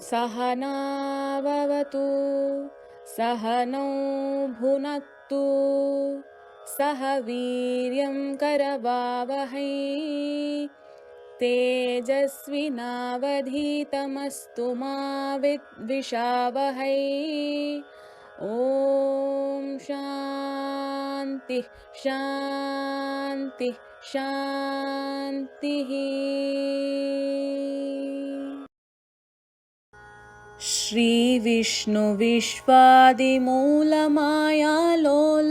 सहनाववतु सहनौ भुनक्तु सह वीर्यं करवावहै तेजस्विनावधीतमस्तु मा विद्विषावहै। ॐ शान्तिः शान्तिः शान्तिः। श्रीविष्णुविश्वादिमूलमायालोल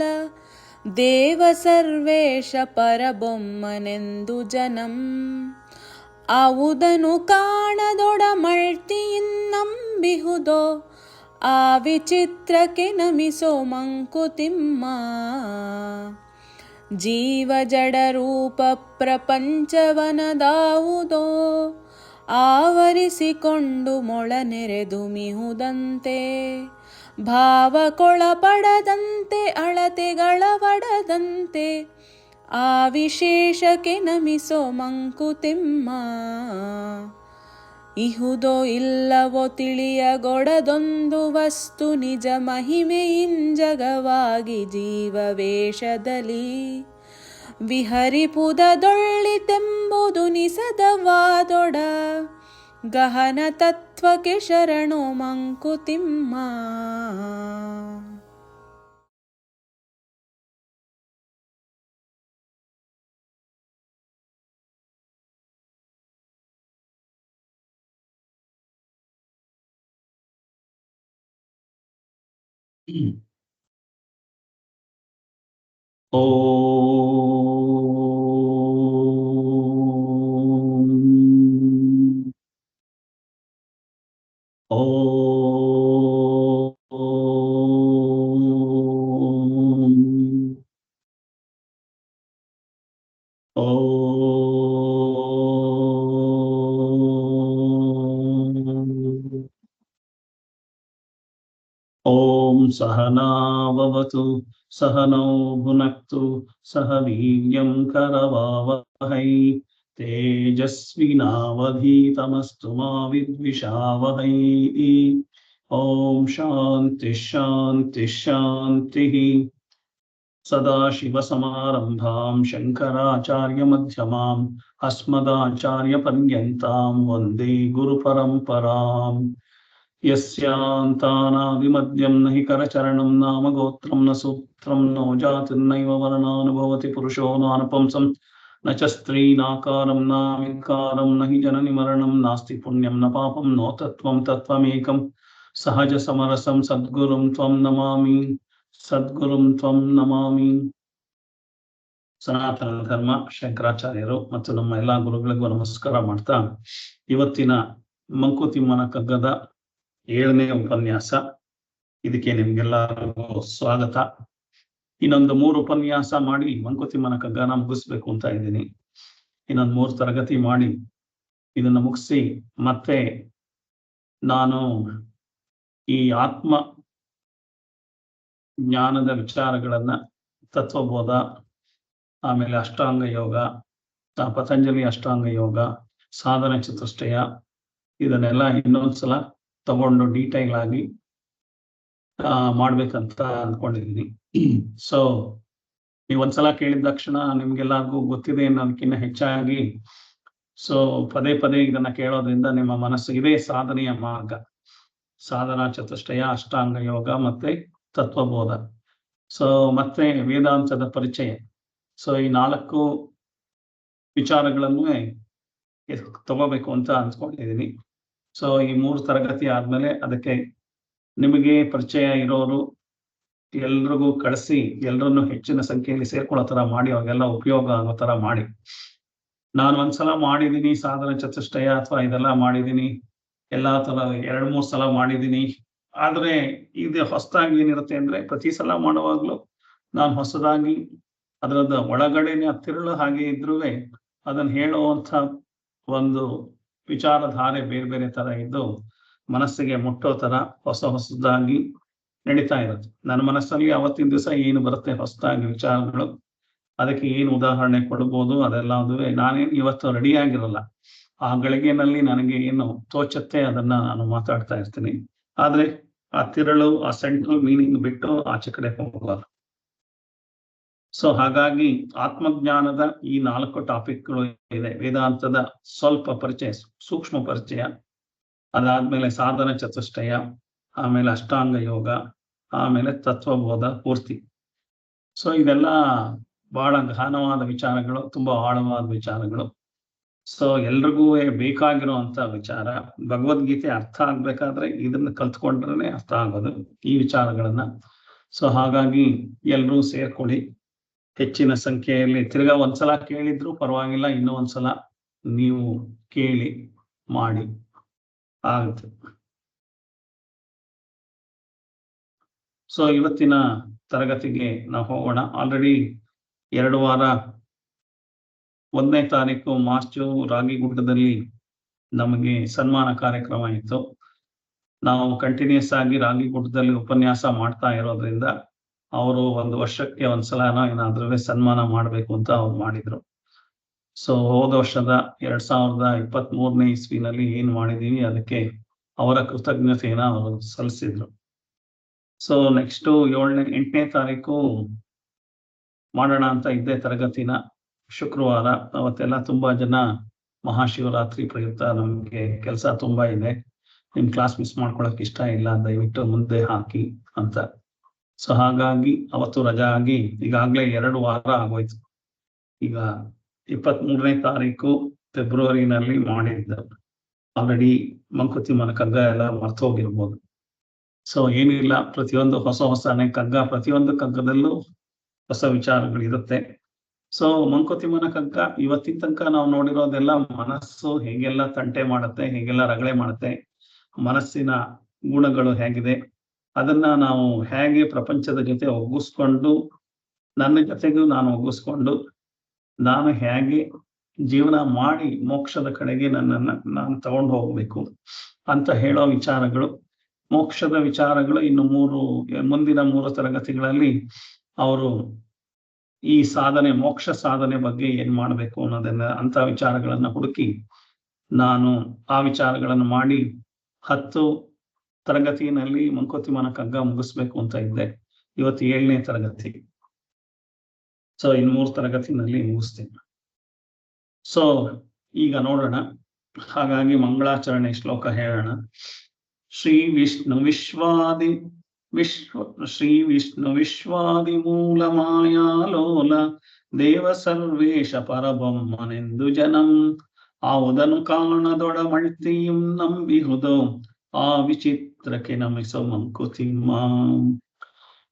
देव सर्वेश परबೊಮ್ಮನೆಂದು ಜನಂ ಆವುದನು ಕಾಣದೊಡಮಳ್ತಿಯಿನ್ನಂಬಿಹುದೋ ಆ ವಿಚಿತ್ರಕ್ಕೆ ನಮಿಸೋ ಮಂಕುತಿಮ್ಮ. ಜೀವ ಜಡ ರೂಪ ಪ್ರಪಂಚವನದಾವುದೋ ಆವರಿಸಿಕೊಂಡು ಮೊಳನೆರೆದು ಮಿಹುದಂತೆ ಭಾವಕೊಳಪಡದಂತೆ ಅಳತೆಗಳವಡದಂತೆ ಆ ವಿಶೇಷಕ್ಕೆ ನಮಿಸೋ ಮಂಕುತಿಮ್ಮ. ಇಹುದೋ ಇಲ್ಲವೋ ತಿಳಿಯಗೊಡದೊಂದು ವಸ್ತು ನಿಜ ಮಹಿಮೆಯಿಂಜಗವಾಗಿ ಜೀವವೇಷದಲ್ಲಿ ವಿಹರಿಪುದದೊಳ್ಳಿತೆಂಬುದು ನಿಸದವಾದೊಡ ಗಹನ ತತ್ವಕ್ಕೆ ಶರಣೋ ಮಂಕುತಿಮ್ಮ. ಓಂ ಸಹನಾವವತು ಸಹನೌ ಭುನಕ್ತು ಸಹ ವೀರ್ಯಂ ಕರವಾವಹೈ ತೇಜಸ್ವಿನಾವಧೀತಮಸ್ತು ಮಾ ವಿದ್ವಿಷಾವಹೈ. ಓಂ ಶಾಂತಿ ಶಾಂತಿ ಶಾಂತಿ. ಸದಾಶಿವಸಮಾರಂಭಾಂ ಶಂಕರಾಚಾರ್ಯ ಮಧ್ಯಮಾಂ ಅಸ್ಮದಾಚಾರ್ಯ ಪರ್ಯಂತಾಂ ವಂದೇ ಗುರುಪರಂಪರಾಂ. ಯಸ್ಯಾಂತಾನಾದಿಮದ್ಯಂ ನ ಹಿ ಕರಚರಣಂ ನಾಮ ಗೋತ್ರಂ ನ ಸೂತ್ರಂ ನೋ ಜಾತಿರ್ನೈವ ವರ್ಣಾನುಭವತಿ ಪುರುಷೋ ನಾನುಪಂಸಂ ನ ಚ ಸ್ತ್ರೀನಾಕಾರಂ ನಾವಿಕಾರಂ ನ ಹಿ ಜನನಿ ಮರಣಂ ನಾಸ್ತಿ ಪುಣ್ಯಂ ನ ಪಾಪಂ ನೋ ತತ್ವಂ ತತ್ವಮೇಕಂ ಸಹಜ ಸಮರಸಂ ಸದ್ಗುರುಂ ತ್ವಂ ನಮಾಮಿ ಸದ್ಗುರುಂ ತ್ವಂ ನಮಾಮಿ. ಸನಾತನ ಧರ್ಮ ಶಂಕರಾಚಾರ್ಯರು ಮತ್ತು ನಮ್ಮ ಎಲ್ಲಾ ಗುರುಗಳಿಗೂ ನಮಸ್ಕಾರ ಮಾಡ್ತಾ ಇವತ್ತಿನ ಮಂಕುತಿಮ್ಮನ ಕಗ್ಗದ 7ನೇ ಉಪನ್ಯಾಸ. ಇದಕ್ಕೆ ನಿಮ್ಗೆಲ್ಲರಿಗೂ ಸ್ವಾಗತ. ಇನ್ನೊಂದು 3 ಉಪನ್ಯಾಸ ಮಾಡಿ ಮಂಕುತಿಮ್ಮನ ಕಗ್ಗನ ಮುಗಿಸ್ಬೇಕು ಅಂತ ಇದ್ದೀನಿ. ಇನ್ನೊಂದು 3 ತರಗತಿ ಮಾಡಿ ಇದನ್ನು ಮುಗಿಸಿ ಮತ್ತೆ ನಾನು ಈ ಆತ್ಮ ಜ್ಞಾನದ ವಿಚಾರಗಳನ್ನ ತತ್ವಬೋಧ, ಆಮೇಲೆ ಅಷ್ಟಾಂಗ ಯೋಗ, ಪತಂಜಲಿ ಅಷ್ಟಾಂಗ ಯೋಗ, ಸಾಧನ ಚತುಷ್ಟಯ, ಇದನ್ನೆಲ್ಲ ಇನ್ನೊಂದ್ಸಲ ತಗೊಂಡು ಡೀಟೈಲ್ ಆಗಿ ಮಾಡ್ಬೇಕಂತ ಅಂದ್ಕೊಂಡಿದ್ದೀನಿ. ಸೊ ನೀವೊಂದ್ಸಲ ಕೇಳಿದ ತಕ್ಷಣ ನಿಮ್ಗೆಲ್ಲರಿಗೂ ಗೊತ್ತಿದೆ ಅನ್ನೋದಕ್ಕಿಂತ ಹೆಚ್ಚಾಗಿ ಸೊ ಪದೇ ಪದೇ ಇದನ್ನ ಕೇಳೋದ್ರಿಂದ ನಿಮ್ಮ ಮನಸ್ಸು ಇದೇ ಸಾಧನೆಯ ಮಾರ್ಗ. ಸಾಧನಾ ಚತುಷ್ಟಯ, ಅಷ್ಟಾಂಗ ಯೋಗ ಮತ್ತೆ ತತ್ವಬೋಧ, ಸೊ ಮತ್ತೆ ವೇದಾಂತದ ಪರಿಚಯ. ಸೊ ಈ 4 ವಿಚಾರಗಳನ್ನು ತಗೋಬೇಕು ಅಂತ ಅನ್ಸ್ಕೊಂಡಿದ್ದೀನಿ. ಸೊ ಈ 3 ತರಗತಿ ಆದ್ಮೇಲೆ ಅದಕ್ಕೆ ನಿಮಗೆ ಪರಿಚಯ ಇರೋರು ಎಲ್ರಿಗೂ ಕಳಿಸಿ ಎಲ್ಲರನ್ನು ಹೆಚ್ಚಿನ ಸಂಖ್ಯೆಯಲ್ಲಿ ಸೇರ್ಕೊಳ್ಳೋ ತರ ಮಾಡಿ, ಅವ್ರಿಗೆಲ್ಲ ಉಪಯೋಗ ಆಗೋ ತರ ಮಾಡಿ. ನಾನು ಒಂದ್ಸಲ ಮಾಡಿದ್ದೀನಿ ಸಾಧನ ಚತುಷ್ಟಯ ಅಥವಾ ಇದೆಲ್ಲ ಮಾಡಿದ್ದೀನಿ, ಎಲ್ಲಾ ತರ 2-3 ಸಲ ಮಾಡಿದ್ದೀನಿ. ಆದ್ರೆ ಇದು ಹೊಸದಾಗಿ ಏನಿರುತ್ತೆ ಅಂದ್ರೆ ಪ್ರತಿ ಸಲ ಮಾಡುವಾಗ್ಲೂ ನಾನು ಹೊಸದಾಗಿ ಅದರದ ಒಳಗಡೆನೆ ತಿರುಳು ಹಾಗೆ ಇದ್ರೂ ಅದನ್ನ ಹೇಳುವಂತ ಒಂದು ವಿಚಾರಧಾರೆ ಬೇರೆ ಬೇರೆ ತರ ಇದ್ದು ಮನಸ್ಸಿಗೆ ಮುಟ್ಟೋ ತರ ಹೊಸದಾಗಿ ನಡೀತಾ ಇರುತ್ತೆ. ನನ್ನ ಮನಸ್ಸಲ್ಲಿ ಅವತ್ತಿನ ದಿವಸ ಏನು ಬರುತ್ತೆ ಹೊಸದಾಗಿ ವಿಚಾರಗಳು, ಅದಕ್ಕೆ ಏನು ಉದಾಹರಣೆ ಕೊಡ್ಬೋದು ಅದೆಲ್ಲ ನಾನೇನು ಇವತ್ತು ರೆಡಿ ಆಗಿರಲ್ಲ. ಆ ಗಳಿಗೆನಲ್ಲಿ ನನಗೆ ಏನು ತೋಚತ್ತೆ ಅದನ್ನ ನಾನು ಮಾತಾಡ್ತಾ ಇರ್ತೀನಿ. ಆದ್ರೆ ಆ ತಿರಳು, ಆ ಸೆಂಟ್ರಲ್ ಮೀನಿಂಗ್ ಬಿಟ್ಟು ಆಚೆ ಕಡೆ ಹೋಗಬಾರ್ದು. ಸೊ ಹಾಗಾಗಿ ಆತ್ಮಜ್ಞಾನದ ಈ 4 ಟಾಪಿಕ್ಗಳು ಇದೆ. ವೇದಾಂತದ ಸ್ವಲ್ಪ ಪರಿಚಯ, ಸೂಕ್ಷ್ಮ ಪರಿಚಯ, ಅದಾದ್ಮೇಲೆ ಸಾಧನ ಚತುಷ್ಟಯ, ಆಮೇಲೆ ಅಷ್ಟಾಂಗ ಯೋಗ, ಆಮೇಲೆ ತತ್ವಬೋಧ ಪೂರ್ತಿ. ಸೊ ಇದೆಲ್ಲ ಬಹಳ ಗಹನವಾದ ವಿಚಾರಗಳು, ತುಂಬಾ ಆಳವಾದ ವಿಚಾರಗಳು. ಸೊ ಎಲ್ರಿಗೂ ಬೇಕಾಗಿರುವಂತ ವಿಚಾರ. ಭಗವದ್ಗೀತೆ ಅರ್ಥ ಆಗ್ಬೇಕಾದ್ರೆ ಇದನ್ನ ಕಲ್ತ್ಕೊಂಡ್ರೆ ಅರ್ಥ ಆಗೋದು ಈ ವಿಚಾರಗಳನ್ನ. ಸೊ ಹಾಗಾಗಿ ಎಲ್ರೂ ಸೇರ್ಕೊಳ್ಳಿ ಹೆಚ್ಚಿನ ಸಂಖ್ಯೆಯಲ್ಲಿ. ತಿರ್ಗಾ ಒಂದ್ಸಲ ಕೇಳಿದ್ರು ಪರವಾಗಿಲ್ಲ, ಇನ್ನೂ ಒಂದ್ಸಲ ನೀವು ಕೇಳಿ ಮಾಡಿ ಆಗುತ್ತೆ. ಸೊ ಇವತ್ತಿನ ತರಗತಿಗೆ ನಾವು ಹೋಗೋಣ. ಆಲ್ರೆಡಿ 2 ವಾರ 1ನೇ ತಾರೀಕು ಮಾರ್ಚು ರಾಗಿಗುಡ್ಡದಲ್ಲಿ ನಮಗೆ ಸನ್ಮಾನ ಕಾರ್ಯಕ್ರಮ ಇತ್ತು. ನಾವು ಕಂಟಿನ್ಯೂಸ್ ಆಗಿ ರಾಗಿಗುಡ್ಡದಲ್ಲಿ ಉಪನ್ಯಾಸ ಮಾಡ್ತಾ ಇರೋದ್ರಿಂದ ಅವರು 1 ವರ್ಷಕ್ಕೆ ಒಂದ್ಸಲನೋ ಏನಾದ್ರೂ ಸನ್ಮಾನ ಮಾಡಬೇಕು ಅಂತ ಅವ್ರು ಮಾಡಿದ್ರು. ಸೊ ಹೋದ ವರ್ಷದ 2023ನೇ ಇಸ್ವಿನಲ್ಲಿ ಏನ್ ಮಾಡಿದೀವಿ ಅದಕ್ಕೆ ಅವರ ಕೃತಜ್ಞತೆಯನ್ನ ಅವರು ಸಲ್ಲಿಸಿದ್ರು. ಸೊ ನೆಕ್ಸ್ಟ್ 8ನೇ ತಾರೀಕು ಮಾಡೋಣ ಅಂತ ಇದ್ದೆ ತರಗತಿನ, ಶುಕ್ರವಾರ. ಅವತ್ತೆಲ್ಲ ತುಂಬಾ ಜನ ಮಹಾಶಿವರಾತ್ರಿ ಪ್ರಯುಕ್ತ ನಮ್ಗೆ ಕೆಲಸ ತುಂಬಾ ಇದೆ, ನಿಮ್ ಕ್ಲಾಸ್ ಮಿಸ್ ಮಾಡ್ಕೊಳಕ್ ಇಷ್ಟ ಇಲ್ಲ, ದಯವಿಟ್ಟು ಮುಂದೆ ಹಾಕಿ ಅಂತ. ಸೊ ಹಾಗಾಗಿ ಅವತ್ತು ರಜಾ ಆಗಿ ಈಗಾಗ್ಲೇ 2 ವಾರ ಆಗೋಯ್ತು. ಈಗ 23ನೇ ತಾರೀಕು ಫೆಬ್ರವರಿನಲ್ಲಿ ಮಾಡಿದ್ದ ಆಲ್ರೆಡಿ ಮಂಕುತಿಮ್ಮನ ಕಗ್ಗ ಎಲ್ಲ ಮರ್ತೋಗಿರ್ಬೋದು. ಸೊ ಏನಿಲ್ಲ, ಪ್ರತಿಯೊಂದು ಹೊಸನೇ ಕಗ್ಗ, ಪ್ರತಿಯೊಂದು ಕಗ್ಗದಲ್ಲೂ ಹೊಸ ವಿಚಾರಗಳಿರುತ್ತೆ. ಸೊ ಮಂಕುತಿಮ್ಮನ ಕಗ್ಗ ಇವತ್ತಿನ ತನಕ ನಾವು ನೋಡಿರೋದೆಲ್ಲ ಮನಸ್ಸು ಹೇಗೆಲ್ಲ ತಂಟೆ ಮಾಡುತ್ತೆ, ಹೇಗೆಲ್ಲ ರಗಳೆ ಮಾಡುತ್ತೆ, ಮನಸ್ಸಿನ ಗುಣಗಳು ಹೇಗಿದೆ, ಅದನ್ನ ನಾವು ಹೇಗೆ ಪ್ರಪಂಚದ ಜೊತೆ ಒಗ್ಗಿಸ್ಕೊಂಡು, ನನ್ನ ಜೊತೆಗೂ ನಾನು ಒಗ್ಗಿಸ್ಕೊಂಡು ನಾನು ಹೇಗೆ ಜೀವನ ಮಾಡಿ ಮೋಕ್ಷದ ಕಡೆಗೆ ನಾನು ತಗೊಂಡು ಹೋಗ್ಬೇಕು ಅಂತ ಹೇಳೋ ವಿಚಾರಗಳು. ಮೋಕ್ಷದ ವಿಚಾರಗಳು ಇನ್ನು ಮುಂದಿನ 3 ತರಗತಿಗಳಲ್ಲಿ ಅವರು ಈ ಸಾಧನೆ, ಮೋಕ್ಷ ಸಾಧನೆ ಬಗ್ಗೆ ಏನ್ ಮಾಡ್ಬೇಕು ಅನ್ನೋದನ್ನ ಅಂತ ವಿಚಾರಗಳನ್ನ ಹುಡುಕಿ ನಾನು ಆ ವಿಚಾರಗಳನ್ನು ಮಾಡಿ 10 ತರಗತಿನಲ್ಲಿ ಮಂಕುತಿಮ್ಮನ ಕಗ್ಗ ಮುಗಿಸ್ಬೇಕು ಅಂತ ಇದ್ದೆ. ಇವತ್ತು 7ನೇ ತರಗತಿ. ಸೊ ಇನ್ 3 ತರಗತಿನಲ್ಲಿ ಮುಗಿಸ್ತೀನಿ. ಸೊ ಈಗ ನೋಡೋಣ. ಹಾಗಾಗಿ ಮಂಗಳಾಚರಣೆ ಶ್ಲೋಕ ಹೇಳೋಣ. ಶ್ರೀ ವಿಷ್ಣು ವಿಶ್ವಾದಿ ಮೂಲ ಮಾಯಾಲೋಲ ದೇವ ಸರ್ವೇಶ ಪರಬೊಮ್ಮನೆಂದು ಜನಂ ಆವುದನು ಕಾಣದೊಡಮಳ್ತಿಯಂ ನಂಬಿಹುದೋ ಆ ವಿಚಿತ್ರಕ್ಕೆ ನಮಿಸೋ ಮಂಕುತಿಮ್ಮ.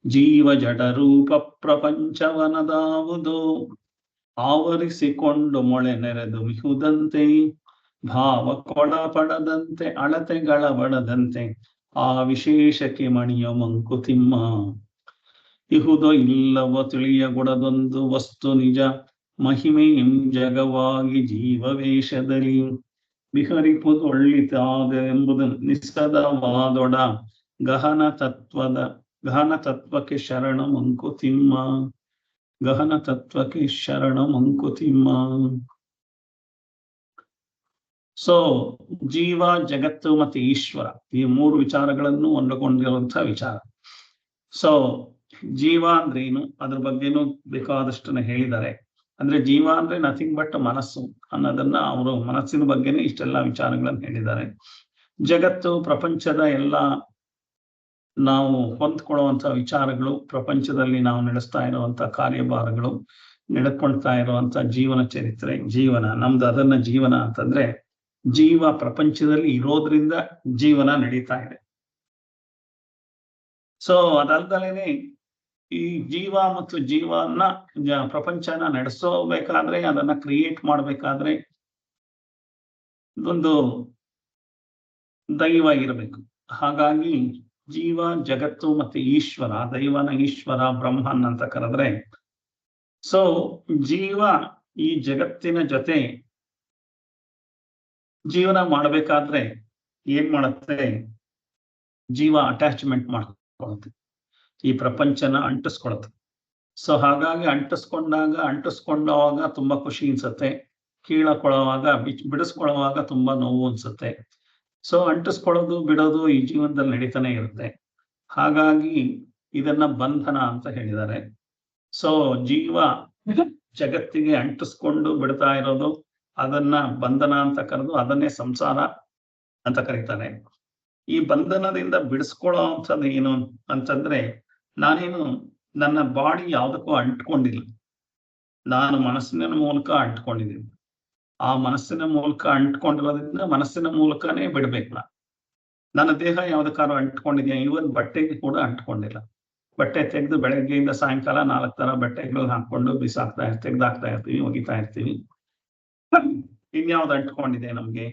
ಜೀವ ಜಡ ರೂಪ ಪ್ರಪಂಚವನದಾವುದೋ ಆವರಿಸಿಕೊಂಡು ಮೊಳೆ ನೆರೆದು ಮಿಹುದಂತೆ, ಭಾವ ಕೊಡಪಡದಂತೆ ಅಳತೆಗಳ ಬಡದಂತೆ ಆ ವಿಶೇಷಕ್ಕೆ ಮಣಿಯೋ ಮಂಕುತಿಮ್ಮ. ಇಹುದೋ ಇಲ್ಲವೋ ತಿಳಿಯಗೊಡದೊಂದು ವಸ್ತು ನಿಜ ಮಹಿಮೆಯಂ ಜಗವಾಗಿ ಜೀವವೇಷದಲ್ಲಿ ವಿಹರಿಪುದೊಳ್ಳಿತಾದೆಂಬುದು ನಿಸ್ಸದವಾದೊಡ ಗಹನ ತತ್ವಕ್ಕೆ ಶರಣ ಮಂಕುತಿಮ್ಮ. ಗಹನ ತತ್ವಕ್ಕೆ ಶರಣ ಮಂಕುತಿಮ್ಮ. ಸೊ ಜೀವ, ಜಗತ್ತು ಮತ್ತೆ ಈಶ್ವರ, ಈ 3 ವಿಚಾರಗಳನ್ನು ಒಂದುಕೊಂಡಿರುವಂತಹ ವಿಚಾರ. ಸೊ ಜೀವ ಅಂದ್ರೆ ಏನು, ಅದ್ರ ಬಗ್ಗೆನೂ ಬೇಕಾದಷ್ಟನ್ನ ಹೇಳಿದ್ದಾರೆ. ಅಂದ್ರೆ ಜೀವ ಅಂದ್ರೆ ನಥಿಂಗ್ ಬಟ್ ಮನಸ್ಸು ಅನ್ನೋದನ್ನ ಅವರು ಮನಸ್ಸಿನ ಬಗ್ಗೆನೇ ಇಷ್ಟೆಲ್ಲ ವಿಚಾರಗಳನ್ನು ಹೇಳಿದ್ದಾರೆ. ಜಗತ್ತು, ಪ್ರಪಂಚದ ಎಲ್ಲ ನಾವು ಹೊಂದ್ಕೊಳ್ಳುವಂತ ವಿಚಾರಗಳು, ಪ್ರಪಂಚದಲ್ಲಿ ನಾವು ನಡೆಸ್ತಾ ಇರುವಂತ ಕಾರ್ಯಭಾರಗಳು, ನಡ್ಕೊಳ್ತಾ ಇರುವಂತ ಜೀವನ ಚರಿತ್ರೆ, ಜೀವನ ನಮ್ದು. ಅದನ್ನ ಜೀವನ ಅಂತಂದ್ರೆ ಜೀವ ಪ್ರಪಂಚದಲ್ಲಿ ಇರೋದ್ರಿಂದ ಜೀವನ ನಡೀತಾ ಇದೆ. ಸೊ ಅದಲ್ದಲೇನೆ ಈ ಜೀವ ಮತ್ತು ಜೀವನ ಪ್ರಪಂಚನ ನಡೆಸೋಬೇಕಾದ್ರೆ, ಅದನ್ನ ಕ್ರಿಯೇಟ್ ಮಾಡ್ಬೇಕಾದ್ರೆ ಒಂದು ದೈವ ಇರಬೇಕು. ಹಾಗಾಗಿ ಜೀವ, ಜಗತ್ತು ಮತ್ತೆ ಈಶ್ವರ, ದೈವನ ಈಶ್ವರ ಬ್ರಹ್ಮನ್ ಅಂತ ಕರೆದ್ರೆ, ಸೊ ಜೀವ ಈ ಜಗತ್ತಿನ ಜೊತೆ ಜೀವನ ಮಾಡಬೇಕಾದ್ರೆ ಏನ್ ಮಾಡುತ್ತೆ, ಜೀವ ಅಟ್ಯಾಚ್ಮೆಂಟ್ ಮಾಡ್ಕೊಳ್ಳುತ್ತೆ, ಈ ಪ್ರಪಂಚನ ಅಂಟಿಸ್ಕೊಳುತ್ತೆ. ಸೊ ಹಾಗಾಗಿ ಅಂಟಿಸ್ಕೊಂಡಾಗ ತುಂಬಾ ಖುಷಿ ಅನ್ಸುತ್ತೆ. ಕೀಳಕೊಳ್ಳುವಾಗ ಬಿಡಿಸ್ಕೊಳ್ಳುವಾಗ ತುಂಬಾ ನೋವು ಅನ್ಸುತ್ತೆ. ಸೊ ಅಂಟಿಸ್ಕೊಳ್ಳೋದು ಬಿಡೋದು ಈ ಜೀವನದಲ್ಲಿ ನಡೀತಾನೆ ಇರುತ್ತೆ. ಹಾಗಾಗಿ ಇದನ್ನ ಬಂಧನ ಅಂತ ಹೇಳಿದ್ದಾರೆ. ಸೊ ಜೀವ ಜಗತ್ತಿಗೆ ಅಂಟಿಸ್ಕೊಂಡು ಬಿಡ್ತಾ ಇರೋದು, ಅದನ್ನ ಬಂಧನ ಅಂತ ಕರೆದು ಅದನ್ನೇ ಸಂಸಾರ ಅಂತ ಕರೀತಾರೆ. ಈ ಬಂಧನದಿಂದ ಬಿಡಿಸ್ಕೊಳ್ಳೋ ಅಂಥದ್ದು ಏನು ಅಂತಂದ್ರೆ, ನಾನೇನು ನನ್ನ ಬಾಡಿ ಯಾವುದಕ್ಕೂ ಅಂಟ್ಕೊಂಡಿಲ್ಲ, ನಾನು ಮನಸ್ಸಿನ ಮೂಲಕ ಅಂಟ್ಕೊಂಡಿದ್ದೀನಿ. ಆ ಮನಸ್ಸಿನ ಮೂಲಕ ಅಂಟ್ಕೊಂಡಿರೋದ್ರಿಂದ ಮನಸ್ಸಿನ ಮೂಲಕನೇ ಬಿಡ್ಬೇಕು. ನನ್ನ ದೇಹ ಯಾವ್ದಕ್ಕಾದ್ರೂ ಅಂಟ್ಕೊಂಡಿದ್ಯಾ? ಇವನ್ ಬಟ್ಟೆಗೆ ಕೂಡ ಅಂಟ್ಕೊಂಡಿಲ್ಲ. ಬಟ್ಟೆ ತೆಗೆದು ಬೆಳಗ್ಗೆಯಿಂದ ಸಾಯಂಕಾಲ 4 ತರ ಬಟ್ಟೆಗಳು ಹಾಕೊಂಡು ತೆಗ್ದಾಕ್ತಾ ಇರ್ತೀವಿ, ಒಗಿತಾ ಇರ್ತೀವಿ. ಇನ್ಯಾವ್ದು ಅಂಟ್ಕೊಂಡಿದೆ ನಮ್ಗೆ?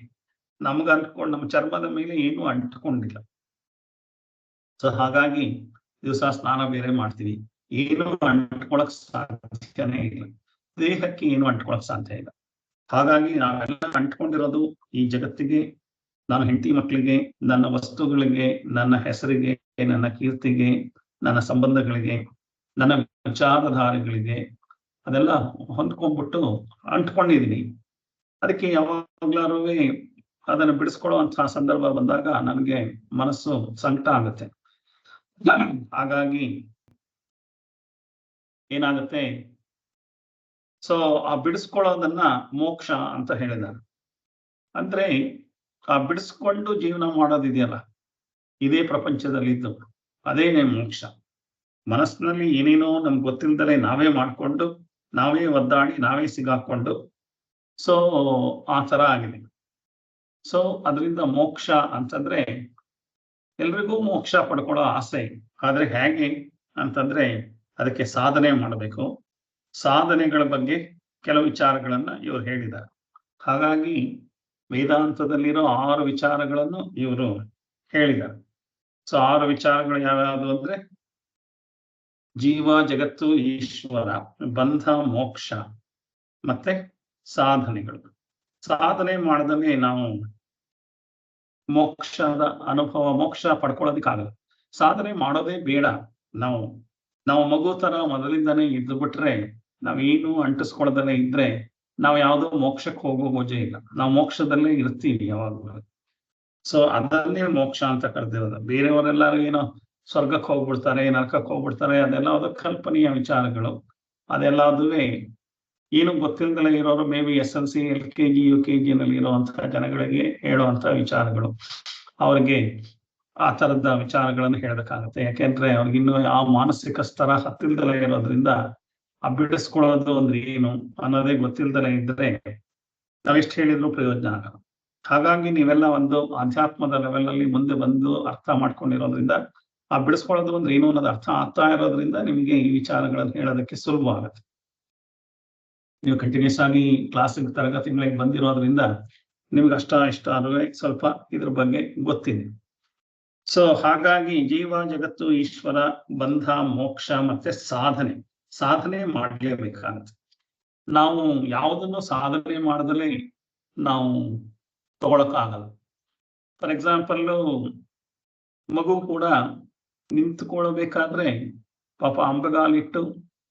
ನಮ್ಗೆ ಅಂಟ್ಕೊಂಡು ನಮ್ಮ ಚರ್ಮದ ಮೇಲೆ ಏನು ಅಂಟ್ಕೊಂಡಿಲ್ಲ. ಸೊ ಹಾಗಾಗಿ ದಿವಸ ಸ್ನಾನ ಬೇರೆ ಮಾಡ್ತೀವಿ, ಏನು ಅಂಟ್ಕೊಳಕ್ ಸಾಧ್ಯನೇ ಇಲ್ಲ. ದೇಹಕ್ಕೆ ಏನು ಅಂಟ್ಕೊಳಕ್ ಸಾಧ್ಯ ಇಲ್ಲ. ಹಾಗಾಗಿ ನಾವೆಲ್ಲ ಅಂಟ್ಕೊಂಡಿರೋದು ಈ ಜಗತ್ತಿಗೆ, ನನ್ನ ಹೆಂಡತಿ ಮಕ್ಕಳಿಗೆ, ನನ್ನ ವಸ್ತುಗಳಿಗೆ, ನನ್ನ ಹೆಸರಿಗೆ, ನನ್ನ ಕೀರ್ತಿಗೆ, ನನ್ನ ಸಂಬಂಧಗಳಿಗೆ, ನನ್ನ ವಿಚಾರಧಾರೆಗಳಿಗೆ, ಅದೆಲ್ಲ ಹೊಂದ್ಕೊಂಡ್ಬಿಟ್ಟು ಅಂಟ್ಕೊಂಡಿದೀನಿ. ಅದಕ್ಕೆ ಯಾವಾಗ್ಲಾರು ಅದನ್ನು ಬಿಡಿಸ್ಕೊಳ್ಳುವಂತಹ ಸಂದರ್ಭ ಬಂದಾಗ ನನಗೆ ಮನಸ್ಸು ಸಂಕಟ ಆಗುತ್ತೆ. ಹಾಗಾಗಿ ಏನಾಗುತ್ತೆ, ಸೊ ಆ ಬಿಡಿಸ್ಕೊಳ್ಳೋದನ್ನ ಮೋಕ್ಷ ಅಂತ ಹೇಳಿದ್ದಾರೆ. ಅಂದ್ರೆ ಆ ಬಿಡಿಸ್ಕೊಂಡು ಜೀವನ ಮಾಡೋದಿದೆಯಲ್ಲ, ಇದೇ ಪ್ರಪಂಚದಲ್ಲಿದ್ದು ಅದೇನೇ ಮೋಕ್ಷ. ಮನಸ್ಸಿನಲ್ಲಿ ಏನೇನೋ ನಮ್ಗೆ ಗೊತ್ತಿಲ್ದಲೆ ನಾವೇ ಮಾಡ್ಕೊಂಡು, ನಾವೇ ಒದ್ದಾಡಿ, ನಾವೇ ಸಿಗಾಕೊಂಡು, ಸೊ ಆ ತರ ಆಗಿದೆ. ಸೊ ಅದರಿಂದ ಮೋಕ್ಷ ಅಂತಂದ್ರೆ ಎಲ್ರಿಗೂ ಮೋಕ್ಷ ಪಡ್ಕೊಳ್ಳೋ ಆಸೆ. ಆದ್ರೆ ಹೇಗೆ ಅಂತಂದ್ರೆ ಅದಕ್ಕೆ ಸಾಧನೆ ಮಾಡಬೇಕು. ಸಾಧನೆಗಳ ಬಗ್ಗೆ ಕೆಲವು ವಿಚಾರಗಳನ್ನ ಇವರು ಹೇಳಿದ್ದಾರೆ. ಹಾಗಾಗಿ ವೇದಾಂತದಲ್ಲಿರೋ 6 ವಿಚಾರಗಳನ್ನು ಇವರು ಹೇಳಿದ್ದಾರೆ. ಸೊ 6 ವಿಚಾರಗಳು ಯಾವ್ಯಾವುದು ಅಂದ್ರೆ, ಜೀವ, ಜಗತ್ತು, ಈಶ್ವರ, ಬಂಧ, ಮೋಕ್ಷ, ಮತ್ತೆ ಸಾಧನೆಗಳು. ಸಾಧನೆ ಮಾಡದಲ್ಲಿ ನಾವು ಮೋಕ್ಷದ ಅನುಭವ, ಮೋಕ್ಷ ಪಡ್ಕೊಳ್ಳೋದಕ್ಕಾಗಲ್ಲ. ಸಾಧನೆ ಮಾಡೋದೇ ಬೇಡ. ನಾವು ಮಗು ತರ ಮೊದಲಿಂದಾನೇ ಇದ್ದು ಬಿಟ್ರೆ, ನಾವೇನು ಅಂಟಿಸ್ಕೊಳ್ಳೋದಲ್ಲೇ ಇದ್ರೆ ನಾವು ಯಾವುದೋ ಮೋಕ್ಷಕ್ಕೆ ಹೋಗೋ ಗೋಜೆ ಇಲ್ಲ. ನಾವು ಮೋಕ್ಷದಲ್ಲೇ ಇರ್ತೀವಿ ಯಾವಾಗಲೂ. ಸೊ ಅದನ್ನೇ ಮೋಕ್ಷ ಅಂತ ಕರೆದಿರೋದು. ಬೇರೆಯವರೆಲ್ಲರೂ ಏನೋ ಸ್ವರ್ಗಕ್ಕೆ ಹೋಗ್ಬಿಡ್ತಾರೆ, ನರಕಕ್ಕೆ ಹೋಗ್ಬಿಡ್ತಾರೆ, ಅದೆಲ್ಲ ಅದು ಕಲ್ಪನೆಯ ವಿಚಾರಗಳು. ಅದೆಲ್ಲದುವೇ ಏನು ಗೊತ್ತಿಲ್ಲದಲೇ ಇರೋರು, may be SLC, LKG, UKG ನಲ್ಲಿ ಇರುವಂತಹ ಜನಗಳಿಗೆ ಹೇಳುವಂತ ವಿಚಾರಗಳು. ಅವ್ರಿಗೆ ಆ ತರದ ವಿಚಾರಗಳನ್ನು ಹೇಳ್ಬೇಕಾಗತ್ತೆ. ಯಾಕೆಂದ್ರೆ ಅವ್ರಿಗಿನ್ನೂ ಆ ಮಾನಸಿಕ ಸ್ತರ ಹತ್ತಿಲ್ದಲೇ ಇರೋದ್ರಿಂದ ಆ ಬಿಡಿಸ್ಕೊಳ್ಳೋದು ಅಂದ್ರೆ ಏನು ಅನ್ನೋದೇ ಗೊತ್ತಿಲ್ದಲೇ ಇದ್ರೆ ನಾವೆಷ್ಟು ಹೇಳಿದ್ರು ಪ್ರಯೋಜನ ಆಗಲ್ಲ. ಹಾಗಾಗಿ ನೀವೆಲ್ಲ ಒಂದು ಅಧ್ಯಾತ್ಮದ ಲೆವೆಲ್ ಅಲ್ಲಿ ಮುಂದೆ ಬಂದು ಅರ್ಥ ಮಾಡ್ಕೊಂಡಿರೋದ್ರಿಂದ, ಆ ಬಿಡಿಸ್ಕೊಳ್ಳೋದು ಅಂದ್ರೆ ಏನು ಅನ್ನೋದು ಅರ್ಥ ಆಗ್ತಾ ಇರೋದ್ರಿಂದ ನಿಮಗೆ ಈ ವಿಚಾರಗಳನ್ನು ಹೇಳೋದಕ್ಕೆ ಸುಲಭ ಆಗುತ್ತೆ. ನೀವು ಕಂಟಿನ್ಯೂಸ್ ಆಗಿ ಕ್ಲಾಸಿಗೆ, ತರಗತಿಗಳಿಗೆ ಬಂದಿರೋದ್ರಿಂದ ನಿಮ್ಗೆ ಇಷ್ಟ ಆದ್ರೆ ಸ್ವಲ್ಪ ಇದ್ರ ಬಗ್ಗೆ ಗೊತ್ತಿದೆ. ಸೊ ಹಾಗಾಗಿ ಜೀವ, ಜಗತ್ತು, ಈಶ್ವರ, ಬಂಧ, ಮೋಕ್ಷ ಮತ್ತೆ ಸಾಧನೆ ಮಾಡಲೇಬೇಕಾಗುತ್ತೆ. ನಾವು ಯಾವುದನ್ನು ಸಾಧನೆ ಮಾಡದಲೇ ನಾವು ತಗೊಳಕ್ಕಾಗಲ್ಲ. ಫಾರ್ ಎಕ್ಸಾಂಪಲ್, ಮಗು ಕೂಡ ನಿಂತ್ಕೊಳ್ಬೇಕಾದ್ರೆ ಪಾಪ ಅಂಬೆಗಾಲಿಟ್ಟು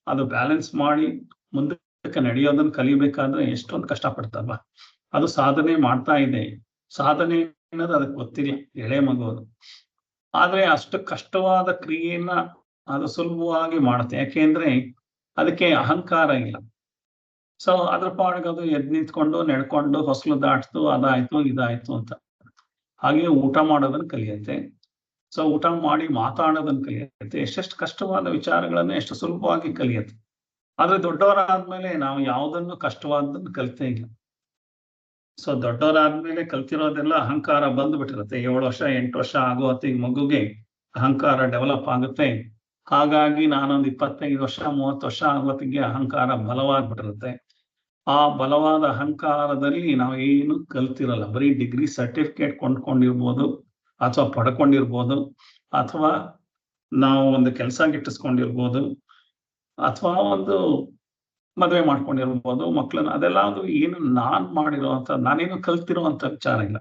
ಅದು ಬ್ಯಾಲೆನ್ಸ್ ಮಾಡಿ ಮುಂದಕ್ಕೆ ನಡೆಯೋದನ್ನ ಕಲಿಬೇಕಾದ್ರೆ ಎಷ್ಟೊಂದು ಕಷ್ಟಪಡ್ತಲ್ವ. ಅದು ಸಾಧನೆ ಮಾಡ್ತಾ ಇದೆ. ಸಾಧನೆ ಅನ್ನೋದು ಅದಕ್ಕೆ ಗೊತ್ತಿಲ್ಲ, ಎಳೆ ಮಗು ಅದು. ಆದ್ರೆ ಅಷ್ಟು ಕಷ್ಟವಾದ ಕ್ರಿಯೆಯನ್ನ ಅದು ಸುಲಭವಾಗಿ ಮಾಡುತ್ತೆ. ಯಾಕೆಂದ್ರೆ ಅದಕ್ಕೆ ಅಹಂಕಾರ ಇಲ್ಲ. ಸೊ ಅದ್ರ ಪಾಡಿಗೆ ಅದು ಎದ್ದು ನಿಂತ್ಕೊಂಡು, ನಡ್ಕೊಂಡು, ಹೊಸಲು ದಾಟ್ತು, ಅದಾಯ್ತು, ಇದಾಯ್ತು ಅಂತ. ಹಾಗೆ ಊಟ ಮಾಡೋದನ್ನ ಕಲಿಯುತ್ತೆ. ಸೊ ಊಟ ಮಾಡಿ ಮಾತಾಡೋದನ್ನ ಕಲಿಯುತ್ತೆ. ಎಷ್ಟೆಷ್ಟು ಕಷ್ಟವಾದ ವಿಚಾರಗಳನ್ನ ಎಷ್ಟು ಸುಲಭವಾಗಿ ಕಲಿಯುತ್ತೆ. ಆದ್ರೆ ದೊಡ್ಡವರಾದ್ಮೇಲೆ ನಾವು ಯಾವುದನ್ನು ಕಷ್ಟವಾದನ್ನು ಕಲಿತೇ ಇಲ್ಲ. ಸೊ ದೊಡ್ಡವರಾದ್ಮೇಲೆ ಕಲ್ತಿರೋದೆಲ್ಲ ಅಹಂಕಾರ ಬಂದ್ಬಿಟ್ಟಿರುತ್ತೆ. 7 ವರ್ಷ 8 ವರ್ಷ ಆಗೋ ಹೊತ್ತಿಗೆ ಮಗುಗೆ ಅಹಂಕಾರ ಡೆವಲಪ್ ಆಗುತ್ತೆ. ಹಾಗಾಗಿ ನಾನೊಂದು 25 ವರ್ಷ 30 ವರ್ಷ ಆಗೋತ್ತಿಗೆ ಅಹಂಕಾರ ಬಲವಾಗ್ಬಿಟ್ಟಿರುತ್ತೆ. ಆ ಬಲವಾದ ಅಹಂಕಾರದಲ್ಲಿ ನಾವು ಏನು ಕಲ್ತಿರಲ್ಲ. ಬರೀ ಡಿಗ್ರಿ ಸರ್ಟಿಫಿಕೇಟ್ ಕೊಂಡ್ಕೊಂಡಿರ್ಬೋದು, ಅಥವಾ ಪಡ್ಕೊಂಡಿರ್ಬೋದು, ಅಥವಾ ನಾವು ಒಂದು ಕೆಲಸ ಗಿಟ್ಟಿಸ್ಕೊಂಡಿರ್ಬೋದು, ಅಥವಾ ಒಂದು ಮದುವೆ ಮಾಡ್ಕೊಂಡಿರ್ಬೋದು ಮಕ್ಕಳನ್ನ. ಅದೆಲ್ಲ ಅದು ಏನು ನಾನೇನು ಕಲ್ತಿರುವಂತ ವಿಚಾರ ಇಲ್ಲ.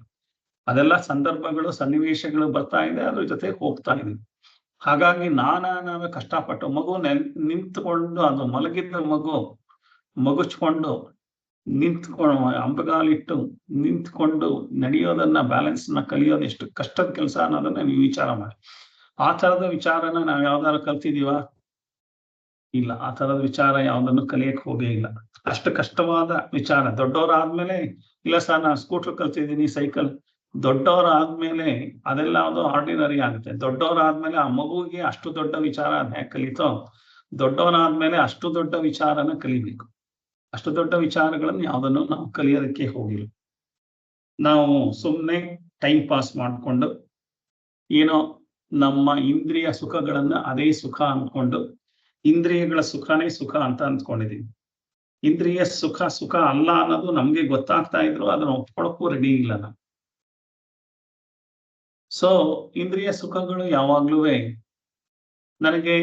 ಅದೆಲ್ಲ ಸಂದರ್ಭಗಳು, ಸನ್ನಿವೇಶಗಳು ಬರ್ತಾ ಇದೆ, ಅದ್ರ ಜೊತೆ ಹೋಗ್ತಾ ಇದೆ. ಹಾಗಾಗಿ ನಾವೇ ಕಷ್ಟಪಟ್ಟು ಮಗು ನಿಂತ್ಕೊಂಡು, ಅದು ಮಲಗಿದ್ದ ಮಗು ಮಗುಚ್ಕೊಂಡು ನಿಂತ್ಕೊಂಡು ಅಂಬಗಾಲಿಟ್ಟು ನಿಂತ್ಕೊಂಡು ನಡೆಯೋದನ್ನ ಬ್ಯಾಲೆನ್ಸ್ನ ಕಲಿಯೋದು ಎಷ್ಟು ಕಷ್ಟದ ಕೆಲಸ ಅನ್ನೋದನ್ನ ನೀವು ವಿಚಾರ ಮಾಡಿ. ಆ ತರದ ವಿಚಾರನ ನಾವು ಯಾವ್ದಾದ್ರು ಕಲ್ತಿದೀವ? ಇಲ್ಲ. ಆ ತರದ ವಿಚಾರ ಯಾವ್ದನ್ನು ಕಲಿಯಕ್ ಹೋಗೇ ಇಲ್ಲ. ಅಷ್ಟು ಕಷ್ಟವಾದ ವಿಚಾರ. ದೊಡ್ಡವರಾದ್ಮೇಲೆ ಇಲ್ಲ ಸರ್ ನಾನು ಸ್ಕೂಟರ್ ಕಲ್ತಿದ್ದೀನಿ, ಸೈಕಲ್. ದೊಡ್ಡವರಾದ್ಮೇಲೆ ಅದೆಲ್ಲ ಅದು ಆರ್ಡಿನರಿ ಆಗುತ್ತೆ. ದೊಡ್ಡವರಾದ್ಮೇಲೆ ಆ ಮಗುವಿಗೆ ಅಷ್ಟು ದೊಡ್ಡ ವಿಚಾರ ಹೇಗೆ ಕಲಿತೋ, ದೊಡ್ಡವರಾದ್ಮೇಲೆ ಅಷ್ಟು ದೊಡ್ಡ ವಿಚಾರನ ಕಲಿಬೇಕು. ಅಷ್ಟು ದೊಡ್ಡ ವಿಚಾರಗಳನ್ನು ಯಾವ್ದನ್ನು ನಾವು ಕಲಿಯೋದಕ್ಕೆ ಹೋಗಿಲ್ಲ. ನಾವು ಸುಮ್ಮನೆ ಟೈಮ್ ಪಾಸ್ ಮಾಡಿಕೊಂಡು ಏನೋ ನಮ್ಮ ಇಂದ್ರಿಯ ಸುಖಗಳನ್ನ ಅದೇ ಸುಖ ಅಂದ್ಕೊಂಡು, ಇಂದ್ರಿಯಗಳ ಸುಖನೇ ಸುಖ ಅಂತ ಅಂದ್ಕೊಂಡಿದೀವಿ. ಇಂದ್ರಿಯ ಸುಖ ಸುಖ ಅಲ್ಲ ಅನ್ನೋದು ನಮ್ಗೆ ಗೊತ್ತಾಗ್ತಾ ಇದ್ರು ಅದನ್ನ ಒಪ್ಕೊಳಕ್ಕೂ ರೆಡಿ ಇಲ್ಲ ನಾವು. ಸೊ ಇಂದ್ರಿಯ ಸುಖಗಳು ಯಾವಾಗ್ಲೂ ನನಗೆ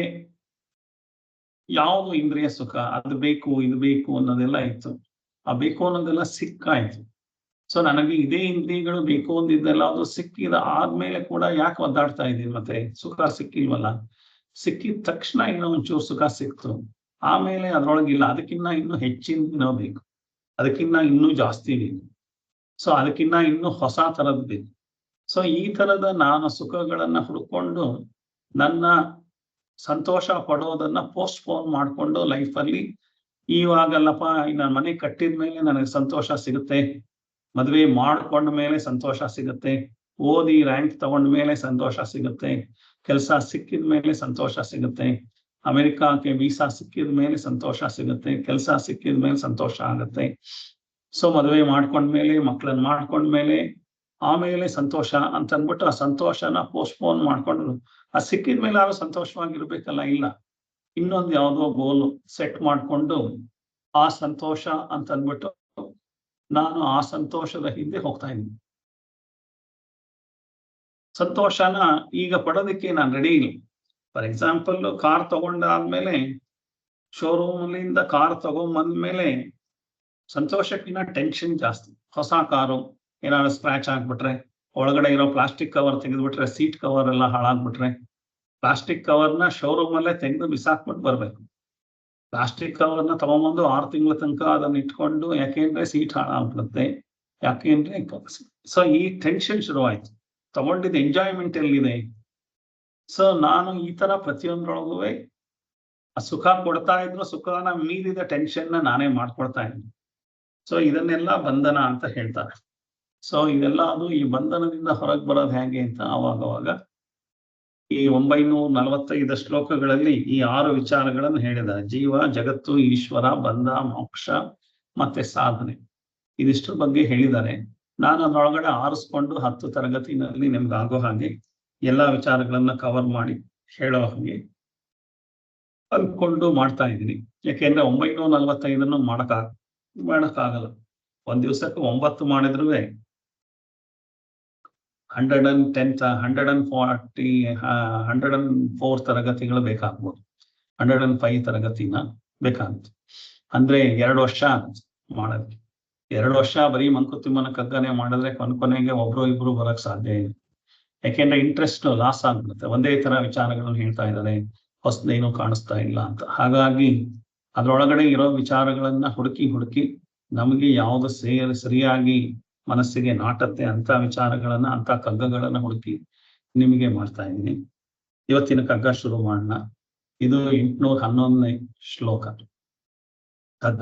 ಯಾವುದು ಇಂದ್ರಿಯ ಸುಖ, ಅದು ಬೇಕು ಇದು ಬೇಕು ಅನ್ನೋದೆಲ್ಲ ಇತ್ತು. ಆ ಬೇಕು ಅನ್ನೋದೆಲ್ಲ ಸಿಕ್ಕಾಯ್ತು. ಸೊ ನನಗೆ ಇದೇ ಇಂದ್ರಿಯಗಳು ಬೇಕು ಅಂದಿದ್ದೆಲ್ಲ ಅದು ಸಿಕ್ಕಿದ ಆದ್ಮೇಲೆ ಕೂಡ ಯಾಕೆ ಒದ್ದಾಡ್ತಾ ಇದ್ದೀನಿ? ಮತ್ತೆ ಸುಖ ಸಿಕ್ಕಿಲ್ವಲ್ಲ. ಸಿಕ್ಕಿದ ತಕ್ಷಣ ಇನ್ನೂ ಒಂಚೂರು ಸುಖ ಸಿಕ್ತು, ಆಮೇಲೆ ಅದ್ರೊಳಗಿಲ್ಲ, ಅದಕ್ಕಿನ್ನ ಇನ್ನೂ ಹೆಚ್ಚಿನ ಬೇಕು, ಅದಕ್ಕಿನ್ನ ಇನ್ನೂ ಜಾಸ್ತಿ ಬೇಕು, ಸೊ ಅದಕ್ಕಿನ್ನ ಇನ್ನೂ ಹೊಸ ತರದ್ ಬೇಕು. ಸೊ ಈ ತರದ ನಾನು ಸುಖಗಳನ್ನ ಹುಡ್ಕೊಂಡು ನನ್ನ ಸಂತೋಷ ಪಡೋದನ್ನ ಪೋಸ್ಟ್ಪೋನ್ ಮಾಡ್ಕೊಂಡು ಲೈಫಲ್ಲಿ ಇವಾಗಲ್ಲಪ್ಪ ನಾನು ಮನೆ ಕಟ್ಟಿದ ಮೇಲೆ ನನಗೆ ಸಂತೋಷ ಸಿಗುತ್ತೆ, ಮದುವೆ ಮಾಡ್ಕೊಂಡ ಮೇಲೆ ಸಂತೋಷ ಸಿಗುತ್ತೆ, ಓದಿ ರ್ಯಾಂಕ್ ತಗೊಂಡ ಮೇಲೆ ಸಂತೋಷ ಸಿಗುತ್ತೆ, ಕೆಲಸ ಸಿಕ್ಕಿದ ಮೇಲೆ ಸಂತೋಷ ಸಿಗುತ್ತೆ, ಅಮೆರಿಕಾಕ್ಕೆ ವೀಸಾ ಸಿಕ್ಕಿದ ಮೇಲೆ ಸಂತೋಷ ಸಿಗುತ್ತೆ, ಕೆಲಸ ಸಿಕ್ಕಿದ ಮೇಲೆ ಸಂತೋಷ ಆಗುತ್ತೆ. ಸೊ ಮದುವೆ ಮಾಡ್ಕೊಂಡ್ಮೇಲೆ ಮಕ್ಕಳನ್ನ ಮಾಡ್ಕೊಂಡ್ಮೇಲೆ ಆಮೇಲೆ ಸಂತೋಷ ಅಂತ ಅಂದ್ಬಿಟ್ಟು ಆ ಸಂತೋಷನ ಪೋಸ್ಟ್ಪೋನ್ ಮಾಡ್ಕೊಂಡು ಆ ಸಿಕ್ಕಿದ ಮೇಲೆ ಯಾರು ಸಂತೋಷವಾಗಿರ್ಬೇಕಲ್ಲ, ಇಲ್ಲ, ಇನ್ನೊಂದು ಯಾವುದೋ ಗೋಲು ಸೆಟ್ ಮಾಡ್ಕೊಂಡು ಆ ಸಂತೋಷ ಅಂತ ಅಂದ್ಬಿಟ್ಟು ನಾನು ಆ ಸಂತೋಷದ ಹಿಂದೆ ಹೋಗ್ತಾ ಇದ್ದೀನಿ. ಸಂತೋಷನ ಈಗ ಪಡೋದಕ್ಕೆ ನಾನು ರೆಡಿ ಇಲ್ಲ. ಫಾರ್ ಎಕ್ಸಾಂಪಲ್, ಕಾರ್ ತಗೊಂಡಾದ್ಮೇಲೆ ಶೋರೂಮ್ ಅಲ್ಲಿಂದ ಕಾರ್ ತಗೊಂಡ್ಬಂದ್ಮೇಲೆ ಸಂತೋಷಕ್ಕಿಂತ ಟೆನ್ಷನ್ ಜಾಸ್ತಿ. ಹೊಸ ಕಾರು ಏನಾದ್ರು ಸ್ಕ್ರಾಚ್ ಆಗ್ಬಿಟ್ರೆ, ಒಳಗಡೆ ಇರೋ ಪ್ಲಾಸ್ಟಿಕ್ ಕವರ್ ತೆಗೆದ್ಬಿಟ್ರೆ, ಸೀಟ್ ಕವರ್ ಎಲ್ಲ ಹಾಳಾಗ್ಬಿಟ್ರೆ, ಪ್ಲಾಸ್ಟಿಕ್ ಕವರ್ನ ಶೋರೂಮ್ ಅಲ್ಲೇ ತೆಗೆದು ಬಿಸಾಕ್ಬಿಟ್ಟು ಬರ್ಬೇಕು. ಪ್ಲಾಸ್ಟಿಕ್ ಕವರ್ನ ತಗೊಂಬಂದು 6 ತಿಂಗಳ ತನಕ ಅದನ್ನ ಇಟ್ಕೊಂಡು, ಯಾಕೆಂದ್ರೆ ಸೀಟ್ ಹಾಳಾಗ್ಬಿಡುತ್ತೆ, ಯಾಕೆಂದ್ರೆ ಸೊ ಈ ಟೆನ್ಷನ್ ಶುರುವಾಯ್ತು. ತಗೊಂಡಿದ್ದ ಎಂಜಾಯ್ಮೆಂಟ್ ಎಲ್ಲಿದೆ? ಸೊ ನಾನು ಈ ತರ ಪ್ರತಿಯೊಂದ್ರೊಳಗೂ ಆ ಸುಖ ಕೊಡ್ತಾ ಇದ್ರು, ಸುಖನ ಮೀರಿದ ಟೆನ್ಷನ್ ನಾನೇ ಮಾಡ್ಕೊಳ್ತಾ ಇದ್ದೀನಿ. ಸೊ ಇದನ್ನೆಲ್ಲ ಬಂಧನ ಅಂತ ಹೇಳ್ತಾರೆ. ಸೊ ಇದೆಲ್ಲ ಅದು ಈ ಬಂಧನದಿಂದ ಹೊರಗೆ ಬರೋದು ಹೇಗೆ ಅಂತ ಅವಾಗವಾಗ ಈ 945 ಶ್ಲೋಕಗಳಲ್ಲಿ ಈ 6 ವಿಚಾರಗಳನ್ನು ಹೇಳಿದ್ದಾರೆ. ಜೀವ, ಜಗತ್ತು, ಈಶ್ವರ, ಬಂಧ, ಮೋಕ್ಷ ಮತ್ತೆ ಸಾಧನೆ, ಇದಿಷ್ಟರ ಬಗ್ಗೆ ಹೇಳಿದ್ದಾರೆ. ನಾನು ಅದರೊಳಗಡೆ ಆರಿಸ್ಕೊಂಡು 10 ತರಗತಿನಲ್ಲಿ ನಿಮ್ಗೆ ಆಗೋ ಹಾಗೆ ಎಲ್ಲಾ ವಿಚಾರಗಳನ್ನ ಕವರ್ ಮಾಡಿ ಹೇಳೋ ಹಾಗೆ ಅನ್ಕೊಂಡು ಮಾಡ್ತಾ ಇದ್ದೀನಿ. ಯಾಕೆಂದ್ರೆ 945 ಮಾಡಕ್ಕಾಗಲ್ಲ. ಒಂದ್ ದಿವಸಕ್ಕೆ 9 ಮಾಡಿದ್ರು 104 ತರಗತಿಗಳು ಬೇಕಾಗ್ಬೋದು, 105 ತರಗತಿನ ಬೇಕಾಗುತ್ತೆ. ಅಂದ್ರೆ 2 ವರ್ಷ ಮಾಡೋದಕ್ಕೆ. 2 ವರ್ಷ ಬರೀ ಮಂಕುತಿಮ್ಮನ ಕಗ್ಗನೆ ಮಾಡಿದ್ರೆ ಕೊನೆಗೆ ಒಬ್ರು ಇಬ್ರು ಬರಕ್ ಸಾಧ್ಯ ಇದೆ. ಯಾಕೆಂದ್ರೆ ಇಂಟ್ರೆಸ್ಟ್ ಲಾಸ್ ಆಗ್ಬಿಡುತ್ತೆ. ಒಂದೇ ತರ ವಿಚಾರಗಳನ್ನು ಹೇಳ್ತಾ ಇದ್ದಾರೆ, ಹೊಸದೇನು ಕಾಣಿಸ್ತಾ ಇಲ್ಲ ಅಂತ. ಹಾಗಾಗಿ ಅದ್ರೊಳಗಡೆ ಇರೋ ವಿಚಾರಗಳನ್ನ ಹುಡುಕಿ ನಮಗೆ ಯಾವ್ದು ಸರಿಯಾಗಿ ಮನಸ್ಸಿಗೆ ನಾಟತ್ತೆ ಅಂತ ವಿಚಾರಗಳನ್ನ, ಅಂತ ಕಗ್ಗಗಳನ್ನ ಹುಡುಕಿ ನಿಮಗೆ ಮಾಡ್ತಾ ಇದ್ದೀನಿ. ಇವತ್ತಿನ ಕಗ್ಗ ಶುರು ಮಾಡೋಣ. ಇದು 811ನೇ ಶ್ಲೋಕ ಕಗ್ಗ.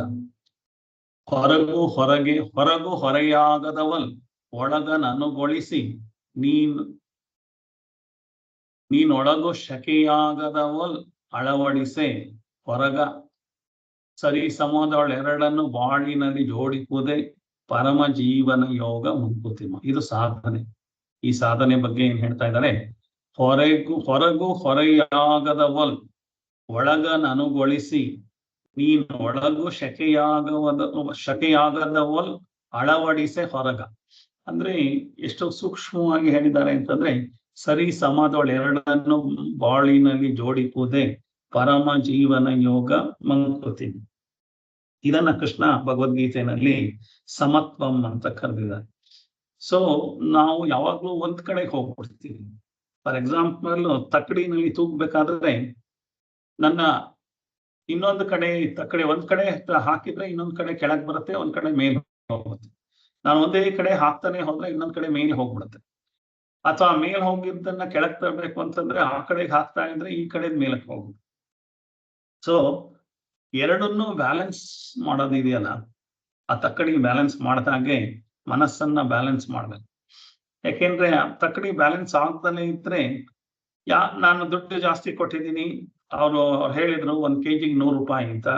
ಹೊರಗು ಹೊರೆಯಾಗದವಲ್ ಒಳಗನನುಗೊಳಿಸಿ ನೀನೊಳಗು ಶಕೆಯಾಗದವಲ್ ಅಳವಡಿಸೆ ಹೊರಗ ಸರಿ ಸಮದಳೆರಡನ್ನು ಬಾಳಿನಲ್ಲಿ ಜೋಡಿಸುವುದೇ ಪರಮ ಜೀವನ ಯೋಗ ಮಂಕುತಿಮ್ಮ. ಇದು ಸಾಧನೆ. ಈ ಸಾಧನೆ ಬಗ್ಗೆ ಏನ್ ಹೇಳ್ತಾ ಇದ್ದಾರೆ? ಹೊರಗು ಹೊರೆಯಾಗದವಲ್ ಒಳಗನನುಗೊಳಿಸಿ ನೀನೊಳಗು ಶಕೆಯಾಗದವಲ್ ಅಳವಡಿಸೆ ಹೊರಗ. ಅಂದ್ರೆ ಎಷ್ಟು ಸೂಕ್ಷ್ಮವಾಗಿ ಹೇಳಿದ್ದಾರೆ ಅಂತಂದ್ರೆ, ಸರಿ ಸಮದಳೆರಡನ್ನು ಬಾಳಿನಲ್ಲಿ ಜೋಡಿಸುವುದೇ ಪರಮ ಜೀವನ ಯೋಗ ಮಂಕುತಿಮ್ಮ. ಇದನ್ನ ಕೃಷ್ಣ ಭಗವದ್ಗೀತೆಯಲ್ಲಿ ಸಮತ್ವಂ ಅಂತ ಕರೆದಿದ್ದಾರೆ. ಸೊ ನಾವು ಯಾವಾಗ್ಲೂ ಒಂದ್ ಕಡೆಗೆ ಹೋಗ್ಬಿಡ್ತೀವಿ. ಫಾರ್ ಎಕ್ಸಾಂಪಲ್, ತಕ್ಕಡಿನಲ್ಲಿ ತೂಗ್ಬೇಕಾದ್ರೆ ನನ್ನ ಇನ್ನೊಂದು ಕಡೆ ಒಂದ್ ಕಡೆ ಹಾಕಿದ್ರೆ ಇನ್ನೊಂದ್ ಕಡೆ ಕೆಳಗ್ ಬರುತ್ತೆ, ಒಂದ್ ಕಡೆ ಮೇಲೆ ಹೋಗುತ್ತೆ. ನಾನು ಒಂದೇ ಕಡೆ ಹಾಕ್ತಾನೆ ಹೋದ್ರೆ ಇನ್ನೊಂದ್ ಕಡೆ ಮೇಲೆ ಹೋಗ್ಬಿಡುತ್ತೆ. ಅಥವಾ ಮೇಲ್ ಹೋಗಿದ್ದನ್ನ ಕೆಳಗ್ ತರಬೇಕು ಅಂತಂದ್ರೆ ಆ ಕಡೆಗೆ ಹಾಕ್ತಾ ಇದ್ರೆ ಈ ಕಡೆ ಮೇಲಕ್ಕೆ ಹೋಗುತ್ತೆ. ಸೊ ಎರಡನ್ನೂ ಬ್ಯಾಲೆನ್ಸ್ ಮಾಡೋದಿದೆಯಲ್ಲ, ಆ ತಕ್ಕಡಿ ಬ್ಯಾಲೆನ್ಸ್ ಮಾಡ್ದಾಗೆ ಮನಸ್ಸನ್ನ ಬ್ಯಾಲೆನ್ಸ್ ಮಾಡ್ಬೇಕು. ಯಾಕೆಂದ್ರೆ ಆ ತಕ್ಕಡಿ ಬ್ಯಾಲೆನ್ಸ್ ಆಗ್ದಲೇ ಇದ್ರೆ ನಾನು ದುಡ್ಡು ಜಾಸ್ತಿ ಕೊಟ್ಟಿದ್ದೀನಿ, ಅವ್ರು ಹೇಳಿದ್ರು 1 kg 100 ರೂಪಾಯಿ ಅಂತ,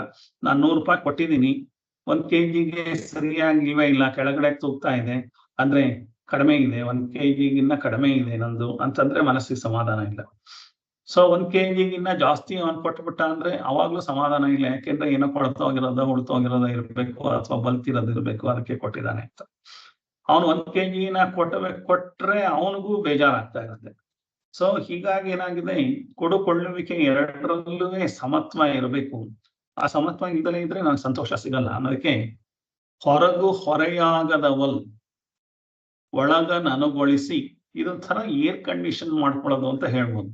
ನಾನು 100 ರೂಪಾಯಿ ಕೊಟ್ಟಿದ್ದೀನಿ, 1 kgಗೆ ಸರಿಯಾಗಿ ಇಲ್ವೇ ಇಲ್ಲ, ಕೆಳಗಡೆ ತೂಗ್ತಾ ಇದೆ, ಅಂದ್ರೆ ಕಡಿಮೆ ಇದೆ, 1 kgಗಿನ್ನ ಕಡಿಮೆ ಇದೆ ನಂದು ಅಂತಂದ್ರೆ ಮನಸ್ಸಿಗೆ ಸಮಾಧಾನ ಇಲ್ಲ. ಸೊ 1 kgಗಿನ್ನ ಜಾಸ್ತಿ ಅವನ್ ಕೊಟ್ಬಿಟ್ಟ ಅಂದ್ರೆ ಅವಾಗ್ಲೂ ಸಮಾಧಾನ ಇಲ್ಲ. ಯಾಕೆಂದ್ರೆ ಏನೋ ಉಳ್ತೋಗಿರೋದ ಇರ್ಬೇಕು, ಅಥವಾ ಬಲ್ತಿರೋದು ಇರ್ಬೇಕು, ಅದಕ್ಕೆ ಕೊಟ್ಟಿದ್ದಾನೆ ಅಂತ. ಅವನು 1 kgನ ಕೊಟ್ರೆ ಅವನಿಗೂ ಬೇಜಾರಾಗ್ತಾ ಇರುತ್ತೆ. ಸೊ ಹೀಗಾಗಿ ಏನಾಗಿದೆ, ಕೊಡುಕೊಳ್ಳುವಿಕೆ ಎರಡರಲ್ಲೂ ಸಮತ್ವ ಇರಬೇಕು. ಆ ಸಮತ್ವ ಇಲ್ಲದೆ ಇದ್ರೆ ನನಗೆ ಸಂತೋಷ ಸಿಗಲ್ಲ. ಅನ್ನೋದಕ್ಕೆ ಹೊರಗು ಹೊರೆಯಾಗದವಲ್ ಒಳಗ ನನಗೊಳಿಸಿ, ಇದೊಂಥರ ಏರ್ ಕಂಡೀಷನ್ ಮಾಡ್ಕೊಳ್ಳೋದು ಅಂತ ಹೇಳ್ಬೋದು.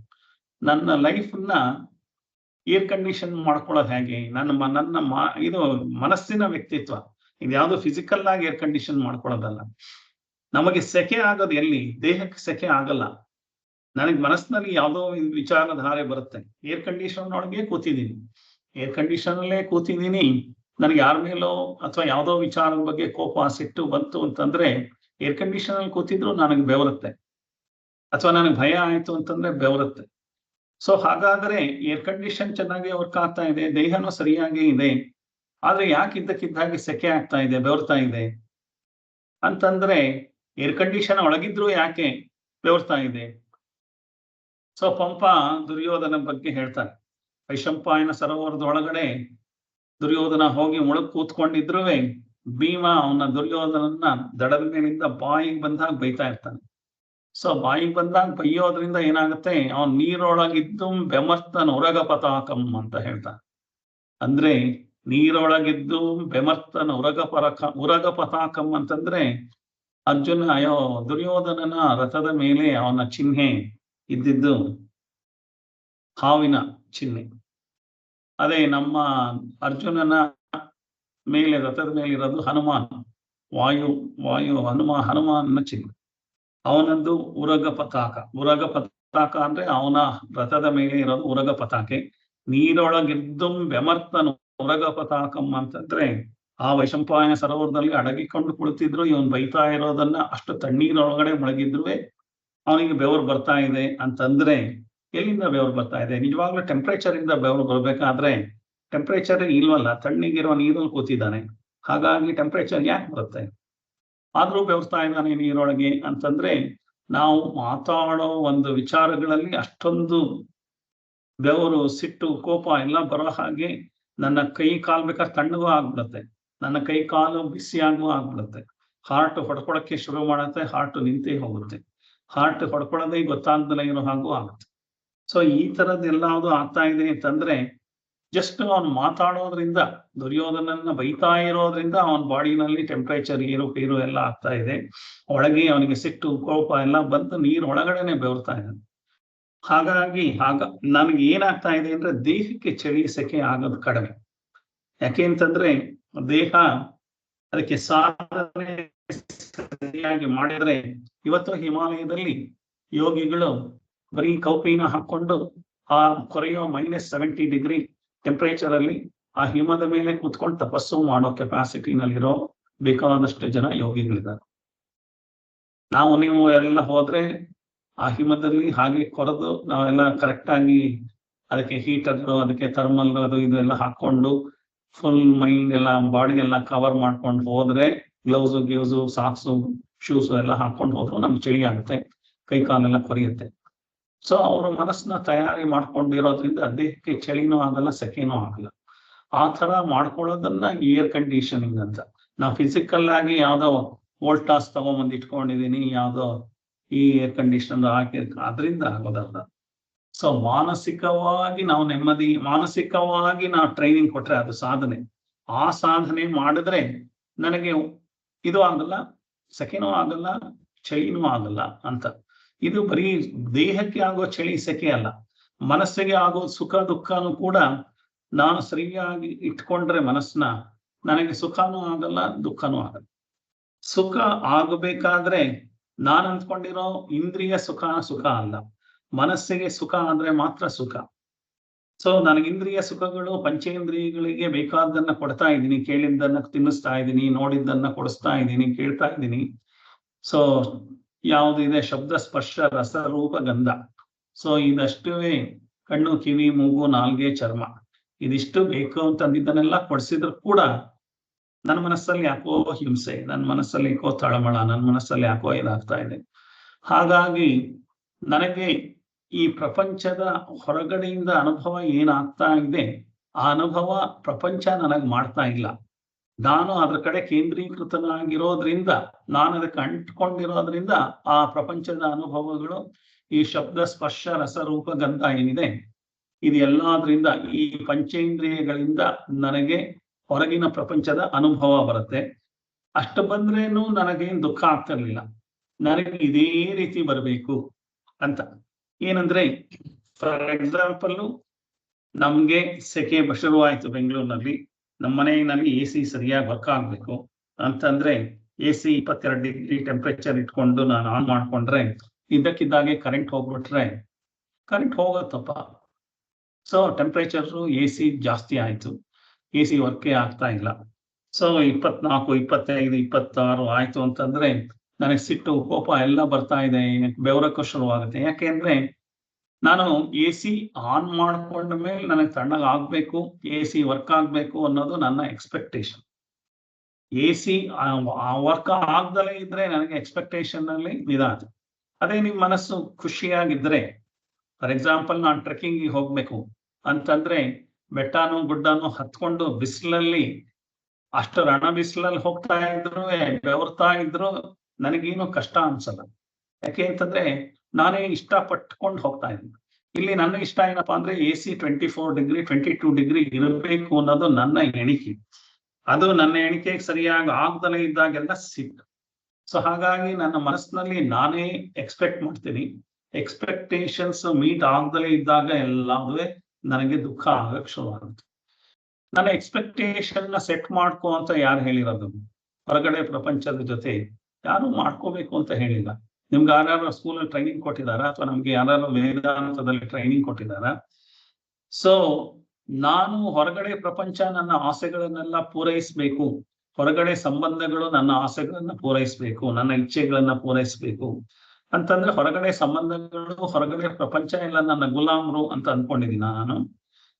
ನನ್ನ ಲೈಫ್ನ ಏರ್ ಕಂಡೀಷನ್ ಮಾಡ್ಕೊಳ್ಳೋದು ಹೇಗೆ, ಇದು ಮನಸ್ಸಿನ ವ್ಯಕ್ತಿತ್ವ. ಇದು ಯಾವ್ದು ಫಿಸಿಕಲ್ ಆಗಿ ಏರ್ ಕಂಡೀಷನ್ ಮಾಡ್ಕೊಳ್ಳೋದಲ್ಲ. ನಮಗೆ ಸೆಕೆ ಆಗೋದು ಎಲ್ಲಿ, ದೇಹಕ್ಕೆ ಸೆಕೆ ಆಗಲ್ಲ. ನನಗೆ ಮನಸ್ಸಿನಲ್ಲಿ ಯಾವುದೋ ವಿಚಾರಧಾರೆ ಬರುತ್ತೆ, ಏರ್ ಕಂಡೀಷನ್ ಒಳಗೆ ಕೂತಿದ್ದೀನಿ, ಏರ್ ಕಂಡೀಷನ್ ಅಲ್ಲೇ ಕೂತಿದ್ದೀನಿ, ನನಗೆ ಯಾರ ಮೇಲೋ ಅಥವಾ ಯಾವುದೋ ವಿಚಾರದ ಬಗ್ಗೆ ಕೋಪ ಸಿಟ್ಟು ಬಂತು ಅಂತಂದ್ರೆ ಏರ್ ಕಂಡೀಷನ್ ಅಲ್ಲಿ ಕೂತಿದ್ರು ನನಗೆ ಬೆವರುತ್ತೆ, ಅಥವಾ ನನಗೆ ಭಯ ಆಯ್ತು ಅಂತಂದ್ರೆ ಬೆವರುತ್ತೆ. ಸೊ ಹಾಗಾದ್ರೆ ಏರ್ ಕಂಡೀಷನ್ ಚೆನ್ನಾಗಿ ವರ್ಕ್ ಆಗ್ತಾ ಇದೆ, ದೇಹನೂ ಸರಿಯಾಗಿ ಇದೆ, ಆದ್ರೆ ಯಾಕೆ ಇದ್ದಕ್ಕಿದ್ದಾಗೆ ಸೆಕೆ ಆಗ್ತಾ ಇದೆ, ಬೆವರ್ತಾ ಇದೆ ಅಂತಂದ್ರೆ ಏರ್ ಕಂಡೀಷನ್ ಒಳಗಿದ್ರು ಯಾಕೆ ಬೆವರ್ತಾ ಇದೆ. ಸೊ ಪಂಪ ದುರ್ಯೋಧನ ಬಗ್ಗೆ ಹೇಳ್ತಾರೆ, ವೈಶಂಪಾಯನ ಸರೋವರದ ಒಳಗಡೆ ದುರ್ಯೋಧನ ಹೋಗಿ ಮುಳುಗ್ ಕೂತ್ಕೊಂಡಿದ್ರು ಭೀಮ ಅವನ ದುರ್ಯೋಧನನ್ನ ದಡದ ಮೇಲಿಂದ ಬಾಯಿಗೆ ಬಂದಾಗ ಬೈತಾ ಇರ್ತಾನೆ. ಸೊ ಬಾಯಿಗೆ ಬಂದಾಗ ಬೈಯೋದ್ರಿಂದ ಏನಾಗುತ್ತೆ, ಅವನ್ ನೀರೊಳಗಿದ್ದು ಬೆಮರ್ತನ ಉರಗ ಪತಾಕಂ ಅಂತ ಹೇಳ್ತಾನೆ. ಅಂದ್ರೆ ನೀರೊಳಗಿದ್ದು ಬೆಮರ್ತನ ಉರಗ ಪತಾಕಂ ಅಂತಂದ್ರೆ ಅರ್ಜುನ ದುರ್ಯೋಧನನ ರಥದ ಮೇಲೆ ಅವನ ಚಿಹ್ನೆ ಇದ್ದಿದ್ದು ಹಾವಿನ ಚಿಹ್ನೆ. ಅದೇ ನಮ್ಮ ಅರ್ಜುನನ ಮೇಲೆ ರಥದ ಮೇಲೆ ಇರೋದು ಹನುಮಾನ್, ಹನುಮಾನನ ಚಿಹ್ನೆ. ಅವನದ್ದು ಉರಗ ಪತಾಕ ಅಂದ್ರೆ ಅವನ ರಥದ ಮೇಲೆ ಇರೋದು ಉರಗ ಪತಾಕೆ. ನೀರೊಳಗಿದ್ದು ಬೆಮರ್ತನು ಉರಗ ಪತಾಕಂ ಅಂತಂದ್ರೆ ಆ ವೈಶಂಪಾಯನ ಸರೋವರದಲ್ಲಿ ಅಡಗಿಕೊಂಡು ಕುಳಿತಿದ್ರು, ಇವನ್ ಬೈತಾ ಇರೋದನ್ನ ಅಷ್ಟು ತಣ್ಣೀರೊಳಗಡೆ ಮುಳುಗಿದ್ರು ಅವನಿಗೆ ಬೆವರು ಬರ್ತಾ ಇದೆ ಅಂತಂದ್ರೆ ಎಲ್ಲಿಂದ ಬೆವರು ಬರ್ತಾ ಇದೆ? ನಿಜವಾಗ್ಲೂ ಟೆಂಪರೇಚರ್ ಇಂದ ಬೆವರು ಬರ್ಬೇಕಾದ್ರೆ ಟೆಂಪರೇಚರ್ ಇಲ್ವಲ್ಲ, ತಣ್ಣಗಿರೋ ನೀರಲ್ಲಿ ಕೂತಿದ್ದಾನೆ, ಹಾಗಾಗಿ ಟೆಂಪರೇಚರ್ ಯಾಕೆ ಬರುತ್ತೆ? ಆದ್ರೂ ಬೆವರ್ತಾ ಇದ್ದಾನೆ ನೀರೊಳಗೆ ಅಂತಂದ್ರೆ ನಾವು ಮಾತಾಡೋ ಒಂದು ವಿಚಾರಗಳಲ್ಲಿ ಅಷ್ಟೊಂದು ಬೆವರು, ಸಿಟ್ಟು, ಕೋಪ ಎಲ್ಲ ಬರೋ ಹಾಗೆ ನನ್ನ ಕೈ ಕಾಲು ಬೇಕಾದ್ರೆ ತಣ್ಣಗೂ ಆಗ್ಬಿಡುತ್ತೆ, ನನ್ನ ಕೈ ಕಾಲು ಬಿಸಿಯಾಗೂ ಆಗ್ಬಿಡುತ್ತೆ, ಹಾರ್ಟ್ ಹೊಡ್ಕೊಳಕ್ಕೆ ಶುರು ಮಾಡುತ್ತೆ, ಹಾರ್ಟ್ ನಿಂತೇ ಹೋಗುತ್ತೆ, ಹಾರ್ಟ್ ಹೊಡ್ಕೊಳ್ಳೋದೇ ಗೊತ್ತಾಗ್ದಲೇ ಇರೋ ಹಾಗೂ ಆಗುತ್ತೆ. ಸೊ ಈ ತರದ್ದೆಲ್ಲಾವುದು ಆಗ್ತಾ ಇದೆ ಅಂತಂದ್ರೆ ಜಸ್ಟ್ ಅವನು ಮಾತಾಡೋದ್ರಿಂದ, ದುರ್ಯೋಧನನ್ನ ಬೈತಾ ಇರೋದ್ರಿಂದ ಅವನ ಬಾಡಿನಲ್ಲಿ ಟೆಂಪರೇಚರ್ ಏರು ಎಲ್ಲ ಆಗ್ತಾ ಇದೆ, ಒಳಗೆ ಅವನಿಗೆ ಸಿಟ್ಟು ಕೋಪ ಎಲ್ಲ ಬಂದು ನೀರ್ ಒಳಗಡೆನೆ ಬೆವರ್ತಾ ಇದೆ. ಹಾಗಾಗಿ ನನಗೆ ಏನಾಗ್ತಾ ಇದೆ ಅಂದ್ರೆ ದೇಹಕ್ಕೆ ಚಳಿ ಸೆಕೆ ಆಗೋದು ಕಡಿಮೆ. ಯಾಕೆ ಅಂತಂದ್ರೆ ದೇಹ ಅದಕ್ಕೆ ಸಾಧನೆ ಸರಿಯಾಗಿ ಮಾಡಿದ್ರೆ, ಇವತ್ತು ಹಿಮಾಲಯದಲ್ಲಿ ಯೋಗಿಗಳು ಬರೀ ಕೌಪಿನ ಹಾಕೊಂಡು ಆ ಕೊರೆಯೋ -70 ಡಿಗ್ರಿ ಟೆಂಪರೇಚರ್ ಅಲ್ಲಿ ಆ ಹಿಮದ ಮೇಲೆ ಕೂತ್ಕೊಂಡು ತಪಸ್ಸು ಮಾಡೋ ಕೆಪಾಸಿಟಿನಲ್ಲಿರೋ ಬೇಕಾದಷ್ಟು ಜನ ಯೋಗಿಗಳಿದ್ದಾರೆ. ನೀವು ಎಲ್ಲ ಹೋದ್ರೆ ಆ ಹಿಮದಲ್ಲಿ ಹಾಗೆ ಕೊರೆದು ನಾವೆಲ್ಲ ಕರೆಕ್ಟ್ ಆಗಿ ಅದಕ್ಕೆ ಹೀಟರ್, ಅದಕ್ಕೆ ಥರ್ಮಲ್ ಅದು ಇದು ಎಲ್ಲ ಹಾಕೊಂಡು ಫುಲ್ ಮೈಂಡ್ ಎಲ್ಲ ಬಾಡಿ ಎಲ್ಲ ಕವರ್ ಮಾಡ್ಕೊಂಡು ಹೋದ್ರೆ, ಗ್ಲೌಸು ಸಾಕ್ಸು ಶೂಸು ಎಲ್ಲ ಹಾಕೊಂಡು ಹೋದ್ರು ನಮ್ಗೆ ಚಳಿ ಆಗುತ್ತೆ, ಕೈ ಕಾಲೆಲ್ಲ ಕೊರಿಯುತ್ತೆ. ಸೊ ಅವರು ಮನಸ್ಸನ್ನ ತಯಾರಿ ಮಾಡ್ಕೊಂಡಿರೋದ್ರಿಂದ ದೇಹಕ್ಕೆ ಚಳಿನೂ ಆಗಲ್ಲ, ಸೆಕೆನೂ ಆಗಲ್ಲ. ಆ ತರ ಮಾಡ್ಕೊಳ್ಳೋದನ್ನ ಏರ್ ಕಂಡೀಷನಿಂಗ್ ಅಂತ. ನಾವು ಫಿಸಿಕಲ್ ಆಗಿ ಯಾವ್ದೋ ವೋಲ್ಟಾಸ್ ತಗೊಂಬಂದು ಇಟ್ಕೊಂಡಿದೀನಿ, ಯಾವ್ದೋ ಈ ಏರ್ ಕಂಡೀಷನ್ ಅದರಿಂದ ಆಗೋದಲ್ಲ. ಸೊ ಮಾನಸಿಕವಾಗಿ ನಾವು ಮಾನಸಿಕವಾಗಿ ನಾವು ಟ್ರೈನಿಂಗ್ ಕೊಟ್ರೆ ಅದು ಸಾಧನೆ. ಆ ಸಾಧನೆ ಮಾಡಿದ್ರೆ ನನಗೆ ಇದು ಆಗಲ್ಲ, ಸೆಕೆನೂ ಆಗಲ್ಲ, ಚಳಿನೂ ಆಗಲ್ಲ ಅಂತ. ಇದು ಬರೀ ದೇಹಕ್ಕೆ ಆಗೋ ಚಳಿ ಸೆಕೆ ಅಲ್ಲ, ಮನಸ್ಸಿಗೆ ಆಗೋ ಸುಖ ದುಃಖನೂ ಕೂಡ ನಾನು ಸರಿಯಾಗಿ ಇಟ್ಕೊಂಡ್ರೆ ಮನಸ್ಸನ್ನ, ನನಗೆ ಸುಖನೂ ಆಗಲ್ಲ, ದುಃಖನೂ ಆಗಲ್ಲ. ಸುಖ ಆಗಬೇಕಾದ್ರೆ ನಾನು ಅಂದ್ಕೊಂಡಿರೋ ಇಂದ್ರಿಯ ಸುಖ ಅಲ್ಲ, ಮನಸ್ಸಿಗೆ ಸುಖ ಅಂದ್ರೆ ಮಾತ್ರ ಸುಖ. ಸೊ ನನಗೆ ಇಂದ್ರಿಯ ಸುಖಗಳು, ಪಂಚೇಂದ್ರಿಯಗಳಿಗೆ ಬೇಕಾದ್ದನ್ನ ಕೊಡ್ತಾ ಇದ್ದೀನಿ, ಕೇಳಿದ್ದನ್ನ ತಿನ್ನಿಸ್ತಾ ಇದ್ದೀನಿ, ನೋಡಿದ್ದನ್ನ ಕೊಡಿಸ್ತಾ ಇದ್ದೀನಿ, ಕೇಳ್ತಾ ಇದ್ದೀನಿ. ಸೊ ಯಾವುದಿದೆ, ಶಬ್ದ, ಸ್ಪರ್ಶ, ರಸ, ರೂಪ, ಗಂಧ. ಸೊ ಇದಷ್ಟುವೇ ಕಣ್ಣು, ಕಿವಿ, ಮೂಗು, ನಾಲ್ಗೆ, ಚರ್ಮ, ಇದಿಷ್ಟು ಬೇಕು ಅಂತಂದಿದ್ದನ್ನೆಲ್ಲ ಕೊಡಿಸಿದ್ರು ಕೂಡ ನನ್ನ ಮನಸ್ಸಲ್ಲಿ ಯಾಕೋ ಹಿಂಸೆ, ನನ್ನ ಮನಸ್ಸಲ್ಲಿ ಯಾಕೋ ತಳಮಳ, ನನ್ನ ಮನಸ್ಸಲ್ಲಿ ಯಾಕೋ ಇದಾಗ್ತಾ ಇದೆ. ಹಾಗಾಗಿ ನನಗೆ ಈ ಪ್ರಪಂಚದ ಹೊರಗಡೆಯಿಂದ ಅನುಭವ ಏನಾಗ್ತಾ ಇದೆ, ಆ ಅನುಭವ ಪ್ರಪಂಚ ನನಗೆ ಮಾಡ್ತಾ ಇಲ್ಲ. ನಾನು ಅದ್ರ ಕಡೆ ಕೇಂದ್ರೀಕೃತನಾಗಿರೋದ್ರಿಂದ, ನಾನು ಅದಕ್ಕೆ ಅಂಟ್ಕೊಂಡಿರೋದ್ರಿಂದ ಆ ಪ್ರಪಂಚದ ಅನುಭವಗಳು, ಈ ಶಬ್ದ, ಸ್ಪರ್ಶ, ರಸ, ರೂಪ, ಗಂಧ ಏನಿದೆ, ಇದು ಎಲ್ಲಾದ್ರಿಂದ, ಈ ಪಂಚೇಂದ್ರಿಯಗಳಿಂದ ನನಗೆ ಹೊರಗಿನ ಪ್ರಪಂಚದ ಅನುಭವ ಬರುತ್ತೆ. ಅಷ್ಟು ಬಂದ್ರೇನು ನನಗೇನು ದುಃಖ ಆಗ್ತಿರ್ಲಿಲ್ಲ. ನನಗೆ ಇದೇ ರೀತಿ ಬರಬೇಕು ಅಂತ. ಏನಂದ್ರೆ, ಫಾರ್ ಎಕ್ಸಾಂಪಲ್, ನಮ್ಗೆ ಸೆಕೆ ಶುರುವಾಯ್ತು ಬೆಂಗಳೂರಿನಲ್ಲಿ. ನಮ್ಮ ಮನೆಯಲ್ಲಿ AC ಸರಿಯಾಗಿ ವರ್ಕ್ ಆಗ್ಬೇಕು ಅಂತಂದ್ರೆ, AC 22 ಡಿಗ್ರಿ ಟೆಂಪರೇಚರ್ ಇಟ್ಕೊಂಡು ನಾನು ಆನ್ ಮಾಡ್ಕೊಂಡ್ರೆ, ಇದ್ದಕ್ಕಿದ್ದಾಗೆ ಕರೆಂಟ್ ಹೋಗ್ಬಿಟ್ರೆ ಕರೆಂಟ್ ಹೋಗತ್ತಪ್ಪ. ಸೊ ಟೆಂಪರೇಚರು AC ಜಾಸ್ತಿ ಆಯ್ತು, AC ವರ್ಕೇ ಆಗ್ತಾ ಇಲ್ಲ. ಸೊ 24, 25, 26 ಆಯ್ತು ಅಂತಂದ್ರೆ ನನಗೆ ಸಿಟ್ಟು, ಕೋಪ ಎಲ್ಲ ಬರ್ತಾ ಇದೆ, ಬೆವರಕ್ಕೂ ಶುರುವಾಗುತ್ತೆ. ಯಾಕೆಂದ್ರೆ ನಾನು AC ಆನ್ ಮಾಡ್ಕೊಂಡ ಮೇಲೆ ನನಗೆ ತಣ್ಣಗೆ ಆಗ್ಬೇಕು, AC ವರ್ಕ್ ಆಗ್ಬೇಕು ಅನ್ನೋದು ನನ್ನ ಎಕ್ಸ್ಪೆಕ್ಟೇಷನ್. AC ವರ್ಕ್ ಆಗ್ದಲೇ ಇದ್ರೆ ನನಗೆ ಎಕ್ಸ್ಪೆಕ್ಟೇಷನ್ ಅಲ್ಲಿ ನಿಧಾನ. ಅದೇ ನಿಮ್ ಮನಸ್ಸು ಖುಷಿಯಾಗಿದ್ರೆ, ಫಾರ್ ಎಕ್ಸಾಂಪಲ್ ನಾನು ಟ್ರೆಕ್ಕಿಂಗ್ ಹೋಗ್ಬೇಕು ಅಂತಂದ್ರೆ, ಬೆಟ್ಟನೂ ಗುಡ್ಡನೂ ಹತ್ಕೊಂಡು ಬಿಸಿಲಲ್ಲಿ, ಅಷ್ಟು ರಣ ಬಿಸಿಲಲ್ಲಿ ಹೋಗ್ತಾ ಇದ್ರು, ಬೆವರ್ತಾ ಇದ್ರು ನನಗೇನು ಕಷ್ಟ ಅನ್ಸಲ್ಲ. ಯಾಕೆ ಅಂತಂದ್ರೆ ನಾನೇ ಇಷ್ಟ ಪಟ್ಕೊಂಡು ಹೋಗ್ತಾ ಇದ್ದೀನಿ. ಇಲ್ಲಿ ನನ್ನ ಇಷ್ಟ ಏನಪ್ಪಾ ಅಂದ್ರೆ AC 24 ಡಿಗ್ರಿ 22 ಡಿಗ್ರಿ ಇರಬೇಕು ಅನ್ನೋದು ನನ್ನ ಎಣಿಕೆ. ಅದು ನನ್ನ ಎಣಿಕೆಗೆ ಸರಿಯಾಗಿ ಆಗ್ದಲೇ ಇದ್ದಾಗೆಲ್ಲ ಸಿಟ್ಟು. ಸೊ ಹಾಗಾಗಿ ನನ್ನ ಮನಸ್ಸಿನಲ್ಲಿ ನಾನೇ ಎಕ್ಸ್ಪೆಕ್ಟ್ ಮಾಡ್ತೀನಿ. ಎಕ್ಸ್ಪೆಕ್ಟೇಷನ್ಸ್ ಮೀಟ್ ಆಗ್ದಲೇ ಇದ್ದಾಗ ಎಲ್ಲಾದ್ರೂ ನನಗೆ ದುಃಖ ಆಗಕ್ ಶುರು ಆಗುತ್ತೆ. ನನ್ನ ಎಕ್ಸ್ಪೆಕ್ಟೇಷನ್ ನ ಸೆಟ್ ಮಾಡ್ಕೋ ಅಂತ ಯಾರು ಹೇಳಿರೋದು? ಹೊರಗಡೆ ಪ್ರಪಂಚದ ಜೊತೆ ಯಾರು ಮಾಡ್ಕೋಬೇಕು ಅಂತ ಹೇಳಿಲ್ಲ. ನಿಮ್ಗೆ ಯಾರು ಸ್ಕೂಲಲ್ಲಿ ಟ್ರೈನಿಂಗ್ ಕೊಟ್ಟಿದಾರ, ಅಥವಾ ನಮ್ಗೆ ಯಾರು ವೇದಾಂತದಲ್ಲಿ ಟ್ರೈನಿಂಗ್ ಕೊಟ್ಟಿದಾರ? ಸೊ ನಾನು ಹೊರಗಡೆ ಪ್ರಪಂಚ ನನ್ನ ಆಸೆಗಳನ್ನೆಲ್ಲ ಪೂರೈಸಬೇಕು, ಹೊರಗಡೆ ಸಂಬಂಧಗಳು ನನ್ನ ಆಸೆಗಳನ್ನ ಪೂರೈಸಬೇಕು, ನನ್ನ ಇಚ್ಛೆಗಳನ್ನ ಪೂರೈಸಬೇಕು ಅಂತಂದ್ರೆ, ಹೊರಗಡೆ ಸಂಬಂಧಗಳು, ಹೊರಗಡೆ ಪ್ರಪಂಚ ಎಲ್ಲ ನನ್ನ ಗುಲಾಮ್ರು ಅಂತ ಅನ್ಕೊಂಡಿದ್ದೀನಿ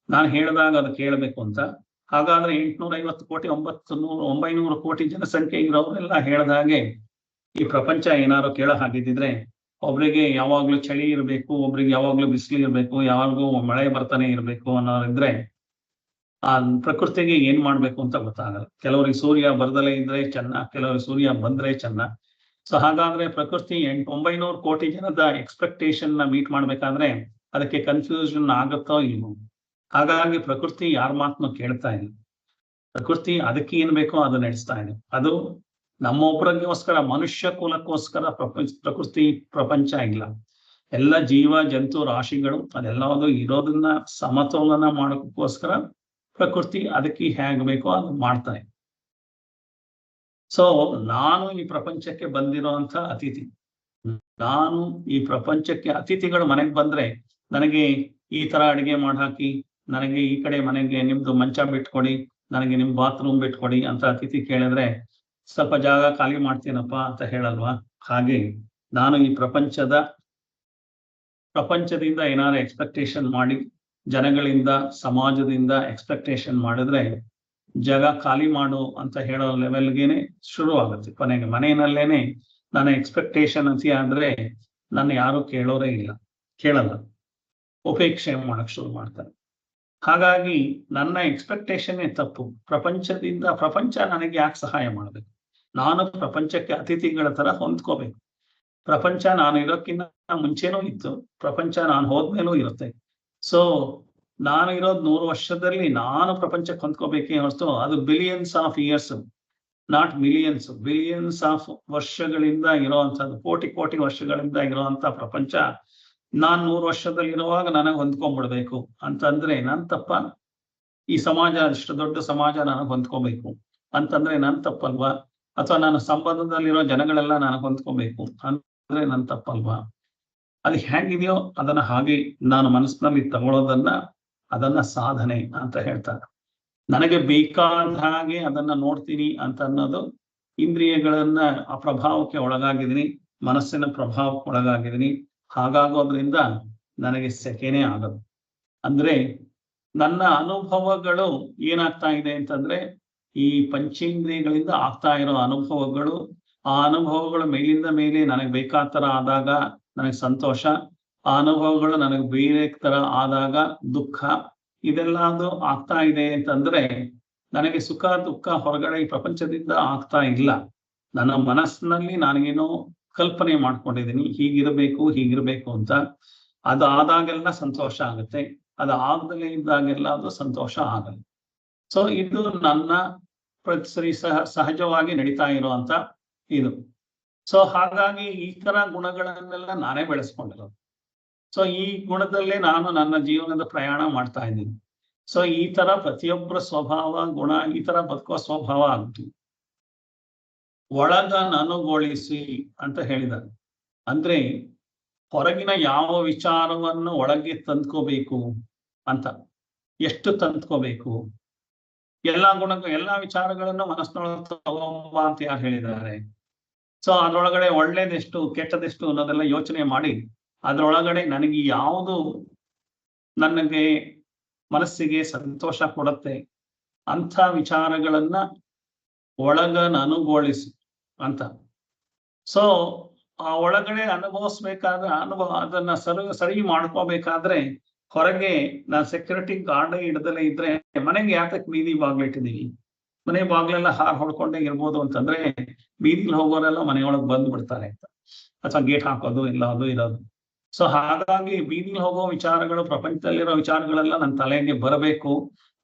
ನಾನು ಹೇಳಿದಾಗ ಅದು ಕೇಳಬೇಕು ಅಂತ. ಹಾಗಾದ್ರೆ 850 ಕೋಟಿ 900 ಕೋಟಿ ಜನಸಂಖ್ಯೆ ಇರೋರೆಲ್ಲ ಹೇಳ್ದಾಗೆ ಈ ಪ್ರಪಂಚ ಏನಾದ್ರು ಕೇಳೋ ಹಾಗಿದ್ದಿದ್ರೆ, ಒಬ್ರಿಗೆ ಯಾವಾಗ್ಲೂ ಚಳಿ ಇರಬೇಕು, ಒಬ್ರಿಗೆ ಯಾವಾಗ್ಲೂ ಬಿಸಿಲು ಇರಬೇಕು, ಯಾವಾಗ್ಲೂ ಮಳೆ ಬರ್ತಾನೆ ಇರಬೇಕು ಅನ್ನೋರಿದ್ರೆ ಆ ಪ್ರಕೃತಿಗೆ ಏನ್ ಮಾಡ್ಬೇಕು ಅಂತ ಗೊತ್ತಾಗಲ್ಲ. ಕೆಲವರಿಗೆ ಸೂರ್ಯ ಬರ್ದಲೇ ಇದ್ರೆ ಚೆನ್ನ, ಕೆಲವರಿಗೆ ಸೂರ್ಯ ಬಂದ್ರೆ ಚೆನ್ನ. ಸೊ ಹಾಗಾದ್ರೆ ಪ್ರಕೃತಿ 900 ಕೋಟಿ ಜನದ ಎಕ್ಸ್ಪೆಕ್ಟೇಷನ್ ನ ಮೀಟ್ ಮಾಡ್ಬೇಕಾದ್ರೆ ಅದಕ್ಕೆ ಕನ್ಫ್ಯೂಷನ್ ಆಗುತ್ತೋ ಇಲ್ವೋ? ಹಾಗಾಗಿ ಪ್ರಕೃತಿ ಯಾರ ಮಾತನ್ನು ಕೇಳ್ತಾ ಇಲ್ಲ. ಪ್ರಕೃತಿ ಅದಕ್ಕೆ ಏನ್ ಬೇಕೋ ಅದು ನಡೆಸ್ತಾ ಇದೆ. ಅದು ನಮ್ಮೊಬ್ಬರಿಗೋಸ್ಕರ, ಮನುಷ್ಯ ಕುಲಕ್ಕೋಸ್ಕರ ಪ್ರಕೃತಿ ಪ್ರಪಂಚ ಇಲ್ಲ. ಎಲ್ಲ ಜೀವ ಜಂತು ರಾಶಿಗಳು ಅದೆಲ್ಲದು ಇರೋದನ್ನ ಸಮತೋಲನ ಮಾಡೋಕ್ಕೋಸ್ಕರ ಪ್ರಕೃತಿ ಅದಕ್ಕೆ ಹೇಗೆ ಬೇಕೋ ಅದು ಮಾಡ್ತಾನೆ. ಸೊ ನಾನು ಈ ಪ್ರಪಂಚಕ್ಕೆ ಬಂದಿರೋಂಥ ಅತಿಥಿ. ನಾನು ಈ ಪ್ರಪಂಚಕ್ಕೆ ಅತಿಥಿಗಳು ಮನೆಗೆ ಬಂದ್ರೆ, ನನಗೆ ಈ ತರ ಅಡಿಗೆ ಹಾಕಿ, ನನಗೆ ಈ ಕಡೆ ಮನೆಗೆ ನಿಮ್ದು ಮಂಚ ಬಿಟ್ಕೊಡಿ, ನನಗೆ ನಿಮ್ ಬಾತ್ರೂಮ್ ಬಿಟ್ಕೊಡಿ ಅಂತ ಅತಿಥಿ ಕೇಳಿದ್ರೆ ಸ್ವಲ್ಪ ಜಾಗ ಖಾಲಿ ಮಾಡ್ತೀನಪ್ಪ ಅಂತ ಹೇಳಲ್ವಾ? ಹಾಗೆ ನಾನು ಈ ಪ್ರಪಂಚದಿಂದ ಏನಾದ್ರು ಎಕ್ಸ್ಪೆಕ್ಟೇಷನ್ ಮಾಡಿ, ಜನಗಳಿಂದ, ಸಮಾಜದಿಂದ ಎಕ್ಸ್ಪೆಕ್ಟೇಷನ್ ಮಾಡಿದ್ರೆ ಜಾಗ ಖಾಲಿ ಮಾಡು ಅಂತ ಹೇಳೋ ಲೆವೆಲ್ಗೆನೆ ಶುರು ಆಗುತ್ತೆ. ಕೊನೆಗೆ ಮನೆಯಲ್ಲೇನೆ ನನ್ನ ಎಕ್ಸ್ಪೆಕ್ಟೇಷನ್ ಅತಿ ಆದ್ರೆ ನನ್ನ ಯಾರು ಕೇಳಲ್ಲ, ಉಪೇಕ್ಷೆ ಮಾಡಕ್ ಶುರು ಮಾಡ್ತಾರೆ. ಹಾಗಾಗಿ ನನ್ನ ಎಕ್ಸ್ಪೆಕ್ಟೇಷನ್ನೇ ತಪ್ಪು. ಪ್ರಪಂಚ ನನಗೆ ಯಾಕೆ ಸಹಾಯ ಮಾಡಬೇಕು? ನಾನು ಪ್ರಪಂಚಕ್ಕೆ ಅತಿಥಿಗಳ ತರ ಹೊಂದ್ಕೋಬೇಕು. ಪ್ರಪಂಚ ನಾನು ಇರೋಕ್ಕಿಂತ ಮುಂಚೆನೂ ಇತ್ತು, ಪ್ರಪಂಚ ನಾನು ಹೋದ್ಮೇಲೂ ಇರುತ್ತೆ. ಸೊ ನಾನು ಇರೋದು 100 ವರ್ಷದಲ್ಲಿ ನಾನು ಪ್ರಪಂಚಕ್ಕೆ ಹೊಂದ್ಕೋಬೇಕೇ ಹೊರತು ಅದು billions of years, not millions. Billions of ವರ್ಷಗಳಿಂದ ಇರೋವಂಥದ್ದು, ಕೋಟಿ ವರ್ಷಗಳಿಂದ ಇರುವಂತ ಪ್ರಪಂಚ ನಾನ್ 100 ವರ್ಷದಲ್ಲಿ ಇರುವಾಗ ನನಗೆ ಹೊಂದ್ಕೊಂಡ್ಬಿಡ್ಬೇಕು ಅಂತಂದ್ರೆ ನನ್ ತಪ್ಪ? ಈ ಸಮಾಜ, ಇಷ್ಟು ದೊಡ್ಡ ಸಮಾಜ ನನಗೆ ಹೊಂದ್ಕೋಬೇಕು ಅಂತಂದ್ರೆ ನನ್ ತಪ್ಪಲ್ವಾ? ಅಥವಾ ನಾನು ಸಂಬಂಧದಲ್ಲಿರೋ ಜನಗಳೆಲ್ಲ ನನಗೆ ಹೊಂದ್ಕೋಬೇಕು ಅಂದ್ರೆ ನನ್ ತಪ್ಪಲ್ವಾ? ಅದು ಹೇಗಿದೆಯೋ ಅದನ್ನ ಹಾಗೆ ನಾನು ಮನಸ್ಸಿನಲ್ಲಿ ತಗೊಳ್ಳೋದನ್ನ, ಅದನ್ನ ಸಾಧನೆ ಅಂತ ಹೇಳ್ತಾರೆ. ನನಗೆ ಬೇಕಾದ ಹಾಗೆ ಅದನ್ನ ನೋಡ್ತೀನಿ ಅಂತ ಅನ್ನೋದು, ಇಂದ್ರಿಯಗಳನ್ನ ಆ ಪ್ರಭಾವಕ್ಕೆ ಒಳಗಾಗಿದ್ದೀನಿ, ಮನಸ್ಸಿನ ಪ್ರಭಾವಕ್ಕೆ ಒಳಗಾಗಿದ್ದೀನಿ. ಹಾಗಾಗೋದ್ರಿಂದ ನನಗೆ ಸೆಕೆನೇ ಆಗದು. ಅಂದ್ರೆ ನನ್ನ ಅನುಭವಗಳು ಏನಾಗ್ತಾ ಇದೆ ಅಂತಂದ್ರೆ, ಈ ಪಂಚೇಂದ್ರಿಯಗಳಿಂದ ಆಗ್ತಾ ಇರೋ ಅನುಭವಗಳು, ಆ ಅನುಭವಗಳು ಮೇಲಿಂದ ಮೇಲೆ ನನಗೆ ಬೇಕಾದ ತರ ಆದಾಗ ನನಗೆ ಸಂತೋಷ, ಆ ಅನುಭವಗಳು ನನಗೆ ಬೇರೆ ತರ ಆದಾಗ ದುಃಖ, ಇದೆಲ್ಲ ಅದು ಆಗ್ತಾ ಇದೆ ಅಂತಂದ್ರೆ ನನಗೆ ಸುಖ ದುಃಖ ಹೊರಗಡೆ ಈ ಪ್ರಪಂಚದಿಂದ ಆಗ್ತಾ ಇಲ್ಲ. ನನ್ನ ಮನಸ್ಸಿನಲ್ಲಿ ನಾನೇನೋ ಕಲ್ಪನೆ ಮಾಡ್ಕೊಂಡಿದ್ದೀನಿ, ಹೀಗಿರ್ಬೇಕು ಅಂತ. ಅದು ಆದಾಗೆಲ್ಲ ಸಂತೋಷ ಆಗುತ್ತೆ, ಅದು ಆಗದಲೇ ಇದ್ದಾಗೆಲ್ಲ ಅದು ಸಂತೋಷ ಆಗಲ್ಲ. ಸೊ ಇದು ನನ್ನ ಸಹಜವಾಗಿ ನಡೀತಾ ಇರುವಂತ ಇದು. ಸೊ ಹಾಗಾಗಿ ಈ ತರ ಗುಣಗಳನ್ನೆಲ್ಲ ನಾನೇ ಬೆಳೆಸ್ಕೊಂಡಿರೋದು. ಸೊ ಈ ಗುಣದಲ್ಲೇ ನಾನು ನನ್ನ ಜೀವನದ ಪ್ರಯಾಣ ಮಾಡ್ತಾ ಇದ್ದೀನಿ. ಸೊ ಈ ತರ ಪ್ರತಿಯೊಬ್ಬರ ಸ್ವಭಾವ ಗುಣ, ಈ ತರ ಬದುಕುವ ಸ್ವಭಾವ ಆಗುತ್ತೆ. ಒಳಗ ನನಗೊಳಿಸಿ ಅಂತ ಹೇಳಿದ್ದಾರೆ. ಅಂದ್ರೆ ಹೊರಗಿನ ಯಾವ ವಿಚಾರವನ್ನು ಒಳಗೆ ತಂದ್ಕೋಬೇಕು ಅಂತ, ಎಷ್ಟು ತಂದ್ಕೋಬೇಕು, ಎಲ್ಲಾ ವಿಚಾರಗಳನ್ನು ಮನಸ್ಸಿನೊಳಗೆ ತಗೊಂಬ ಅಂತ ಯಾರು ಹೇಳಿದ್ದಾರೆ? ಸೊ ಅದ್ರೊಳಗಡೆ ಒಳ್ಳೇದೆಷ್ಟು ಕೆಟ್ಟದೆಷ್ಟು ಅನ್ನೋದೆಲ್ಲ ಯೋಚನೆ ಮಾಡಿ, ಅದ್ರೊಳಗಡೆ ನನಗೆ ಯಾವುದು ನನಗೆ ಮನಸ್ಸಿಗೆ ಸಂತೋಷ ಕೊಡುತ್ತೆ ಅಂಥ ವಿಚಾರಗಳನ್ನ ಒಳಗ ಅನುಭವಿಸಿ ಅಂತ. ಸೊ ಆ ಒಳಗಡೆ ಅನುಭವಿಸ್ಬೇಕಾದ್ರೆ ಅದನ್ನ ಸರಿ ಮಾಡ್ಕೋಬೇಕಾದ್ರೆ ಹೊರಗೆ ನಾನು ಸೆಕ್ಯೂರಿಟಿ ಗಾರ್ಡ್ ಹಿಡ್ದಲೇ ಇದ್ರೆ, ಮನೆಗೆ ಯಾತಕ್ಕೆ ಬೀದಿ ಬಾಗ್ಲಿಟ್ಟಿದೀವಿ, ಮನೆ ಬಾಗ್ಲೆಲ್ಲ ಹಾರ್ ಹೊಡ್ಕೊಂಡೇ ಇರ್ಬೋದು ಅಂತಂದ್ರೆ ಬೀದಿಲಿ ಹೋಗೋರೆಲ್ಲ ಮನೆಯೊಳಗೆ ಬಂದು ಬಿಡ್ತಾರೆ ಅಂತ, ಅಥವಾ ಗೇಟ್ ಹಾಕೋದು ಇಲ್ಲ ಅದು ಇರೋದು. ಸೊ ಹಾಗಾಗಿ ಬೀದಿಲಿ ಹೋಗೋ ವಿಚಾರಗಳು, ಪ್ರಪಂಚದಲ್ಲಿರೋ ವಿಚಾರಗಳೆಲ್ಲ ನನ್ನ ತಲೆಗೆ ಬರಬೇಕು,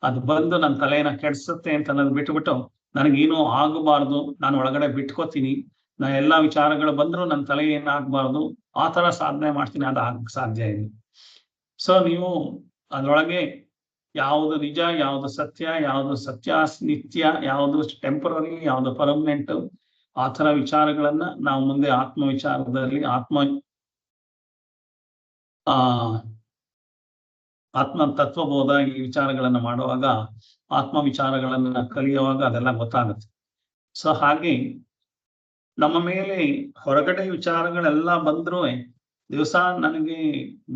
ಅದು ಬಂದು ನನ್ನ ತಲೆಯನ್ನ ಕೆಡಿಸುತ್ತೆ ಅಂತ ಅನ್ನೋದು ಬಿಟ್ಬಿಟ್ಟು ನನಗೇನೂ ಆಗಬಾರ್ದು, ನಾನು ಒಳಗಡೆ ಬಿಟ್ಕೋತೀನಿ, ನಾ ಎಲ್ಲಾ ವಿಚಾರಗಳು ಬಂದ್ರು ನನ್ನ ತಲೆ ಏನಾಗಬಾರ್ದು, ಆ ತರ ಸಾಧನೆ ಮಾಡ್ತೀನಿ. ಅದು ಆಗಕ್ಕೆ ಸಾಧ್ಯ ಇದೆ. ಸೊ ನೀವು ಅದ್ರೊಳಗೆ ಯಾವುದು ನಿಜ, ಯಾವುದು ಸತ್ಯ, ಯಾವುದು ನಿತ್ಯ, ಯಾವುದು ಟೆಂಪರರಿ, ಯಾವುದು ಪರ್ಮನೆಂಟ್, ಆ ತರ ವಿಚಾರಗಳನ್ನ ನಾವು ಮುಂದೆ ಆತ್ಮ ವಿಚಾರದಲ್ಲಿ ಆತ್ಮ ತತ್ವಬೋಧ ಈ ವಿಚಾರಗಳನ್ನ ಮಾಡುವಾಗ, ಆತ್ಮ ವಿಚಾರಗಳನ್ನ ಕಲಿಯುವಾಗ ಅದೆಲ್ಲ ಗೊತ್ತಾಗುತ್ತೆ. ಸೊ ಹಾಗೆ ನಮ್ಮ ಮೇಲೆ ಹೊರಗಡೆ ವಿಚಾರಗಳೆಲ್ಲ ಬಂದ್ರೂ ದಿವಸ ನನಗೆ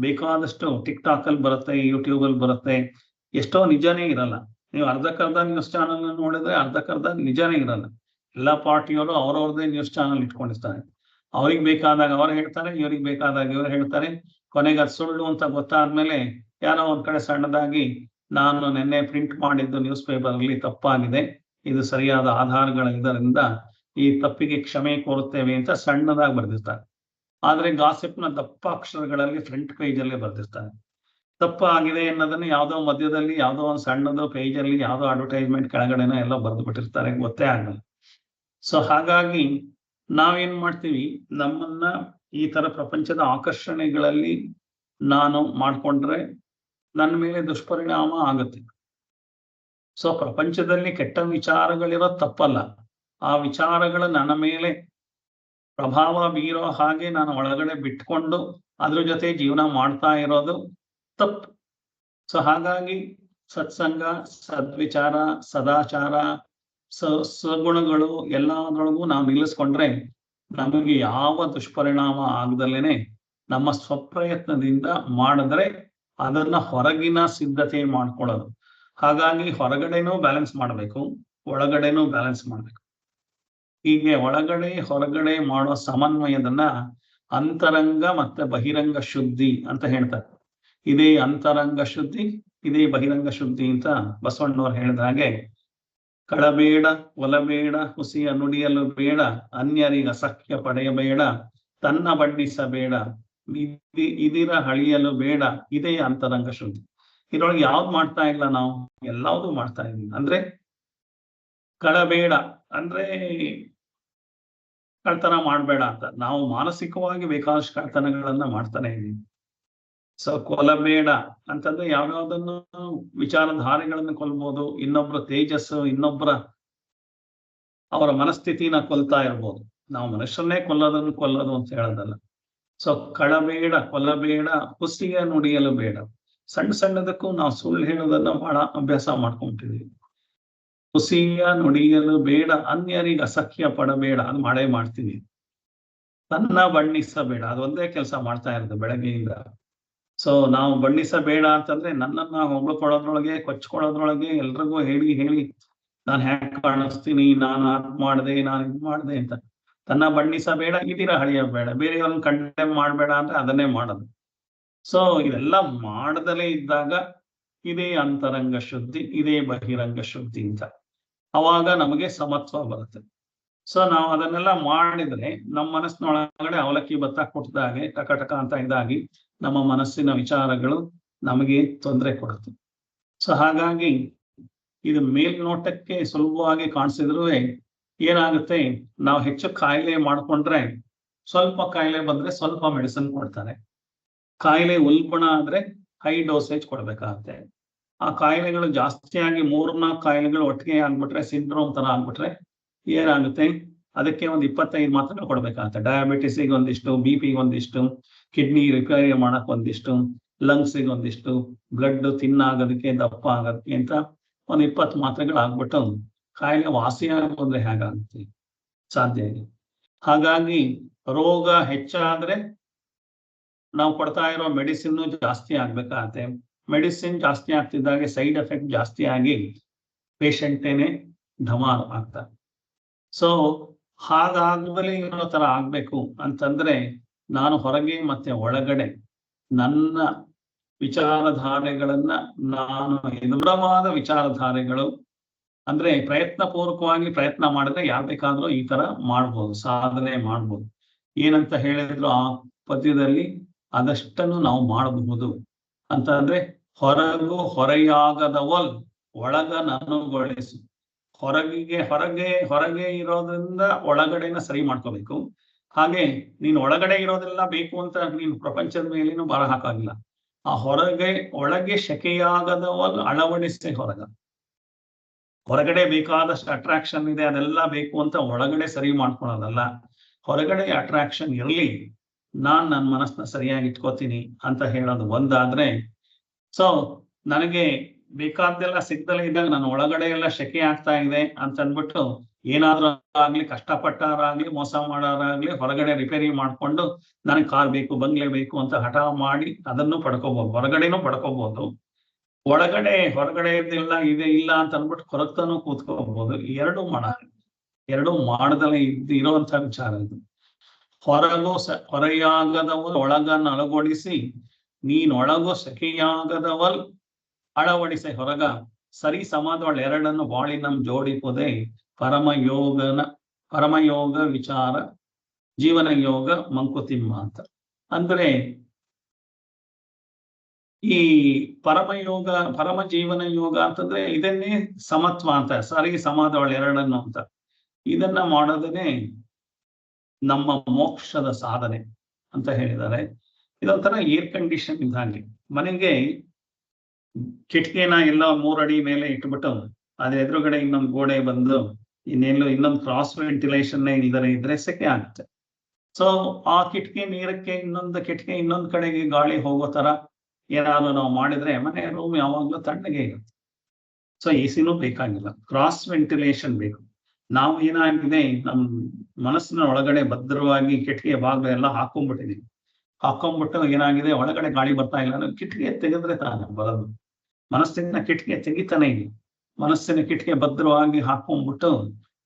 ಬೇಕಾದಷ್ಟು ಟಿಕ್ ಟಾಕ್ ಅಲ್ಲಿ ಬರುತ್ತೆ, ಯೂಟ್ಯೂಬ್ ಅಲ್ಲಿ ಬರುತ್ತೆ, ಎಷ್ಟೋ ನಿಜನೇ ಇರಲ್ಲ. ನೀವು ಅರ್ಧಕ್ಕರ್ಧ ನ್ಯೂಸ್ ಚಾನಲ್ ನೋಡಿದ್ರೆ ಅರ್ಧಕ್ಕರ್ಧ ನಿಜನೇ ಇರಲ್ಲ. ಎಲ್ಲಾ ಪಾರ್ಟಿಯವರು ಅವ್ರವ್ರದೇ ನ್ಯೂಸ್ ಚಾನಲ್ ಇಟ್ಕೊಂಡಿರ್ತಾರೆ. ಅವ್ರಿಗೆ ಬೇಕಾದಾಗ ಅವ್ರು ಹೇಳ್ತಾರೆ, ಇವ್ರಿಗೆ ಬೇಕಾದಾಗ ಇವ್ರು ಹೇಳ್ತಾರೆ. ಕೊನೆಗೆ ಅದು ಸುಳ್ಳು ಅಂತ ಗೊತ್ತಾದ್ಮೇಲೆ ಯಾರೋ ಒಂದ್ ಕಡೆ ಸಣ್ಣದಾಗಿ, ನಾನು ನಿನ್ನೆ ಪ್ರಿಂಟ್ ಮಾಡಿದ್ದು ನ್ಯೂಸ್ ಪೇಪರ್ ಅಲ್ಲಿ ತಪ್ಪಾಗಿದೆ, ಇದು ಸರಿಯಾದ ಆಧಾರಗಳಿದ್ದರಿಂದ ಈ ತಪ್ಪಿಗೆ ಕ್ಷಮೆ ಕೋರುತ್ತೇವೆ ಅಂತ ಸಣ್ಣದಾಗಿ ಬರೆದಿರ್ತಾರೆ. ಆದ್ರೆ ಗಾಸಿಪ್ನ ದಪ್ಪ ಅಕ್ಷರಗಳಲ್ಲಿ ಫ್ರಂಟ್ ಪೇಜ್ ಅಲ್ಲೇ ಬರೆದಿರ್ತಾರೆ. ತಪ್ಪ ಆಗಿದೆ ಅನ್ನೋದನ್ನ ಯಾವ್ದೋ ಮಧ್ಯದಲ್ಲಿ ಯಾವ್ದೋ ಒಂದು ಸಣ್ಣದು ಪೇಜ್ ಅಲ್ಲಿ ಯಾವ್ದೋ ಅಡ್ವರ್ಟೈಸ್ಮೆಂಟ್ ಕೆಳಗಡೆನೋ ಎಲ್ಲ ಬರೆದು ಬಿಟ್ಟಿರ್ತಾರೆ, ಗೊತ್ತೇ ಆಗಲ್ಲ. ಸೊ ಹಾಗಾಗಿ ನಾವೇನ್ ಮಾಡ್ತೀವಿ, ನಮ್ಮನ್ನ ಈ ತರ ಪ್ರಪಂಚದ ಆಕರ್ಷಣೆಗಳಲ್ಲಿ ನಾನು ಮಾಡ್ಕೊಂಡ್ರೆ ನನ್ನ ಮೇಲೆ ದುಷ್ಪರಿಣಾಮ ಆಗುತ್ತೆ. ಸೊ ಪ್ರಪಂಚದಲ್ಲಿ ಕೆಟ್ಟ ವಿಚಾರಗಳಿರೋ ತಪ್ಪಲ್ಲ, ಆ ವಿಚಾರಗಳು ನನ್ನ ಮೇಲೆ ಪ್ರಭಾವ ಬೀರೋ ಹಾಗೆ ನಾನು ಒಳಗಡೆ ಬಿಟ್ಕೊಂಡು ಅದ್ರ ಜೊತೆ ಜೀವನ ಮಾಡ್ತಾ ಇರೋದು ತಪ್ಪು. ಸೊ ಹಾಗಾಗಿ ಸತ್ಸಂಗ, ಸದ್ವಿಚಾರ, ಸದಾಚಾರ, ಸಗುಣಗಳು ಎಲ್ಲದರೊಳಗೂ ನಾವು ನಿಲ್ಲಿಸ್ಕೊಂಡ್ರೆ ನಮಗೆ ಯಾವ ದುಷ್ಪರಿಣಾಮ ಆಗದಲ್ಲೇನೆ ನಮ್ಮ ಸ್ವಪ್ರಯತ್ನದಿಂದ ಮಾಡಿದ್ರೆ ಅದನ್ನ ಹೊರಗಿನ ಸಿದ್ಧತೆ ಮಾಡ್ಕೊಳ್ಳೋದು. ಹಾಗಾಗಿ ಹೊರಗಡೆನೂ ಬ್ಯಾಲೆನ್ಸ್ ಮಾಡಬೇಕು, ಒಳಗಡೆನೂ ಬ್ಯಾಲೆನ್ಸ್ ಮಾಡ್ಬೇಕು. ಹೀಗೆ ಒಳಗಡೆ ಹೊರಗಡೆ ಮಾಡೋ ಸಮನ್ವಯದನ್ನ ಅಂತರಂಗ ಮತ್ತೆ ಬಹಿರಂಗ ಶುದ್ಧಿ ಅಂತ ಹೇಳ್ತಾರೆ. ಇದೇ ಅಂತರಂಗ ಶುದ್ಧಿ, ಇದೇ ಬಹಿರಂಗ ಶುದ್ಧಿ ಅಂತ ಬಸವಣ್ಣವ್ರು ಹೇಳಿದ ಹಾಗೆ, ಕಳಬೇಡ ಒಲಬೇಡ ಹುಸಿಯ ನುಡಿಯಲು ಬೇಡ, ಅನ್ಯರಿಗ ಅಸಖ್ಯ ಪಡೆಯಬೇಡ, ತನ್ನ ಬಣ್ಣಿಸಬೇಡ, ಇದಿರ ಹಳಿಯಲು ಬೇಡ, ಇದೇ ಅಂತರಂಗ ಶುದ್ಧಿ. ಇದ್ರೊಳಗೆ ಯಾವ್ದು ಮಾಡ್ತಾ ಇಲ್ಲ ನಾವು, ಎಲ್ಲಾವುದು ಮಾಡ್ತಾ ಇದೀವಿ. ಅಂದ್ರೆ ಕಳಬೇಡ ಅಂದ್ರೆ ಕಳ್ತನ ಮಾಡ್ಬೇಡ ಅಂತ, ನಾವು ಮಾನಸಿಕವಾಗಿ ಬೇಕಾದಷ್ಟು ಕಳ್ತನಗಳನ್ನ ಮಾಡ್ತಾನೆ ಇದೀವಿ. ಸೊ ಕೊಲಬೇಡ ಅಂತಂದ್ರೆ ಯಾವ್ಯಾವ್ದನ್ನು ವಿಚಾರಧಾರೆಗಳನ್ನು ಕೊಲ್ಬೋದು, ಇನ್ನೊಬ್ಬರ ತೇಜಸ್ಸು, ಇನ್ನೊಬ್ಬರ ಅವರ ಮನಸ್ಥಿತಿನ ಕೊಲ್ತಾ ಇರ್ಬೋದು. ನಾವು ಮನುಷ್ಯರನ್ನೇ ಕೊಲ್ಲೋದು ಅಂತ ಹೇಳೋದಲ್ಲ. ಸೊ ಕಳಬೇಡ, ಕೊಲ್ಲಬೇಡ, ಹುಸಿಯ ನುಡಿಯಲು ಬೇಡ. ಸಣ್ಣ ಸಣ್ಣದಕ್ಕೂ ನಾವು ಸುಳ್ಳು ಹೇಳೋದನ್ನ ಬಹಳ ಅಭ್ಯಾಸ ಮಾಡ್ಕೊಂತಿದೀವಿ. ಹುಸಿಯ ನುಡಿಯಲು ಬೇಡ, ಅನ್ಯರಿಗೆ ಅಸಖ್ಯ ಪಡಬೇಡ, ಅದು ಮಾಡೇ ಮಾಡ್ತೀವಿ. ತನ್ನ ಬಣ್ಣಿಸಬೇಡ, ಅದೊಂದೇ ಕೆಲಸ ಮಾಡ್ತಾ ಇರೋದು ಬೆಳಗ್ಗೆಯಿಂದ. ಸೊ ನಾವು ಬಣ್ಣಿಸಬೇಡ ಅಂತಂದ್ರೆ ನನ್ನನ್ನ ಹೊಗಳ್ಕೊಳ್ಳೋದ್ರೊಳಗೆ, ಕೊಚ್ಕೊಳ್ಳೋದ್ರೊಳಗೆ, ಎಲ್ರಿಗೂ ಹೇಳಿ ನಾನು ಹ್ಯಾಕ್ ಕಾಣಿಸ್ತೀನಿ, ನಾನು ಅದ್ ಮಾಡಿದೆ, ನಾನು ಇದ್ ಮಾಡಿದೆ ಅಂತ. ತನ್ನ ಬಣ್ಣಿಸಬೇಡ, ಇದೀರ ಹಳಿಯಬೇಡ, ಬೇರೆಯವ್ರನ್ನ ಕಂಡೆಮ್ ಮಾಡಬೇಡ ಅಂದ್ರೆ ಅದನ್ನೇ ಮಾಡೋದು. ಸೊ ಇದೆಲ್ಲ ಮಾಡದಲೇ ಇದ್ದಾಗ ಇದೇ ಅಂತರಂಗ ಶುದ್ಧಿ, ಇದೇ ಬಹಿರಂಗ ಶುದ್ಧಿ ಅಂತ. ಅವಾಗ ನಮಗೆ ಸಮತ್ವ ಬರುತ್ತೆ. ಸೊ ನಾವು ಅದನ್ನೆಲ್ಲ ಮಾಡಿದ್ರೆ ನಮ್ಮ ಮನಸ್ಸಿನೊಳಗಡೆ ಅವಲಕ್ಕಿ ಭತ್ತ ಕೊಟ್ಟಿದಾಗೆ ಟಕ ಅಂತ ಇದಾಗಿ ನಮ್ಮ ಮನಸ್ಸಿನ ವಿಚಾರಗಳು ನಮಗೆ ತೊಂದರೆ ಕೊಡುತ್ತೆ. ಸೊ ಹಾಗಾಗಿ ಇದು ಮೇಲ್ನೋಟಕ್ಕೆ ಸುಲಭವಾಗಿ ಕಾಣಿಸಿದ್ರು ಏನಾಗುತ್ತೆ, ನಾವು ಹೆಚ್ಚು ಕಾಯಿಲೆ ಮಾಡ್ಕೊಂಡ್ರೆ ಸ್ವಲ್ಪ ಕಾಯಿಲೆ ಬಂದ್ರೆ ಸ್ವಲ್ಪ ಮೆಡಿಸಿನ್ ಕೊಡ್ತಾರೆ. ಕಾಯಿಲೆ ಉಲ್ಬಣ ಆದ್ರೆ ಹೈ ಡೋಸೇಜ್ ಕೊಡ್ಬೇಕಾಗತ್ತೆ. ಆ ಕಾಯಿಲೆಗಳು ಜಾಸ್ತಿಯಾಗಿ 3-4 ಕಾಯಿಲೆಗಳು ಒಟ್ಟಿಗೆ ಆಗ್ಬಿಟ್ರೆ, ಸಿಂಡ್ರೋಮ್ ತರ ಆಗ್ಬಿಟ್ರೆ ಏನಾಗುತ್ತೆ, ಅದಕ್ಕೆ ಒಂದು 25 ಮಾತ್ರೆಗಳು ಕೊಡ್ಬೇಕಾಗತ್ತೆ. ಡಯಾಬಿಟಿಸಿಗೆ ಒಂದಿಷ್ಟು, BP ಒಂದಿಷ್ಟು, ಕಿಡ್ನಿ ರಿಪೇರಿ ಮಾಡಕ್ ಒಂದಿಷ್ಟು, ಲಂಗ್ಸಿಗೆ ಒಂದಿಷ್ಟು, ಬ್ಲಡ್ ತಿನ್ನಾಗೋದಕ್ಕೆ, ದಪ್ಪ ಆಗೋದಕ್ಕೆ ಅಂತ ಒಂದು 20 ಮಾತ್ರೆಗಳು ಆಗ್ಬಿಟ್ಟು ಕಾಯಿಲೆ ವಾಸಿಯಾಗಿ ಬಂದ್ರೆ ಹೇಗಾಗುತ್ತೆ, ಸಾಧ್ಯ ಇಲ್ಲ. ಹಾಗಾಗಿ ರೋಗ ಹೆಚ್ಚಾದ್ರೆ ನಾವು ಕೊಡ್ತಾ ಇರೋ ಮೆಡಿಸಿನ್ ಜಾಸ್ತಿ ಆಗ್ಬೇಕಾಗತ್ತೆ. ಮೆಡಿಸಿನ್ ಜಾಸ್ತಿ ಆಗ್ತಿದ್ದಾಗೆ ಸೈಡ್ ಎಫೆಕ್ಟ್ ಜಾಸ್ತಿ ಆಗಿ ಪೇಷಂಟೇನೆ ಧಮಾರ್ ಆಗ್ತಾರೆ. ಸೊ ಹಾಗಾಗದಲ್ಲಿ ಇರೋ ತರ ಆಗ್ಬೇಕು ಅಂತಂದ್ರೆ ನಾನು ಹೊರಗೆ ಮತ್ತೆ ಒಳಗಡೆ ನನ್ನ ವಿಚಾರಧಾರೆಗಳನ್ನ, ನಾನು ಎದುರವಾದ ವಿಚಾರಧಾರೆಗಳು ಅಂದ್ರೆ ಪ್ರಯತ್ನ ಪೂರ್ವಕವಾಗಿ ಪ್ರಯತ್ನ ಮಾಡಿದ್ರೆ ಯಾರು ಬೇಕಾದ್ರೂ ಈ ತರ ಮಾಡ್ಬೋದು, ಸಾಧನೆ ಮಾಡ್ಬೋದು. ಏನಂತ ಹೇಳಿದ್ರು ಆ ಪದ್ಯದಲ್ಲಿ, ಅದಷ್ಟನ್ನು ನಾವು ಮಾಡಬಹುದು ಅಂತ ಅಂದ್ರೆ ಹೊರಗು ಹೊರೆಯಾಗದವಲ್ ಒಳಗ ನನುಗೊಳಿಸು. ಹೊರಗೆ ಇರೋದ್ರಿಂದ ಒಳಗಡೆನ ಸರಿ ಮಾಡ್ಕೋಬೇಕು. ಹಾಗೆ ನೀನು ಒಳಗಡೆ ಇರೋದೆಲ್ಲ ಬೇಕು ಅಂತ ನೀನು ಪ್ರಪಂಚದ ಮೇಲೇನು ಬರ ಹಾಕಾಗಿಲ್ಲ. ಆ ಒಳಗೆ ಶಕೆಯಾಗದವಲ್ ಅಳವಡಿಸಿ ಹೊರಗಡೆ ಬೇಕಾದಷ್ಟು ಅಟ್ರಾಕ್ಷನ್ ಇದೆ, ಅದೆಲ್ಲ ಬೇಕು ಅಂತ ಒಳಗಡೆ ಸರಿ ಮಾಡ್ಕೊಳೋದಲ್ಲ. ಹೊರಗಡೆ ಅಟ್ರಾಕ್ಷನ್ ಇರಲಿ, ನನ್ನ ಮನಸ್ಸನ್ನ ಸರಿಯಾಗಿ ಇಟ್ಕೋತೀನಿ ಅಂತ ಹೇಳೋದು ಒಂದಾದ್ರೆ, ಸೊ ನನಗೆ ಬೇಕಾದ್ದೆಲ್ಲ ಸಿಗ್ದಲೇ ಇದ್ದಾಗ ನನ್ನ ಒಳಗಡೆ ಎಲ್ಲ ಶೆಕೆ ಆಗ್ತಾ ಇದೆ ಅಂತ ಅಂದ್ಬಿಟ್ಟು ಏನಾದ್ರೂ ಆಗ್ಲಿ, ಕಷ್ಟಪಟ್ಟಾರಾಗ್ಲಿ, ಮೋಸ ಮಾಡೋರಾಗ್ಲಿ, ಹೊರಗಡೆ ರಿಪೇರಿ ಮಾಡ್ಕೊಂಡು ನನಗೆ ಕಾರ್ ಬೇಕು, ಬಂಗ್ಲೆ ಬೇಕು ಅಂತ ಹಠ ಮಾಡಿ ಅದನ್ನು ಪಡ್ಕೋಬಹುದು. ಹೊರಗಡೆನೂ ಪಡ್ಕೋಬಹುದು, ಹೊರಗಡೆ ಇದೆ ಇಲ್ಲ ಅಂತ ಅಂದ್ಬಿಟ್ಟು ಕೊರಗ್ತಾನು ಕೂತ್ಕೋಬಹುದು. ಎರಡು ಮಾಡದಲ್ಲೇ ಇರುವಂತಹ ವಿಚಾರ ಇದು. ಹೊರೆಯಾಗದವಲ್ ಒಳಗನ್ನು ಅಳಗೊಳಿಸಿ, ನೀನೊಳಗೋ ಸಖಿಯಾಗದವಲ್ ಅಳವಡಿಸಿ ಹೊರಗ, ಸರಿ ಸಮಾದವಳ ಎರಡನ್ನು ಬಾಳಿನಂ ಜೋಡಿಪುದೆ ಪರಮಯೋಗ ವಿಚಾರ ಜೀವನ ಯೋಗ ಮಂಕುತಿಮ್ಮ ಅಂತ. ಅಂದ್ರೆ ಈ ಪರಮ ಜೀವನ ಯೋಗ ಅಂತಂದ್ರೆ ಇದನ್ನೇ ಸಮತ್ವ ಅಂತ, ಸರಿ ಸಮಾದವಳ ಎರಡನ್ನು ಅಂತ. ಇದನ್ನ ಮಾಡೋದನ್ನೇ ನಮ್ಮ ಮೋಕ್ಷದ ಸಾಧನೆ ಅಂತ ಹೇಳಿದ್ದಾರೆ. ಇದೊಂಥರ ಏರ್ ಕಂಡೀಷನ್ ಇದ್ದಂಗೆ. ಮನೆಗೆ ಕಿಟಕಿನ ಎಲ್ಲ 3 ಅಡಿ ಮೇಲೆ ಇಟ್ಬಿಟ್ಟು ಅದ್ರ ಎದುರುಗಡೆ ಇನ್ನೊಂದು ಗೋಡೆ ಬಂದು ಇನ್ನೊಂದು ಕ್ರಾಸ್ ವೆಂಟಿಲೇಷನ್ ಇದ್ರೆ ಸೆಕೆ ಆಗುತ್ತೆ. ಸೊ ಆ ಕಿಟಕಿ ನೀರಕ್ಕೆ ಇನ್ನೊಂದು ಕಡೆಗೆ ಗಾಳಿ ಹೋಗೋ ತರ ಏನಾದ್ರು ನಾವು ಮಾಡಿದ್ರೆ ಮನೆ ರೂಮ್ ಯಾವಾಗ್ಲೂ ತಣ್ಣಗೆ ಇರುತ್ತೆ. ಸೊ AC-ನೂ ಬೇಕಾಗಿಲ್ಲ, ಕ್ರಾಸ್ ವೆಂಟಿಲೇಷನ್ ಬೇಕು. ನಾವು ಏನಾಗಿದೆ, ನಮ್ ಮನಸ್ಸಿನ ಒಳಗಡೆ ಭದ್ರವಾಗಿ ಕಿಟಕಿಯ ಭಾಗ ಎಲ್ಲ ಹಾಕೊಂಡ್ಬಿಟ್ಟು ಏನಾಗಿದೆ, ಒಳಗಡೆ ಗಾಳಿ ಬರ್ತಾ ಇಲ್ಲ, ಕಿಟಕಿ ತೆಗೆದ್ರೆ ತಾನೆ ಬರೋದು. ಮನಸ್ಸಿನ ಕಿಟಕಿ ತೆಗಿತಾನೆ ಇಲ್ಲ. ಮನಸ್ಸಿನ ಕಿಟಕಿ ಭದ್ರವಾಗಿ ಹಾಕೊಂಡ್ಬಿಟ್ಟು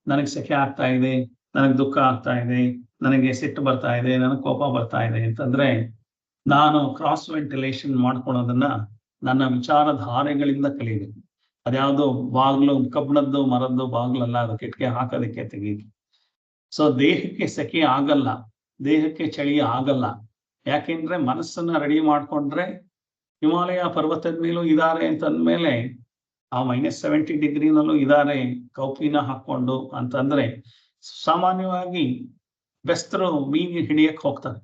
ನನಗೆ ಸೆಕೆ ಆಗ್ತಾ ಇದೆ, ನನಗೆ ದುಃಖ ಆಗ್ತಾ ಇದೆ, ನನಗೆ ಸಿಟ್ಟು ಬರ್ತಾ ಇದೆ, ನನಗೆ ಕೋಪ ಬರ್ತಾ ಇದೆ ಅಂತಂದ್ರೆ ನಾನು ಕ್ರಾಸ್ ವೆಂಟಿಲೇಷನ್ ಮಾಡ್ಕೊಳೋದನ್ನ ನನ್ನ ವಿಚಾರಧಾರೆಗಳಿಂದ ಕಲಿಯಬೇಕು. ಅದ್ಯಾವುದೋ ಬಾಗ್ಲು, ಕಬ್ಬಿಣದ್ದು ಮರದ್ದು ಬಾಗ್ಲಲ್ಲ, ಅದು ಕಿಟಕಿ ಹಾಕೋದಕ್ಕೆ ತೆಗೀತು. ಸೊ ದೇಹಕ್ಕೆ ಸೆಕೆ ಆಗಲ್ಲ, ದೇಹಕ್ಕೆ ಚಳಿ ಆಗಲ್ಲ. ಯಾಕೆಂದ್ರೆ ಮನಸ್ಸನ್ನ ರೆಡಿ ಮಾಡ್ಕೊಂಡ್ರೆ ಹಿಮಾಲಯ ಪರ್ವತದ ಮೇಲೂ ಇದಾರೆ ಅಂತಂದ್ಮೇಲೆ ಆ -70 ಡಿಗ್ರಿನಲ್ಲೂ ಇದಾರೆ ಕೌಪಿನ ಹಾಕೊಂಡು ಅಂತಂದ್ರೆ ಸಾಮಾನ್ಯವಾಗಿ ಬೆಸ್ತರು ಮೀನು ಹಿಡಿಯಕ್ ಹೋಗ್ತಾರೆ.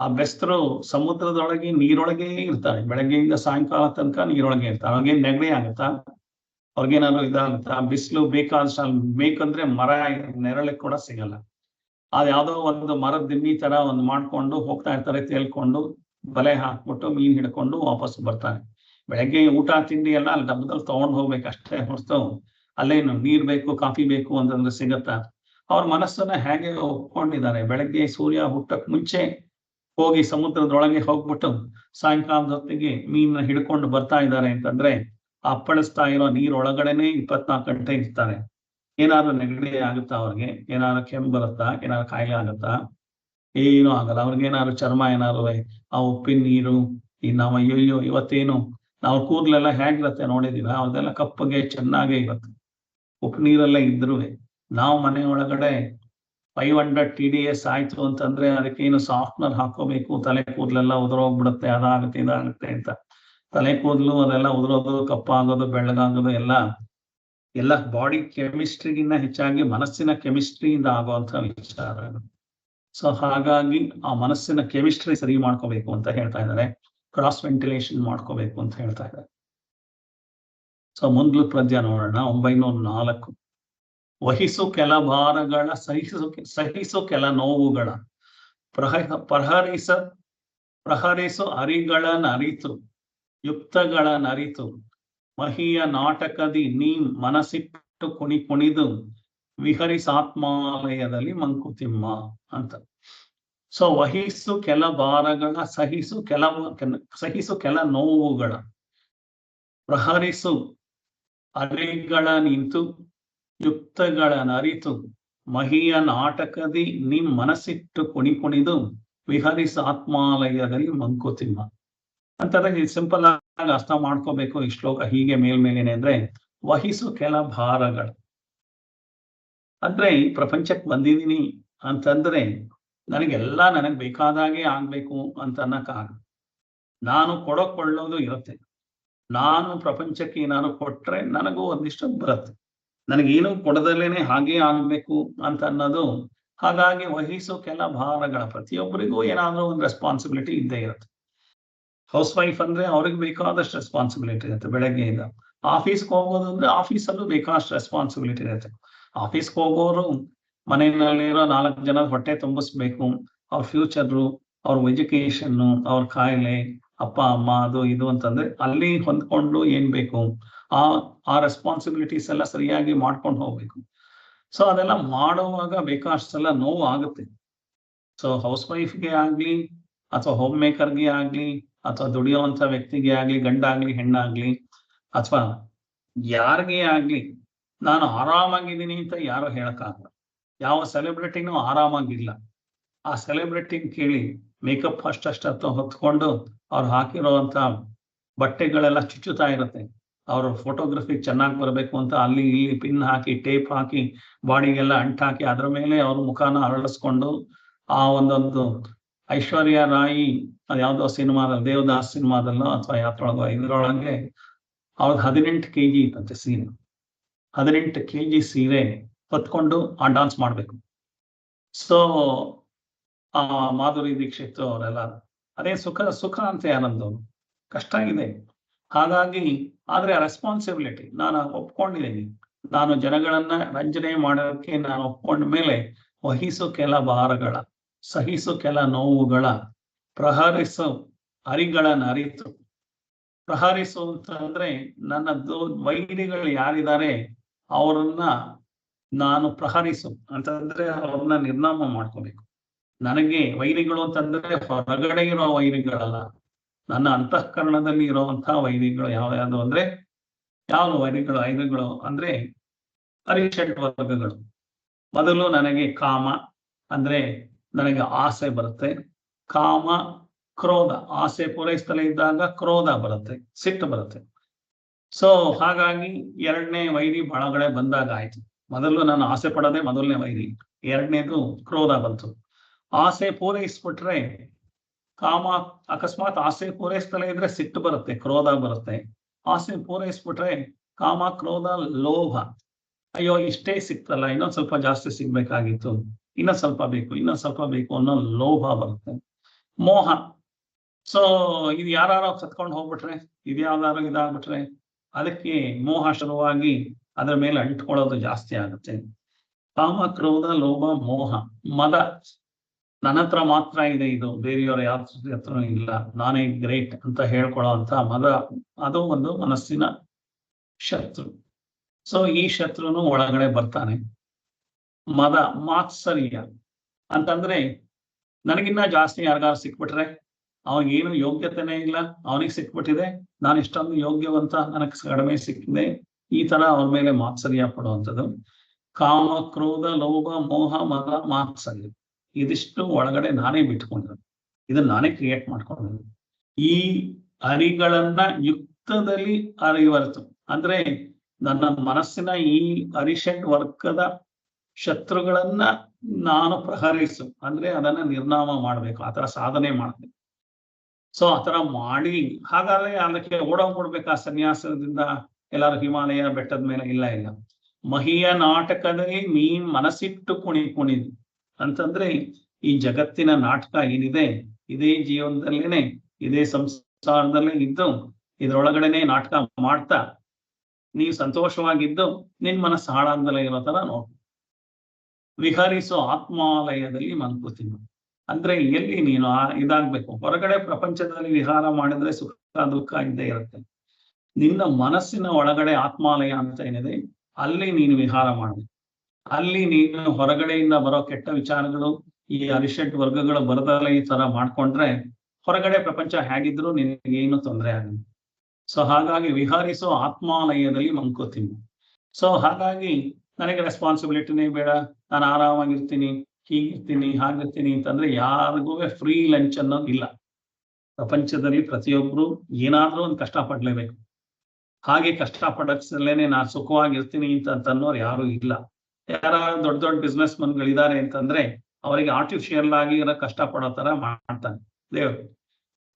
ಆ ಬೆಸ್ತರು ಸಮುದ್ರದೊಳಗೆ ನೀರೊಳಗೆ ಇರ್ತಾರೆ, ಬೆಳಗ್ಗೆಯಿಂದ ಸಾಯಂಕಾಲ ತನಕ ನೀರೊಳಗೆ ಇರ್ತಾರೆ. ಅವ್ರಿಗೇನ್ ನೆಗಡಿ ಆಗುತ್ತಾ, ಅವ್ರಿಗೇನಾದ್ರು ಇದಾಗುತ್ತಾ, ಬಿಸಿಲು ಬೇಕಾದಷ್ಟು ಬೇಕಂದ್ರೆ ಮರ ನೆರಳಿಗೆ ಕೂಡ ಸಿಗಲ್ಲ. ಅದ್ ಯಾವ್ದೋ ಒಂದು ಮರದ ದಿಮ್ಮಿ ತರ ಒಂದು ಮಾಡ್ಕೊಂಡು ಹೋಗ್ತಾ ಇರ್ತಾರೆ, ತೇಲ್ಕೊಂಡು ಬಲೆ ಹಾಕ್ಬಿಟ್ಟು ಮೀನ್ ಹಿಡ್ಕೊಂಡು ವಾಪಸ್ ಬರ್ತಾರೆ. ಬೆಳಗ್ಗೆ ಊಟ ತಿಂಡಿ ಎಲ್ಲ ಅಲ್ಲಿ ಡಬ್ಬದಲ್ಲಿ ತಗೊಂಡ್ ಹೋಗ್ಬೇಕು ಅಷ್ಟೇ ಹೊರತು ಅಲ್ಲೇನು ನೀರ್ ಬೇಕು ಕಾಫಿ ಬೇಕು ಅಂತಂದ್ರೆ ಸಿಗತ್ತಾ? ಅವ್ರ ಮನಸ್ಸನ್ನ ಹೇಗೆ ಒಪ್ಕೊಂಡಿದ್ದಾರೆ, ಬೆಳಗ್ಗೆ ಸೂರ್ಯ ಹುಟ್ಟಕ್ ಮುಂಚೆ ಹೋಗಿ ಸಮುದ್ರದೊಳಗೆ ಹೋಗ್ಬಿಟ್ಟು ಸಾಯಂಕಾಲದ ಹೊತ್ತಿಗೆ ಮೀನ ಹಿಡ್ಕೊಂಡು ಬರ್ತಾ ಇದ್ದಾರೆ ಅಂತಂದ್ರೆ ಅಪ್ಪಳಿಸ್ತಾ ಇರೋ ನೀರೊಳಗಡೆನೆ 24 ಗಂಟೆ ಇರ್ತಾರೆ. ಏನಾದ್ರು ನೆಗಡಿ ಆಗುತ್ತಾ ಅವ್ರಿಗೆ, ಏನಾದ್ರು ಕೆಮ್ಮು ಬರುತ್ತಾ, ಏನಾದ್ರು ಕಾಯಿಲೆ ಆಗುತ್ತಾ? ಏನೂ ಆಗಲ್ಲ. ಅವ್ರಿಗೇನಾದ್ರು ಚರ್ಮ ಏನಾದ್ರು ಆ ಉಪ್ಪಿನ ನೀರು ನಾವು ಅಯ್ಯೋ ಇವತ್ತೇನು ನಾವು ಕೂದಲೆಲ್ಲ ಹೇಗಿರುತ್ತೆ ನೋಡಿದೀವ, ಅವ್ರದೆಲ್ಲ ಕಪ್ಪಗೆ ಚೆನ್ನಾಗೇ ಇರುತ್ತೆ ಉಪ್ಪು ನೀರಲ್ಲೇ ಇದ್ರು. ನಾವು ಮನೆ ಒಳಗಡೆ 500 TDS ಆಯ್ತು ಅಂತಂದ್ರೆ ಅದಕ್ಕೇನು ಸಾಫ್ಟ್ನರ್ ಹಾಕೋಬೇಕು, ತಲೆ ಕೂದಲೆಲ್ಲ ಉದುರೋಗ್ಬಿಡುತ್ತೆ, ಅದಾಗುತ್ತೆ ಇದಾಗುತ್ತೆ ಅಂತ. ತಲೆ ಕೂದಲು ಅದೆಲ್ಲ ಉದುರೋದು, ಕಪ್ಪಾಗೋದು, ಬೆಳ್ಳಗಾಗೋದು ಎಲ್ಲ ಬಾಡಿ ಕೆಮಿಸ್ಟ್ರಿಗಿನ್ನ ಹೆಚ್ಚಾಗಿ ಮನಸ್ಸಿನ ಕೆಮಿಸ್ಟ್ರಿಯಿಂದ ಆಗುವಂತ ವಿಚಾರ. ಸೊ ಹಾಗಾಗಿ ಆ ಮನಸ್ಸಿನ ಕೆಮಿಸ್ಟ್ರಿ ಸರಿ ಮಾಡ್ಕೋಬೇಕು ಅಂತ ಹೇಳ್ತಾ ಇದ್ದಾರೆ, ಕ್ರಾಸ್ ವೆಂಟಿಲೇಷನ್ ಮಾಡ್ಕೋಬೇಕು ಅಂತ ಹೇಳ್ತಾ ಇದ್ದಾರೆ. ಸೊ ಮುಂದ್ಲು ಪದ್ಯ ನೋಡೋಣ. 904. ವಹಿಸು ಕೆಲ ಭಾರಗಳ ಸಹಿಸು ಕೆಲ ನೋವುಗಳ ಪ್ರಹರಿಸು ಅರಿಗಳನ್ನರಿತು ಯುಕ್ತಗಳನ್ನರಿತು ಮಹಿಯ ನಾಟಕದಿ ನೀ ಮನಸ್ಸಿಟ್ಟು ಕುಣಿದು ವಿಹರಿಸಾತ್ಮಾಲಯದಲ್ಲಿ ಮಂಕುತಿಮ್ಮ ಅಂತ. ಸೊ ವಹಿಸು ಕೆಲ ಭಾರಗಳ ಸಹಿಸು ಕೆಲ ನೋವುಗಳ ಪ್ರಹರಿಸು ಅರಿಗಳ ನಿಂತು ಯುಕ್ತಗಳನ್ನರಿತು ಮಹಿಯ ನಾಟಕದಿ ನಿಮ್ ಮನಸ್ಸಿಟ್ಟು ಕುಣಿದು ವಿಹರಿಸ ಆತ್ಮಾಲಯದಲ್ಲಿ ಮಂಕುತಿಮ್ಮ ಅಂತಂದ್ರೆ ಸಿಂಪಲ್ ಆಗಿ ಅರ್ಥ ಮಾಡ್ಕೋಬೇಕು. ಈ ಶ್ಲೋಕ ಹೀಗೆ ಮೇಲ್ಮೇಲೇನೆ ಅಂದ್ರೆ ವಹಿಸು ಕೆಲ ಭಾರಗಳು ಅಂದ್ರೆ ಈ ಪ್ರಪಂಚಕ್ಕೆ ಬಂದಿದ್ದೀನಿ ಅಂತಂದ್ರೆ ನನಗ್ ಬೇಕಾದಾಗೆ ಆಗ್ಬೇಕು ಅಂತ ಅನ್ನಕ್ಕಾಗ ನಾನು ಕೊಳ್ಳೋದು ಇರುತ್ತೆ. ನಾನು ಪ್ರಪಂಚಕ್ಕೆ ಏನಾದ್ರು ಕೊಟ್ರೆ ನನಗೂ ಒಂದಿಷ್ಟು ಬರುತ್ತೆ, ನನಗೇನು ಕೊಡದಲ್ಲೇನೆ ಹಾಗೆ ಆಗ್ಬೇಕು ಅಂತ ಅನ್ನೋದು. ಹಾಗಾಗಿ ವಹಿಸೋ ಕೆಲ ಭಾರಗಳ ಪ್ರತಿಯೊಬ್ಬರಿಗೂ ಏನಾದ್ರೂ ಒಂದು ರೆಸ್ಪಾನ್ಸಿಬಿಲಿಟಿ ಇದ್ದೇ ಇರುತ್ತೆ. ಹೌಸ್ ವೈಫ್ ಅಂದ್ರೆ ಅವ್ರಿಗೆ ಬೇಕಾದಷ್ಟು ರೆಸ್ಪಾನ್ಸಿಬಿಲಿಟಿ ಇರುತ್ತೆ. ಬೆಳಗ್ಗೆಯಿಂದ ಆಫೀಸ್ಗೆ ಹೋಗೋದು ಅಂದ್ರೆ ಆಫೀಸಲ್ಲೂ ಬೇಕಾದಷ್ಟು ರೆಸ್ಪಾನ್ಸಿಬಿಲಿಟಿ ಇರುತ್ತೆ. ಆಫೀಸ್ಗೆ ಹೋಗೋರು ಮನೆಯಲ್ಲಿರೋ 4 ಜನ ಹೊಟ್ಟೆ ತುಂಬಿಸ್ಬೇಕು, ಅವ್ರ ಫ್ಯೂಚರು, ಅವ್ರ ಎಜುಕೇಶನ್ನು, ಅವ್ರ ಕಾಯಿಲೆ, ಅಪ್ಪ ಅಮ್ಮ ಅದು ಇದು ಅಂತಂದ್ರೆ ಅಲ್ಲಿ ಹೊಂದ್ಕೊಂಡು ಏನ್ ಬೇಕು ಆ ರೆಸ್ಪಾನ್ಸಿಬಿಲಿಟೀಸ್ ಎಲ್ಲ ಸರಿಯಾಗಿ ಮಾಡ್ಕೊಂಡು ಹೋಗ್ಬೇಕು. ಸೊ ಅದೆಲ್ಲ ಮಾಡುವಾಗ ಬೇಕಾಷ್ಟೆಲ್ಲ ನೋವು ಆಗುತ್ತೆ. ಸೊ ಹೌಸ್ ವೈಫ್ಗೆ ಆಗ್ಲಿ ಅಥವಾ ಹೋಮ್ ಮೇಕರ್ಗೆ ಆಗ್ಲಿ ಅಥವಾ ದುಡಿಯುವಂತ ವ್ಯಕ್ತಿಗೆ ಆಗ್ಲಿ, ಗಂಡಾಗ್ಲಿ ಹೆಣ್ಣಾಗ್ಲಿ ಅಥವಾ ಯಾರಿಗೇ ಆಗ್ಲಿ ನಾನು ಆರಾಮಾಗಿದ್ದೀನಿ ಅಂತ ಯಾರು ಹೇಳಕ್ಕಾಗಲ್ಲ. ಯಾವ ಸೆಲೆಬ್ರಿಟಿನೂ ಆರಾಮಾಗಿಲ್ಲ. ಆ ಸೆಲೆಬ್ರಿಟಿ ಕೇಳಿ ಮೇಕಪ್ ಅಷ್ಟಷ್ಟು ಹೊತ್ಕೊಂಡು ಅವ್ರು ಹಾಕಿರೋಂತ ಬಟ್ಟೆಗಳೆಲ್ಲ ಚುಚ್ಚುತ್ತಾ ಇರುತ್ತೆ. ಅವ್ರ ಫೋಟೋಗ್ರಫಿ ಚೆನ್ನಾಗಿ ಬರಬೇಕು ಅಂತ ಅಲ್ಲಿ ಇಲ್ಲಿ ಪಿನ್ ಹಾಕಿ ಟೇಪ್ ಹಾಕಿ ಬಾಡಿಗೆಲ್ಲ ಅಂಟಾಕಿ ಅದ್ರ ಮೇಲೆ ಅವ್ರ ಮುಖಾನ ಅರಳಿಸ್ಕೊಂಡು ಆ ಒಂದೊಂದು ಐಶ್ವರ್ಯ ರಾಯಿ ಅದು ಯಾವ್ದೋ ಸಿನಿಮಾದಲ್ಲಿ ದೇವದಾಸ್ ಸಿನಿಮಾದಲ್ಲೋ ಅಥವಾ ಯಾತ್ರೊಳಗೋ ಇದ್ರೊಳಗೆ ಅವ್ರದ್ದು 18 kg ಇತ್ತಂತೆ ಸೀರೆ. 18 kg ಸೀರೆ ಹೊತ್ಕೊಂಡು ಆ ಡಾನ್ಸ್ ಮಾಡ್ಬೇಕು. ಸೊ ಆ ಮಾಧುರಿ ದೀಕ್ಷಿತ್ ಅವರೆಲ್ಲ ಅದೇ ಸುಖ ಅಂತ ಯಾರಂದವರು ಕಷ್ಟ ಇದೆ. ಹಾಗಾಗಿ ಆದ್ರೆ ಆ ರೆಸ್ಪಾನ್ಸಿಬಿಲಿಟಿ ನಾನು ಒಪ್ಕೊಂಡಿದ್ದೀನಿ. ನಾನು ಜನಗಳನ್ನ ರಂಜನೆ ಮಾಡೋದಕ್ಕೆ ನಾನು ಒಪ್ಕೊಂಡ ಮೇಲೆ ವಹಿಸು ಕೆಲ ಭಾರಗಳ ಸಹಿಸು ಕೆಲ ನೋವುಗಳ ಪ್ರಹರಿಸು ಅರಿಗಳನ್ನ ಅರಿತು. ಪ್ರಹರಿಸು ಅಂತಂದ್ರೆ ನನ್ನದು ವೈರಿಗಳು ಯಾರಿದ್ದಾರೆ ಅವರನ್ನ ನಾನು ಪ್ರಹರಿಸು ಅಂತಂದ್ರೆ ಅವ್ರನ್ನ ನಿರ್ನಾಮ ಮಾಡ್ಕೋಬೇಕು. ನನಗೆ ವೈರಿಗಳು ಅಂತಂದ್ರೆ ಹೊರಗಡೆ ಇರೋ ವೈರಿಗಳಲ್ಲ, ನನ್ನ ಅಂತಃಕರಣದಲ್ಲಿ ಇರುವಂತಹ ವೈರಿಗಳು ಯಾವ್ಯಾವುದು ಅಂದ್ರೆ ಯಾವ ವೈರಿಗಳು ಅಂದ್ರೆ ಅರಿಷಡ್ ವರ್ಗಗಳು. ಮೊದಲು ನನಗೆ ಕಾಮ ಅಂದ್ರೆ ನನಗೆ ಆಸೆ ಬರುತ್ತೆ. ಕಾಮ ಕ್ರೋಧ, ಆಸೆ ಪೂರೈಸ್ತಲೇ ಇದ್ದಾಗ ಕ್ರೋಧ ಬರುತ್ತೆ, ಸಿಟ್ಟು ಬರುತ್ತೆ. ಸೊ ಹಾಗಾಗಿ ಎರಡನೇ ವೈರಿ ಒಳಗಡೆ ಬಂದಾಗ ಆಯ್ತು. ಮೊದಲು ನಾನು ಆಸೆ ಪಡೋದೇ ಮೊದಲನೇ ವೈರಿ, ಎರಡನೇದು ಕ್ರೋಧ ಬಂತು. ಆಸೆ ಪೂರೈಸ್ಬಿಟ್ರೆ ಕಾಮ, ಅಕಸ್ಮಾತ್ ಆಸೆ ಪೂರೈಸ್ತಲೇ ಇದ್ರೆ ಸಿಟ್ಟು ಬರುತ್ತೆ, ಕ್ರೋಧ ಬರುತ್ತೆ. ಆಸೆ ಪೂರೈಸ್ಬಿಟ್ರೆ ಕಾಮ, ಕ್ರೋಧ, ಲೋಭ, ಅಯ್ಯೋ ಇಷ್ಟೇ ಸಿಕ್ತಲ್ಲ, ಇನ್ನೊಂದ್ ಸ್ವಲ್ಪ ಜಾಸ್ತಿ ಸಿಗ್ಬೇಕಾಗಿತ್ತು, ಇನ್ನೊಂದ್ ಸ್ವಲ್ಪ ಬೇಕು ಅನ್ನೋ ಲೋಭ ಬರುತ್ತೆ. ಮೋಹ. ಸೊ ಇದು ಯಾರು ಸತ್ಕೊಂಡು ಹೋಗ್ಬಿಟ್ರೆ, ಇದು ಯಾವ್ದಾರು ಇದಾಗ್ಬಿಟ್ರೆ ಅದಕ್ಕೆ ಮೋಹ ಶುರುವಾಗಿ ಅದರ ಮೇಲೆ ಅಂಟ್ಕೊಳ್ಳೋದು ಜಾಸ್ತಿ ಆಗುತ್ತೆ. ಕಾಮ, ಕ್ರೋಧ, ಲೋಭ, ಮೋಹ, ಮದ. ನನ್ನ ಹತ್ರ ಮಾತ್ರ ಇದೆ ಇದು, ಬೇರೆಯವ್ರ ಯಾರ ಹತ್ರ ಇಲ್ಲ, ನಾನೇ ಗ್ರೇಟ್ ಅಂತ ಹೇಳ್ಕೊಳ್ಳೋ ಅಂತ ಮದ, ಅದು ಒಂದು ಮನಸ್ಸಿನ ಶತ್ರು. ಸೊ ಈ ಶತ್ರುನು ಒಳಗಡೆ ಬರ್ತಾನೆ. ಮದ, ಮಾತ್ಸರ್ಯ ಅಂತಂದ್ರೆ ನನಗಿನ್ನ ಜಾಸ್ತಿ ಯಾರಿಗಾರು ಸಿಕ್ಬಿಟ್ರೆ ಅವನಿಗೇನು ಯೋಗ್ಯತೆನೇ ಇಲ್ಲ, ಅವನಿಗೆ ಸಿಕ್ಬಿಟ್ಟಿದೆ, ನಾನು ಇಷ್ಟೊಂದು ಯೋಗ್ಯವಂತ, ನನಗೆ ಕಡಿಮೆ ಸಿಕ್ಕಿದೆ, ಈ ತರ ಅವ್ರ ಮೇಲೆ ಮಾತ್ಸರ್ಯ ಪಡುವಂಥದ್ದು. ಕಾಮ, ಕ್ರೋಧ, ಲೋಭ, ಮೋಹ, ಮದ, ಮಾತ್ಸರ್ಯ, ಇದಿಷ್ಟು ಒಳಗಡೆ ನಾನೇ ಬಿಟ್ಕೊಂಡಿರೋದು, ಇದನ್ನ ನಾನೇ ಕ್ರಿಯೇಟ್ ಮಾಡ್ಕೊಂಡಿರೋದು. ಈ ಅರಿಗಳನ್ನ ಯುಕ್ತದಲ್ಲಿ ಅರಿವರ್ತು ಅಂದ್ರೆ ನನ್ನ ಮನಸ್ಸಿನ ಈ ಅರಿಷಡ್ ವರ್ಗದ ಶತ್ರುಗಳನ್ನ ನಾನು ಪ್ರಹರಿಸು ಅಂದ್ರೆ ಅದನ್ನ ನಿರ್ನಾಮ ಮಾಡ್ಬೇಕು, ಆತರ ಸಾಧನೆ ಮಾಡ್ಬೇಕು. ಸೊ ಆತರ ಮಾಡಿ, ಹಾಗಾದ್ರೆ ಅದಕ್ಕೆ ಓಡೋಗ್ಬಿಡ್ಬೇಕಾ ಸನ್ಯಾಸದಿಂದ ಎಲ್ಲಾರು ಹಿಮಾಲಯ ಬೆಟ್ಟದ ಮೇಲೆ? ಇಲ್ಲ ಇಲ್ಲ. ಮಹಿಯ ನಾಟಕದಲ್ಲಿ ನೀನ್ ಮನಸ್ಸಿಟ್ಟು ಕುಣಿದು ಅಂತಂದ್ರೆ ಈ ಜಗತ್ತಿನ ನಾಟಕ ಏನಿದೆ, ಇದೇ ಜೀವನದಲ್ಲೇನೆ, ಇದೇ ಸಂಸಾರದಲ್ಲೇ ಇದ್ದು ಇದ್ರೊಳಗಡೆನೆ ನಾಟಕ ಮಾಡ್ತಾ ನೀವು ಸಂತೋಷವಾಗಿದ್ದು ನಿನ್ ಮನಸ್ಸು ಹಾಳಾಗ್ದಲೇ ಇರೋ ತರ ನೋಡು. ವಿಹರಿಸೋ ಆತ್ಮಾಲಯದಲ್ಲಿ ಮಂಕುತಿಮ್ಮ ಅಂದ್ರೆ ಎಲ್ಲಿ ನೀನು ಇದಾಗ್ಬೇಕು, ಹೊರಗಡೆ ಪ್ರಪಂಚದಲ್ಲಿ ವಿಹಾರ ಮಾಡಿದ್ರೆ ಸುಖ ದುಃಖ ಇದ್ದೇ ಇರುತ್ತೆ. ನಿನ್ನ ಮನಸ್ಸಿನ ಒಳಗಡೆ ಆತ್ಮಾಲಯ ಅಂತ ಏನಿದೆ, ಅಲ್ಲಿ ನೀನು ವಿಹಾರ ಮಾಡಬೇಕು. ಅಲ್ಲಿ ನೀನು ಹೊರಗಡೆಯಿಂದ ಬರೋ ಕೆಟ್ಟ ವಿಚಾರಗಳು, ಈ ಅರಿಷಡ್ ವರ್ಗಗಳು ಬರದಲ್ಲ ಈ ತರ ಮಾಡ್ಕೊಂಡ್ರೆ ಹೊರಗಡೆ ಪ್ರಪಂಚ ಹೇಗಿದ್ರು ನಿನಗೇನು ತೊಂದರೆ ಆಗಲ್ಲ. ಸೊ ಹಾಗಾಗಿ ವಿಹರಿಸೋ ಆತ್ಮಾಲಯದಲ್ಲಿ ಮಂಕುತಿಮ್ಮ. ಸೊ ಹಾಗಾಗಿ ನನಗೆ ರೆಸ್ಪಾನ್ಸಿಬಿಲಿಟಿನೇ ಬೇಡ, ನಾನು ಆರಾಮಾಗಿರ್ತೀನಿ, ಹೀಗಿರ್ತೀನಿ, ಹಾಗಿರ್ತೀನಿ ಅಂತಂದ್ರೆ ಯಾರಿಗೂ ಫ್ರೀ ಲಂಚ್ ಅನ್ನೋದು ಇಲ್ಲ. ಪ್ರಪಂಚದಲ್ಲಿ ಪ್ರತಿಯೊಬ್ರು ಏನಾದ್ರೂ ಒಂದು ಕಷ್ಟ ಪಡ್ಲೇಬೇಕು. ಹಾಗೆ ಕಷ್ಟ ಪಡಕ್ಸಲ್ಲೇನೆ ನಾನು ಸುಖವಾಗಿರ್ತೀನಿ ಅಂತ ಅನ್ನೋರು ಯಾರು ಇಲ್ಲ. ಯಾರ ದೊಡ್ಡ ದೊಡ್ಡ ಬಿಸ್ನೆಸ್ ಮನ್ಗಳಿದ್ದಾರೆ ಅಂತಂದ್ರೆ ಅವರಿಗೆ ಆರ್ಟಿಫಿಷಿಯಲ್ ಆಗಿ ಇರೋ ಕಷ್ಟ ಪಡೋ ತರ ಮಾಡ್ತಾನೆ ದೇವರು.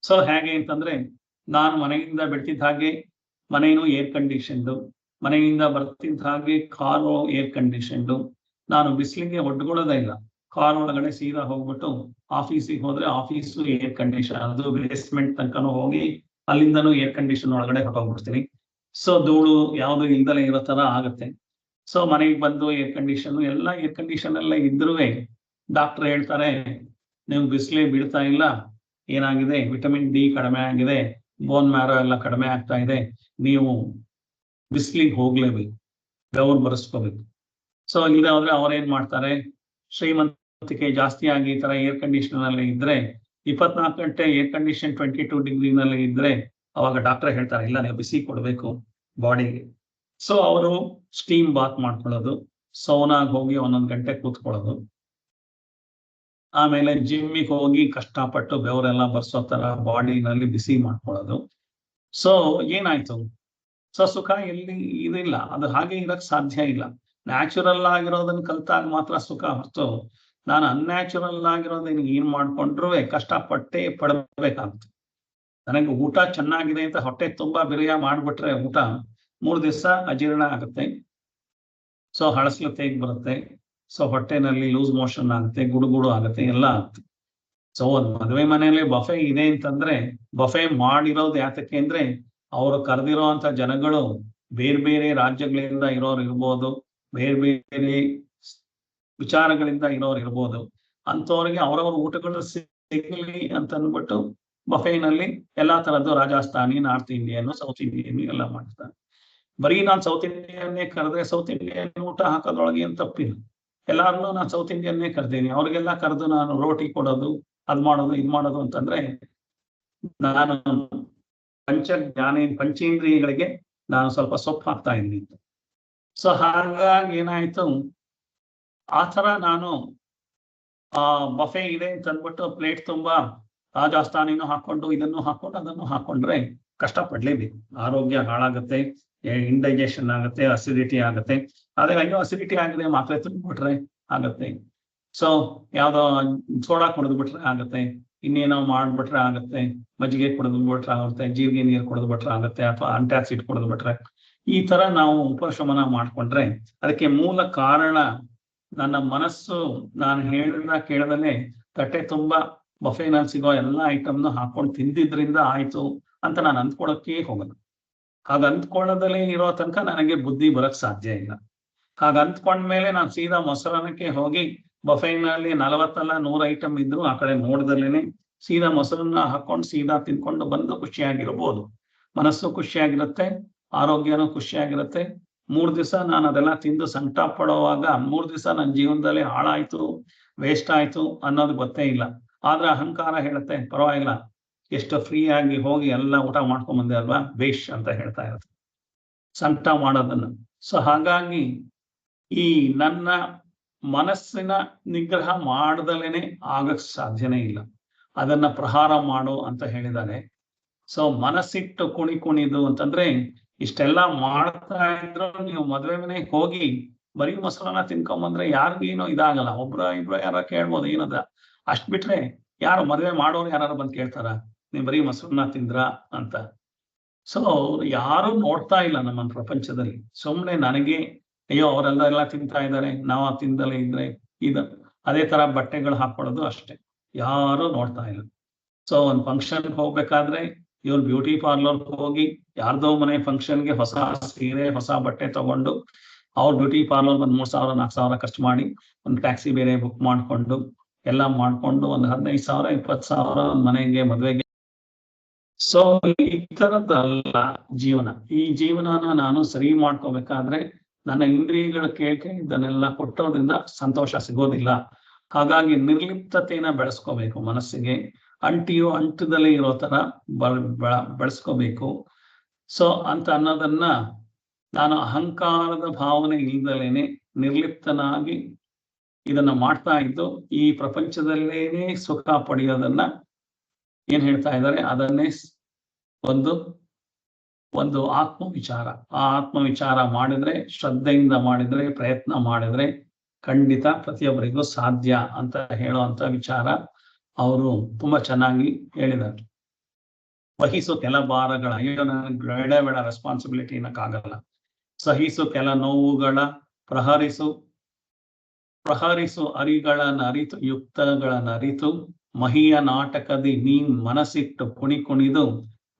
ಸೊ ಹೇಗೆ ಅಂತಂದ್ರೆ, ನಾನು ಮನೆಯಿಂದ ಬಿಡ್ತಿದ್ದ ಹಾಗೆ ಮನೇನು ಏರ್ ಕಂಡೀಷನ್ಡು, ಮನೆಯಿಂದ ಬರ್ತಿದ್ದ ಹಾಗೆ ಕಾರು ಏರ್ ಕಂಡೀಷನ್ಡು, ನಾನು ಬಿಸಿಲಿಗೆ ಒಡ್ಕೊಳ್ಳೋದೇ ಇಲ್ಲ. ಕಾರ್ ಒಳಗಡೆ ಸೀದಾ ಹೋಗ್ಬಿಟ್ಟು ಆಫೀಸಿಗೆ ಹೋದ್ರೆ ಆಫೀಸು ಏರ್ ಕಂಡೀಷನ್, ಅದು ಬೇಸ್ಮೆಂಟ್ ತನಕನೂ ಹೋಗಿ ಅಲ್ಲಿಂದನೂ ಏರ್ ಕಂಡೀಷನ್ ಒಳಗಡೆ ಹೊಟ್ಟೋಗ್ಬಿಡ್ತೀನಿ. ಸೊ ಧೂಳು ಯಾವುದು ಇಲ್ದಲೇ ಇರೋ ತರ ಆಗುತ್ತೆ. ಸೊ ಮನೆಗೆ ಬಂದು ಏರ್ ಕಂಡೀಷನ್, ಎಲ್ಲ ಏರ್ ಕಂಡೀಷನ್ ಎಲ್ಲ ಇದ್ರೂ ಡಾಕ್ಟರ್ ಹೇಳ್ತಾರೆ ನೀವು ಬಿಸಿಲೇ ಬೀಳ್ತಾ ಇಲ್ಲ, ಏನಾಗಿದೆ, ವಿಟಮಿನ್ ಡಿ ಕಡಿಮೆ ಆಗಿದೆ, ಬೋನ್ ಮ್ಯಾರೋ ಎಲ್ಲ ಕಡಿಮೆ ಆಗ್ತಾ ಇದೆ, ನೀವು ಬಿಸಿಲಿಗೆ ಹೋಗ್ಲೇಬೇಕು, ಬೆವರು ಬರೆಸ್ಕೋಬೇಕು. ಸೊ ಇದಾದ್ರೆ ಅವ್ರೇನ್ ಮಾಡ್ತಾರೆ, ಶ್ರೀಮಂತಿಕೆ ಜಾಸ್ತಿ ಆಗಿ ಈ ತರ ಏರ್ ಕಂಡೀಷನ್ ಅಲ್ಲಿ ಇದ್ರೆ 24 ಗಂಟೆ ಏರ್ ಕಂಡೀಷನ್ 22 ಡಿಗ್ರಿನಲ್ಲಿ ಇದ್ರೆ ಅವಾಗ ಡಾಕ್ಟರ್ ಹೇಳ್ತಾರೆ ಇಲ್ಲ ನೀವು ಬಿಸಿ ಕೊಡ್ಬೇಕು ಬಾಡಿಗೆ. ಸೊ ಅವರು ಸ್ಟೀಮ್ ಬಾತ್ ಮಾಡ್ಕೊಳ್ಳೋದು, ಸೌನಾಗ್ ಹೋಗಿ 1 ಗಂಟೆ ಕೂತ್ಕೊಳ್ಳೋದು, ಆಮೇಲೆ ಜಿಮ್ಮಿಗೆ ಹೋಗಿ ಕಷ್ಟಪಟ್ಟು ಬೆವರೆಲ್ಲ ಬರ್ಸೋ ತರ ಬಾಡಿನಲ್ಲಿ ಬಿಸಿ ಮಾಡ್ಕೊಳ್ಳೋದು. ಸೊ ಏನಾಯ್ತು, ಸೊ ಸುಖ ಎಲ್ಲಿ ಇದಿಲ್ಲ, ಅದು ಹಾಗೆ ಇರಕ್ ಸಾಧ್ಯ ಇಲ್ಲ. ನ್ಯಾಚುರಲ್ ಆಗಿರೋದನ್ನ ಕಲ್ತಾಗ ಮಾತ್ರ ಸುಖ ಹೊರತು, ನಾನು ಅನ್ಯಾಚುರಲ್ ಆಗಿರೋದನ್ನ ಏನ್ ಮಾಡ್ಕೊಂಡ್ರು ಕಷ್ಟಪಟ್ಟೆ ಪಡಬೇಕಾಗುತ್ತೆ. ನನಗೆ ಊಟ ಚೆನ್ನಾಗಿದೆ ಅಂತ ಹೊಟ್ಟೆ ತುಂಬಾ ಬಿರಿಯ ಮಾಡ್ಬಿಟ್ರೆ ಊಟ 3 ದಿವಸ ಅಜೀರ್ಣ ಆಗುತ್ತೆ. ಸೊ ಹಳಸ್ಲು ತೇಗ್ ಬರುತ್ತೆ, ಸೊ ಹೊಟ್ಟೆನಲ್ಲಿ ಲೂಸ್ ಮೋಷನ್ ಆಗುತ್ತೆ, ಗುಡುಗುಡು ಆಗುತ್ತೆ, ಎಲ್ಲ ಆಗುತ್ತೆ. ಸೊ ಒಂದು ಮದುವೆ ಮನೆಯಲ್ಲಿ ಬಫೆ ಇದೆ ಅಂತಂದ್ರೆ ಬಫೆ ಮಾಡಿರೋದು ಯಾತಕ್ಕೆ ಅಂದ್ರೆ ಅವರು ಕರೆದಿರೋ ಅಂತ ಜನಗಳು ಬೇರೆ ಬೇರೆ ರಾಜ್ಯಗಳಿಂದ ಇರೋರು ಇರ್ಬೋದು, ಬೇರೆ ಬೇರೆ ವಿಚಾರಗಳಿಂದ ಇರೋರು ಇರ್ಬೋದು, ಅಂಥವ್ರಿಗೆ ಅವರವ್ರ ಊಟಗಳು ಸಿಗಲಿ ಅಂತ ಅಂದ್ಬಿಟ್ಟು ಬಫೆನಲ್ಲಿ ಎಲ್ಲಾ ತರದ್ದು Rajasthani, north Indian, south Indian ಎಲ್ಲ ಮಾಡ್ತಾರೆ. ಬರೀ ನಾನು ಸೌತ್ ಇಂಡಿಯನ್ನೇ ಕರೆದ್ರೆ ಸೌತ್ ಇಂಡಿಯನ್ ಊಟ ಹಾಕೋದ್ರೊಳಗೆ ಏನ್ ತಪ್ಪಿಲ್ಲ. ಎಲ್ಲಾರನ್ನೂ ನಾನು ಸೌತ್ ಇಂಡಿಯನ್ನೇ ಕರ್ದೀನಿ, ಅವ್ರಿಗೆಲ್ಲ ಕರೆದು ನಾನು ರೋಟಿ ಕೊಡೋದು, ಅದ್ ಮಾಡೋದು, ಇದ್ ಮಾಡೋದು ಅಂತಂದ್ರೆ ನಾನು ಪಂಚೇಂದ್ರಿಯಗಳಿಗೆ ನಾನು ಸ್ವಲ್ಪ ಸೊಪ್ಪು ಹಾಕ್ತಾ ಇದ್ದೀನಿ. ಸೊ ಹಾಗಾಗಿ ಏನಾಯ್ತು, ಆ ತರ ನಾನು ಬಫೆ ಇದೆ ಅಂತ ಅಂದ್ಬಿಟ್ಟು ಪ್ಲೇಟ್ ತುಂಬಾ ರಾಜಸ್ಥಾನಿನೂ ಹಾಕೊಂಡು ಇದನ್ನು ಹಾಕೊಂಡು ಅದನ್ನು ಹಾಕೊಂಡ್ರೆ ಕಷ್ಟ ಪಡ್ಲೇಬೇಕು, ಆರೋಗ್ಯ ಹಾಳಾಗುತ್ತೆ, ಇಂಡೈಜೆಷನ್ ಆಗುತ್ತೆ, ಅಸಿಡಿಟಿ ಆಗುತ್ತೆ. ಅದೇ ಅಯ್ಯೋ ಅಸಿಡಿಟಿ ಆಗಿದೆ ಮಾತ್ರೆ ತುಂಬಿಟ್ರೆ ಆಗುತ್ತೆ, ಸೊ ಯಾವ್ದೋ ಸೋಡಾ ಕುಡಿದು ಬಿಟ್ರೆ ಆಗುತ್ತೆ, ಇನ್ನೇನೋ ಮಾಡ್ಬಿಟ್ರೆ ಆಗುತ್ತೆ, ಮಜ್ಜಿಗೆ ಕುಡಿದು ಬಿಟ್ರೆ ಆಗುತ್ತೆ, ಜೀರಿಗೆ ನೀರು ಕುಡಿದು ಬಿಟ್ರೆ ಆಗುತ್ತೆ, ಅಥವಾ ಅಂಟಾಸಿಡ್ ಕುಡಿದು ಬಿಟ್ರೆ. ಈ ತರ ನಾವು ಉಪಶಮನ ಮಾಡ್ಕೊಂಡ್ರೆ ಅದಕ್ಕೆ ಮೂಲ ಕಾರಣ ನನ್ನ ಮನಸ್ಸು ನಾನು ಹೇಳಿದ ಕೇಳದಲ್ಲೇ ತಟ್ಟೆ ತುಂಬಾ ಬಫೆನಲ್ಲಿ ಸಿಗೋ ಎಲ್ಲಾ ಐಟಮ್ನ ಹಾಕೊಂಡು ತಿಂದಿದ್ರಿಂದ ಆಯ್ತು ಅಂತ ನಾನು ಅಂದ್ಕೊಳಕ್ಕೆ ಹೋಗಲ್ಲ. ಹಾಗ ಅಂದ್ಕೊಳ್ಳೋದಲ್ಲೇ ಇರೋ ತನಕ ನನಗೆ ಬುದ್ಧಿ ಬರಕ್ ಸಾಧ್ಯ ಇಲ್ಲ. ಹಾಗ ಅಂದ್ಕೊಂಡ್ಮೇಲೆ ನಾನು ಸೀದಾ ಮೊಸರನ್ನಕ್ಕೆ ಹೋಗಿ ಬಫೆನಲ್ಲಿ 40 100 ಐಟಮ್ ಇದ್ರು ಆ ಕಡೆ ನೋಡ್ದಲೇನೆ ಸೀದಾ ಮೊಸರನ್ನ ಹಾಕೊಂಡು ಸೀದಾ ತಿನ್ಕೊಂಡು ಬಂದು ಖುಷಿಯಾಗಿರ್ಬೋದು. ಮನಸ್ಸು ಖುಷಿಯಾಗಿರುತ್ತೆ, ಆರೋಗ್ಯನೂ ಖುಷಿಯಾಗಿರುತ್ತೆ. 3 ದಿವಸ ನಾನು ಅದೆಲ್ಲ ತಿಂದು ಸಂಕಟ ಪಡುವಾಗ 3 ದಿವಸ ನನ್ನ ಜೀವನದಲ್ಲಿ ಹಾಳಾಯ್ತು, ವೇಸ್ಟ್ ಆಯ್ತು ಅನ್ನೋದು ಗೊತ್ತೇ ಇಲ್ಲ. ಆದ್ರೆ ಅಹಂಕಾರ ಹೇಳುತ್ತೆ ಪರವಾಗಿಲ್ಲ, ಎಷ್ಟು ಫ್ರೀ ಆಗಿ ಹೋಗಿ ಎಲ್ಲ ಊಟ ಮಾಡ್ಕೊಂಡ್ ಬಂದೆ ಅಲ್ವಾ, ಬೇಷ್ ಅಂತ ಹೇಳ್ತಾ ಇರುತ್ತೆ ಸಂಕಟ ಮಾಡೋದನ್ನ. ಸೊ ಹಾಗಾಗಿ ಈ ನನ್ನ ಮನಸ್ಸಿನ ನಿಗ್ರಹ ಮಾಡ್ದಲೇನೆ ಆಗಕ್ ಸಾಧ್ಯನೇ ಇಲ್ಲ. ಅದನ್ನ ಪ್ರಹಾರ ಮಾಡು ಅಂತ ಹೇಳಿದ್ದಾರೆ. ಸೊ ಮನಸ್ಸಿಟ್ಟು ಕುಣಿದು ಅಂತಂದ್ರೆ ಇಷ್ಟೆಲ್ಲ ಮಾಡ್ತಾ ಇದ್ರು ನೀವು ಮದ್ವೆ ಮನೆಗೆ ಹೋಗಿ ಬರೀ ಮೊಸರನ್ನ ತಿನ್ಕೊಂಬಂದ್ರೆ ಯಾರಿಗೇನೋ ಇದಾಗಲ್ಲ. ಇಬ್ರು ಯಾರ ಕೇಳ್ಬೋದು ಏನದ, ಅಷ್ಟ್ ಬಿಟ್ರೆ ಯಾರು ಮದ್ವೆ ಮಾಡೋರು ಯಾರು ಬಂದು ಕೇಳ್ತಾರ ನೀವ್ ಬರೀ ಮೊಸರನ್ನ ತಿಂದ್ರ ಅಂತ. ಸೊ ಯಾರು ನೋಡ್ತಾ ಇಲ್ಲ ನಮ್ಮ ಪ್ರಪಂಚದಲ್ಲಿ. ಸುಮ್ನೆ ನನಗೆ ಅಯ್ಯೋ ಅವರೆಲ್ಲ ತಿಂತಾ ಇದ್ದಾರೆ, ನಾವ್ ತಿಂದಲೇ ಇದ್ರೆ ಅದೇ ತರ ಬಟ್ಟೆಗಳು ಹಾಕೊಳ್ಳೋದು ಅಷ್ಟೇ, ಯಾರು ನೋಡ್ತಾ ಇಲ್ಲ. ಸೊ ಒಂದ್ ಫಂಕ್ಷನ್ ಹೋಗ್ಬೇಕಾದ್ರೆ ಇವ್ರು ಬ್ಯೂಟಿ ಪಾರ್ಲರ್ ಹೋಗಿ ಯಾರ್ದೋ ಮನೆ ಫಂಕ್ಷನ್ಗೆ ಹೊಸ ಸೀರೆ ಹೊಸ ಬಟ್ಟೆ ತಗೊಂಡು ಅವ್ರ ಬ್ಯೂಟಿ ಪಾರ್ಲರ್ ಒಂದ್ 3,000 4,000 ಖರ್ಚು ಮಾಡಿ ಒಂದು ಟ್ಯಾಕ್ಸಿ ಬೇರೆ ಬುಕ್ ಮಾಡ್ಕೊಂಡು ಎಲ್ಲ ಮಾಡ್ಕೊಂಡು ಒಂದು 15,000 20,000 ಮನೆಗೆ ಮದ್ವೆಗೆ. ಸೊ ಈ ತರದ್ದಲ್ಲ ಜೀವನ. ಈ ಜೀವನನ ನಾನು ಸರಿ ಮಾಡ್ಕೋಬೇಕಾದ್ರೆ ನನ್ನ ಇಂದ್ರಿಯಗಳ ಕೇಳ್ಕೆ ಇದನ್ನೆಲ್ಲ ಕೊಟ್ಟೋದ್ರಿಂದ ಸಂತೋಷ ಸಿಗೋದಿಲ್ಲ. ಹಾಗಾಗಿ ನಿರ್ಲಿಪ್ತತೆಯನ್ನ ಬೆಳೆಸ್ಕೋಬೇಕು. ಮನಸ್ಸಿಗೆ ಅಂಟದಲ್ಲೇ ಇರೋ ತರ ಬೆಳೆಸ್ಕೋಬೇಕು. ಸೊ ಅಂತ ಅನ್ನೋದನ್ನ ನಾನು ಅಹಂಕಾರದ ಭಾವನೆ ಇಲ್ದಲೇನೆ ನಿರ್ಲಿಪ್ತನಾಗಿ ಇದನ್ನ ಮಾಡ್ತಾ ಇದ್ದು ಈ ಪ್ರಪಂಚದಲ್ಲೇನೆ ಸುಖ ಪಡೆಯೋದನ್ನ ಏನ್ ಹೇಳ್ತಾ ಇದ್ದಾರೆ, ಅದನ್ನೇ ಒಂದು ಆತ್ಮವಿಚಾರ. ಆ ಆತ್ಮವಿಚಾರ ಮಾಡಿದ್ರೆ, ಶ್ರದ್ಧೆಯಿಂದ ಮಾಡಿದ್ರೆ, ಪ್ರಯತ್ನ ಮಾಡಿದ್ರೆ ಖಂಡಿತ ಪ್ರತಿಯೊಬ್ಬರಿಗೂ ಸಾಧ್ಯ ಅಂತ ಹೇಳುವಂತ ವಿಚಾರ ಅವರು ತುಂಬಾ ಚೆನ್ನಾಗಿ ಹೇಳಿದ್ದಾರೆ. ವಹಿಸು ಕೆಲ ಭಾರಗಳ, ಅಯ್ಯೋ ನನಗೆ ಬೇಡ ರೆಸ್ಪಾನ್ಸಿಬಿಲಿಟಿ ಅನ್ನಕ್ಕಾಗಲ್ಲ. ಸಹಿಸು ಕೆಲ ನೋವುಗಳ, ಪ್ರಹರಿಸು ಅರಿಗಳನ್ನ ಅರಿತು ಯುಕ್ತಗಳನ್ನ ಅರಿತು ಮಹಿಯ ನಾಟಕದಿ ನೀನ್ ಮನಸ್ಸಿಟ್ಟು ಕುಣಿದು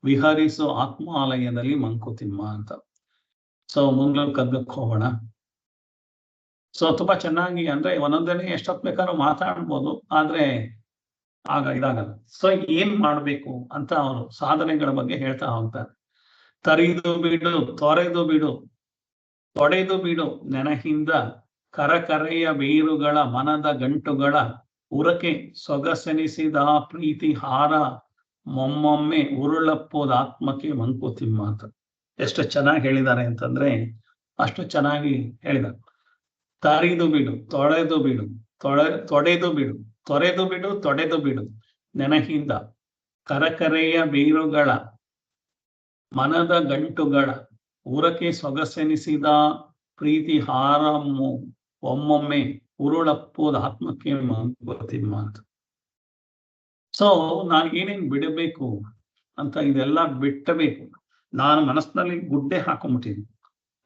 ವಿಹರಿಸು ಆತ್ಮಾಲಯದಲ್ಲಿ ಮಂಕುತಿಮ್ಮ ಅಂತ. ಸೊ ಮುಂದೆ ಕಗ್ಗಕ್ಕೆ ಹೋಗೋಣ. ಸೊ ತುಂಬಾ ಚೆನ್ನಾಗಿ ಅಂದ್ರೆ ಒಂದೊಂದನೇ ಎಷ್ಟೊತ್ತು ಬೇಕಾದ್ರೂ ಮಾತಾಡ್ಬೋದು, ಆದ್ರೆ ಆಗ ಇದಾಗಲ್ಲ. ಸೊ ಏನ್ ಮಾಡ್ಬೇಕು ಅಂತ ಅವರು ಸಾಧನೆಗಳ ಬಗ್ಗೆ ಹೇಳ್ತಾ ಹೋಗ್ತಾರೆ. ತರಿದು ಬಿಡು, ತೊಡೆದು ಬಿಡು ನೆನಹಿಂದ ಕರಕರೆಯ ಬೇರುಗಳ ಮನದ ಗಂಟುಗಳ ಉರಕೆ ಸೊಗಸೆನಿಸಿದ ಪ್ರೀತಿ ಹಾರ ಮೊಮ್ಮೊಮ್ಮೆ ಉರುಳಪ್ಪೋದ ಆತ್ಮಕ್ಕೆ ಮಂಕುತಿಮ್ಮ ಅಂತ. ಎಷ್ಟು ಚೆನ್ನಾಗಿ ಹೇಳಿದ್ದಾರೆ ಅಂತಂದ್ರೆ ಅಷ್ಟು ಚೆನ್ನಾಗಿ ಹೇಳಿದ್ದಾರೆ. ತರಿದು ಬಿಡು, ತೊಡೆದು ಬಿಡು ನೆನಹಿಂದ ಕರಕರೆಯ ಬೇರುಗಳ ಮನದ ಗಂಟುಗಳ ಉರಕೆ ಸೊಗಸೆನಿಸಿದ ಪ್ರೀತಿ ಹಾರ ಒಮ್ಮೊಮ್ಮೆ ಉರುಳಪ್ಪೋದ ಆತ್ಮಕ್ಕೆ ಮಂಕುತಿಮ್ಮ ಅಂತ. ಸೊ ನಾನು ಏನೇನ್ ಬಿಡಬೇಕು ಅಂತ ಇದೆಲ್ಲ ಬಿಟ್ಟಬೇಕು. ನಾನು ಮನಸ್ಸಿನಲ್ಲಿ ಗುಡ್ಡೆ ಹಾಕೊಂಡ್ಬಿಟ್ಟಿದ್ದೀನಿ.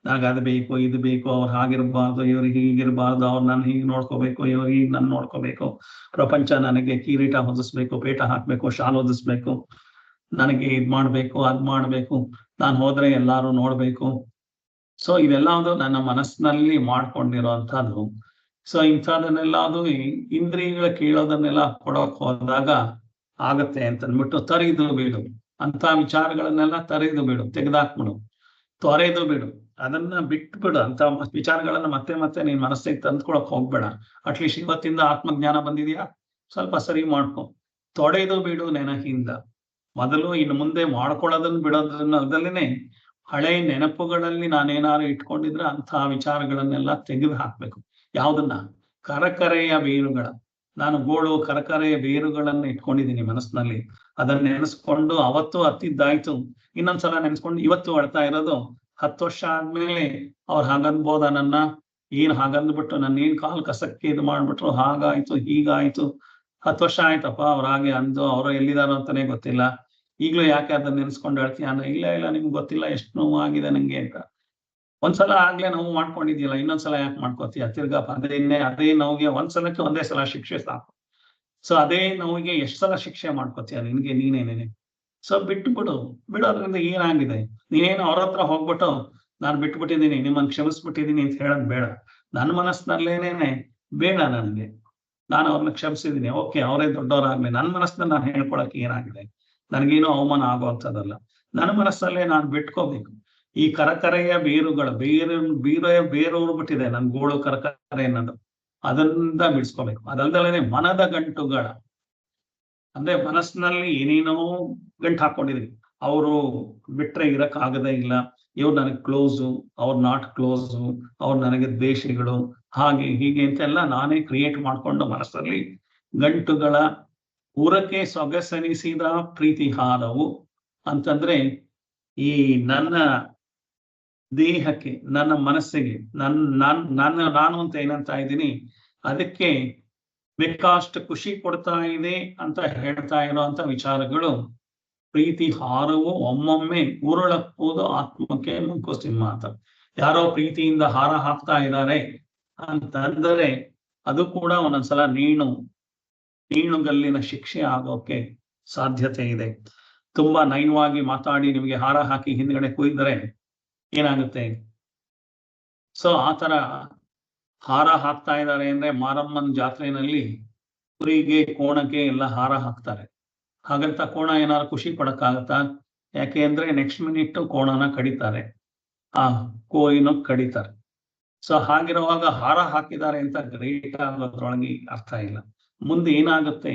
ನನಗೆ ಅದು ಬೇಕು, ಇದು ಬೇಕು, ಅವ್ರು ಹಾಗಿರ್ಬಾರ್ದು, ಇವ್ರಿಗೆ ಹೀಗಿರ್ಬಾರ್ದು, ಅವ್ರು ನಾನು ಹೀಗೆ ನೋಡ್ಕೋಬೇಕು, ಇವ್ರಿಗೆ ಹೀಗೆ ನಾನು ನೋಡ್ಕೋಬೇಕು, ಪ್ರಪಂಚ ನನಗೆ ಕಿರೀಟ ಹೊದಿಸ್ಬೇಕು, ಪೇಟ ಹಾಕ್ಬೇಕು, ಶಾಲ್ ಹೊದಿಸ್ಬೇಕು, ನನಗೆ ಇದ್ ಮಾಡ್ಬೇಕು, ಅದ್ ಮಾಡ್ಬೇಕು, ನಾನು ಹೋದ್ರೆ ಎಲ್ಲಾರು ನೋಡ್ಬೇಕು. ಸೊ ಇವೆಲ್ಲದು ನನ್ನ ಮನಸ್ಸಿನಲ್ಲಿ ಮಾಡ್ಕೊಂಡಿರೋಂಥದ್ದು. ಸೊ ಇಂಥದನ್ನೆಲ್ಲ ಅದು ಇಂದ್ರಿಯಗಳ ಕೇಳೋದನ್ನೆಲ್ಲ ಕೊಡೋಕ್ ಹೋದಾಗ ಆಗತ್ತೆ ಅಂತ ಅಂದ್ಬಿಟ್ಟು ತರಿದು ಬಿಡು ಅಂತ ವಿಚಾರಗಳನ್ನೆಲ್ಲ ತರಿದು ಬಿಡು, ತೆಗೆದಾಕ್ಬಿಡು. ತೊರೆದು ಬಿಡು, ಅದನ್ನ ಬಿಟ್ಬಿಡು. ಅಂತ ವಿಚಾರಗಳನ್ನ ಮತ್ತೆ ನೀನ್ ಮನಸ್ಸಿಗೆ ತಂದ್ಕೊಳಕ್ ಹೋಗ್ಬೇಡ. ಅಟ್ಲೀಸ್ಟ್ ಇವತ್ತಿಂದ ಆತ್ಮಜ್ಞಾನ ಬಂದಿದ್ಯಾ, ಸ್ವಲ್ಪ ಸರಿ ಮಾಡ್ಕೊ. ತೊಡೆದು ಬಿಡು ನೆನಹಿಂದ, ಮೊದಲು ಇನ್ನು ಮುಂದೆ ಮಾಡ್ಕೊಳ್ಳೋದನ್ನ ಬಿಡೋದನ್ನಲ್ಲೇ ಹಳೆ ನೆನಪುಗಳಲ್ಲಿ ನಾನೇನಾದ್ರು ಇಟ್ಕೊಂಡಿದ್ರೆ ಅಂತಹ ವಿಚಾರಗಳನ್ನೆಲ್ಲ ತೆಗೆದು ಹಾಕ್ಬೇಕು. ಯಾವ್ದನ್ನ? ಕರಕರೆಯ ಬೇರುಗಳ, ನಾನು ಗೋಳು ಕರಕರೆಯ ಬೇರುಗಳನ್ನ ಇಟ್ಕೊಂಡಿದ್ದೀನಿ ಮನಸ್ಸಿನಲ್ಲಿ. ಅದನ್ನ ನೆನೆಸ್ಕೊಂಡು ಅವತ್ತು ಹತ್ತಿದ್ದಾಯ್ತು, ಇನ್ನೊಂದ್ಸಲ ನೆನೆಸ್ಕೊಂಡು ಇವತ್ತು ಅಳ್ತಾ ಇರೋದು 10 ವರ್ಷ ಆದ್ಮೇಲೆ ಅವ್ರು ಹಾಗನ್ಬೋದ ನನ್ನ, ಏನ್ ಹಾಗಂದ್ಬಿಟ್ಟು ನನ್ನ ಏನ್ ಕಾಲ್ ಕಸಕ್ಕೆ ಇದು ಮಾಡ್ಬಿಟ್ರು, ಹಾಗಾಯ್ತು ಹೀಗಾಯ್ತು. 10 ವರ್ಷ ಆಯ್ತಪ್ಪ ಅವ್ರ ಹಾಗೆ ಅಂದು, ಅವ್ರು ಎಲ್ಲಿದಾರೋ ಅಂತಾನೆ ಗೊತ್ತಿಲ್ಲ, ಈಗ್ಲೂ ಯಾಕೆ ಅದನ್ನ ನೆನೆಸ್ಕೊಂಡು ಹೇಳ್ತೀಯ ಅಂದ್ರೆ, ಇಲ್ಲ ನಿಮ್ಗೆ ಗೊತ್ತಿಲ್ಲ ಎಷ್ಟು ನೋವು ಆಗಿದೆ ನಂಗೆ ಅಂತ. ಒಂದ್ಸಲ ಆಗ್ಲೇ ನೋವು ಮಾಡ್ಕೊಂಡಿದ್ಯಲ್ಲ, ಇನ್ನೊಂದ್ಸಲ ಯಾಕೆ ಮಾಡ್ಕೋತೀಯ? ತಿರ್ಗಾ ಅದೇ ನೋವಿಗೆ ಒಂದ್ಸಲಕ್ಕೆ ಒಂದೇ ಸಲ ಶಿಕ್ಷೆ ಸಾಕು. ಸೊ ಅದೇ ನೋವಿಗೆ ಎಷ್ಟು ಸಲ ಶಿಕ್ಷೆ ಮಾಡ್ಕೋತೀಯ ನಿನ್ಗೆ ನೀನೇನೇನೆ. ಸೊ ಬಿಟ್ಟು ಬಿಡೋದ್ರಿಂದ ಏನಾಗಿದೆ? ನೀನೇನು ಅವ್ರ ಹತ್ರ ಹೋಗ್ಬಿಟ್ಟು ನಾನು ಬಿಟ್ಬಿಟ್ಟಿದ್ದೀನಿ, ನಿಮ್ಮನ್ನು ಕ್ಷಮಿಸ್ಬಿಟ್ಟಿದ್ದೀನಿ ಅಂತ ಹೇಳೋದ್ ಬೇಡ. ನನ್ನ ಮನಸ್ಸಿನಲ್ಲೇನೇನೆ ಬೇಡ ನನಗೆ, ನಾನು ಅವ್ರನ್ನ ಕ್ಷಮಿಸಿದ್ದೀನಿ, ಓಕೆ ಅವರೇ ದೊಡ್ಡವರಾಗ್ಲಿ. ನನ್ನ ಮನಸ್ಸಿನಲ್ಲಿ ನಾನು ಹೇಳ್ಕೊಳಕ್ಕೆ ಏನಾಗಿದೆ? ನನಗೇನು ಅವಮಾನ ಆಗುವಂಥದ್ದಲ್ಲ. ನನ್ನ ಮನಸ್ಸಲ್ಲೇ ನಾನು ಬಿಟ್ಕೋಬೇಕು. ಈ ಕರಕರೆಯ ಬೇರುಗಳು ಬೇರೂರು ಬಿಟ್ಟಿದೆ ನನ್ ಗೋಳು ಕರಕರೆ ಅನ್ನೋದು, ಅದರಿಂದ ಬಿಡಿಸ್ಕೋಬೇಕು. ಅದಲ್ದಲೇನೆ ಮನದ ಗಂಟುಗಳ, ಅಂದ್ರೆ ಮನಸ್ಸಿನಲ್ಲಿ ಏನೇನೋ ಗಂಟು ಹಾಕೊಂಡಿದೀವಿ, ಅವರು ಬಿಟ್ರೆ ಇರಕ್ ಆಗದೇ ಇಲ್ಲ, ಇವ್ರು ನನಗೆ ಕ್ಲೋಸು, ಅವ್ರು ನಾಟ್ ಕ್ಲೋಸು, ಅವ್ರು ನನಗೆ ದ್ವೇಷಿಗಳು, ಹಾಗೆ ಹೀಗೆ ಅಂತೆಲ್ಲ ನಾನೇ ಕ್ರಿಯೇಟ್ ಮಾಡ್ಕೊಂಡು ಮನಸ್ಸಲ್ಲಿ ಗಂಟುಗಳ ಊರಕ್ಕೆ ಸೊಗಸನಿಸಿದ ಪ್ರೀತಿ ಹಾರವು ಅಂತಂದ್ರೆ, ಈ ನನ್ನ ದೇಹಕ್ಕೆ, ನನ್ನ ಮನಸ್ಸಿಗೆ, ನಾನು ಅಂತ ಏನಂತ ಇದ್ದೀನಿ, ಅದಕ್ಕೆ ಬೇಕಾಷ್ಟು ಖುಷಿ ಕೊಡ್ತಾ ಇದೆ ಅಂತ ಹೇಳ್ತಾ ಇರುವಂತ ವಿಚಾರಗಳು ಪ್ರೀತಿ ಹಾರವು ಒಮ್ಮೊಮ್ಮೆ ಉರುಳಪ್ಪುವುದು ಆತ್ಮಕ್ಕೆ ಮಂಕುಸಿಂಹ ಅಂತ. ಯಾರೋ ಪ್ರೀತಿಯಿಂದ ಹಾರ ಹಾಕ್ತಾ ಇದ್ದಾರೆ ಅಂತಂದರೆ ಅದು ಕೂಡ ಒಂದೊಂದ್ಸಲ ನೇಣುಗಲ್ಲಿನ ಶಿಕ್ಷೆ ಆಗೋಕೆ ಸಾಧ್ಯತೆ ಇದೆ. ತುಂಬಾ ನಯವಾಗಿ ಮಾತಾಡಿ ನಿಮಗೆ ಹಾರ ಹಾಕಿ ಹಿಂದ್ಗಡೆ ಕುಯ್ದರೆ ಏನಾಗುತ್ತೆ? ಸೊ ಆತರ ಹಾರ ಹಾಕ್ತಾ ಇದ್ದಾರೆ ಅಂದ್ರೆ ಮಾರಮ್ಮನ ಜಾತ್ರೆಯಲ್ಲಿ ಕುರಿಗೆ ಕೋಣಕ್ಕೆ ಎಲ್ಲ ಹಾರ ಹಾಕ್ತಾರೆ. ಹಾಗಂತ ಕೋಣ ಏನಾದ್ರು ಖುಷಿ ಪಡಕ್ಕಾಗತ್ತಾ? ಯಾಕೆ ಅಂದ್ರೆ ನೆಕ್ಸ್ಟ್ ಮಿನಿಟ್ ಕೋಣನ ಕಡಿತಾರೆ, ಆ ಕೋಯಿನ ಕಡಿತಾರೆ. ಸೊ ಹಾಗಿರುವಾಗ ಹಾರ ಹಾಕಿದ್ದಾರೆ ಅಂತ ಗ್ರೇಟ್ ಆಗೋದ್ರೊಳಗೆ ಅರ್ಥ ಇಲ್ಲ. ಮುಂದೆ ಏನಾಗುತ್ತೆ?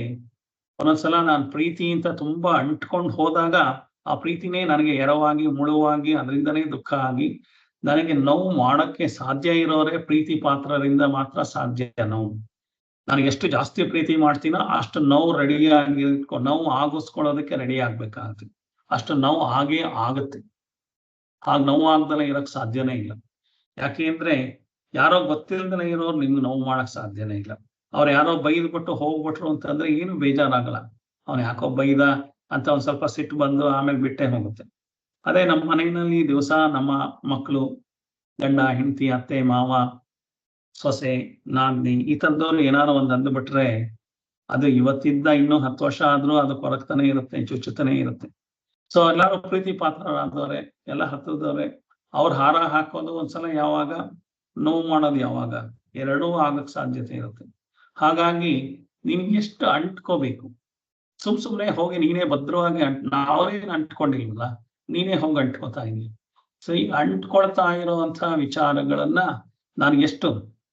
ಒಂದೊಂದ್ಸಲ ನಾನು ಪ್ರೀತಿ ಅಂತ ತುಂಬಾ ಅಂಟ್ಕೊಂಡು ಹೋದಾಗ ಆ ಪ್ರೀತಿನೇ ನನಗೆ ಎರವಾಗಿ ಮುಳುವಾಗಿ ಅದರಿಂದನೇ ದುಃಖ ಆಗಿ ನನಗೆ ನೋವು ಮಾಡಕ್ಕೆ ಸಾಧ್ಯ ಇರೋರೇ ಪ್ರೀತಿ ಪಾತ್ರರಿಂದ ಮಾತ್ರ ಸಾಧ್ಯ. ನನಗೆ ಎಷ್ಟು ಜಾಸ್ತಿ ಪ್ರೀತಿ ಮಾಡ್ತೀನೋ ಅಷ್ಟು ನೋವು ರೆಡಿಯಾಗಿ ನೋವು ಆಗಿಸ್ಕೊಳ್ಳೋದಕ್ಕೆ ರೆಡಿ ಆಗ್ಬೇಕಾಗತ್ತೆ. ಅಷ್ಟು ನೋವು ಆಗೇ ಆಗುತ್ತೆ. ಹಾಗೆ ನೋವು ಆಗ್ದಲೇ ಇರಕ್ ಸಾಧ್ಯನೇ ಇಲ್ಲ. ಯಾಕೆ ಅಂದ್ರೆ ಯಾರೋ ಗೊತ್ತಿಲ್ದಲೇ ಇರೋರು ನಿಮ್ಗೆ ನೋವು ಮಾಡಕ್ ಸಾಧ್ಯನೇ ಇಲ್ಲ. ಅವ್ರು ಯಾರೋ ಬೈದ್ಬಿಟ್ಟು ಹೋಗ್ಬಿಟ್ರು ಅಂತಂದ್ರೆ ಏನು ಬೇಜಾರಾಗಲ್ಲ. ಅವ್ನು ಯಾಕೋ ಬೈದ ಅಂತ ಒಂದ್ ಸ್ವಲ್ಪ ಸಿಟ್ಟು ಬಂದು ಆಮೇಲೆ ಬಿಟ್ಟೆ ಹೋಗುತ್ತೆ. ಅದೇ ನಮ್ಮ ಮನೆಯಲ್ಲಿ ದಿವಸ ನಮ್ಮ ಮಕ್ಕಳು, ಗಂಡ ಹೆಂಡತಿ, ಅತ್ತೆ ಮಾವ, ಸೊಸೆ, ನಾದ್ನಿ ಈ ತರದವ್ರು ಏನಾರು ಒಂದ್ ಅಂದ್ಬಿಟ್ರೆ ಅದು ಇವತ್ತಿದ್ದ ಇನ್ನೂ 10 ವರ್ಷ ಆದ್ರೂ ಅದು ಕೊರಗ್ತಾನೆ ಇರುತ್ತೆ, ಚುಚ್ಚುತ್ತಾನೆ ಇರುತ್ತೆ. ಸೊ ಎಲ್ಲಾರು ಪ್ರೀತಿ ಪಾತ್ರರಾದವ್ರೆ, ಎಲ್ಲ ಹತ್ರದವ್ರೆ. ಅವ್ರು ಹಾರ ಹಾಕೋದು ಒಂದ್ಸಲ ಯಾವಾಗ, ನೋವು ಮಾಡೋದು ಯಾವಾಗ, ಎರಡೂ ಆಗಕ್ ಸಾಧ್ಯತೆ ಇರುತ್ತೆ. ಹಾಗಾಗಿ ನಿನ್ಗೆ ಎಷ್ಟು ಅಂಟ್ಕೋಬೇಕು. ಸುಮ್ನೆ ಹೋಗಿ ನೀನೇ ಭದ್ರವಾಗಿ ನಾವೇನು ಅಂಟ್ಕೊಂಡಿಲ್ವಲ್ಲ, ನೀನೇ ಹೋಗಿ ಅಂಟ್ಕೋತಾ ಇದೀನಿ. ಸೊ ಈ ಅಂಟ್ಕೊಳ್ತಾ ಇರುವಂತ ವಿಚಾರಗಳನ್ನ ನಾನು ಎಷ್ಟು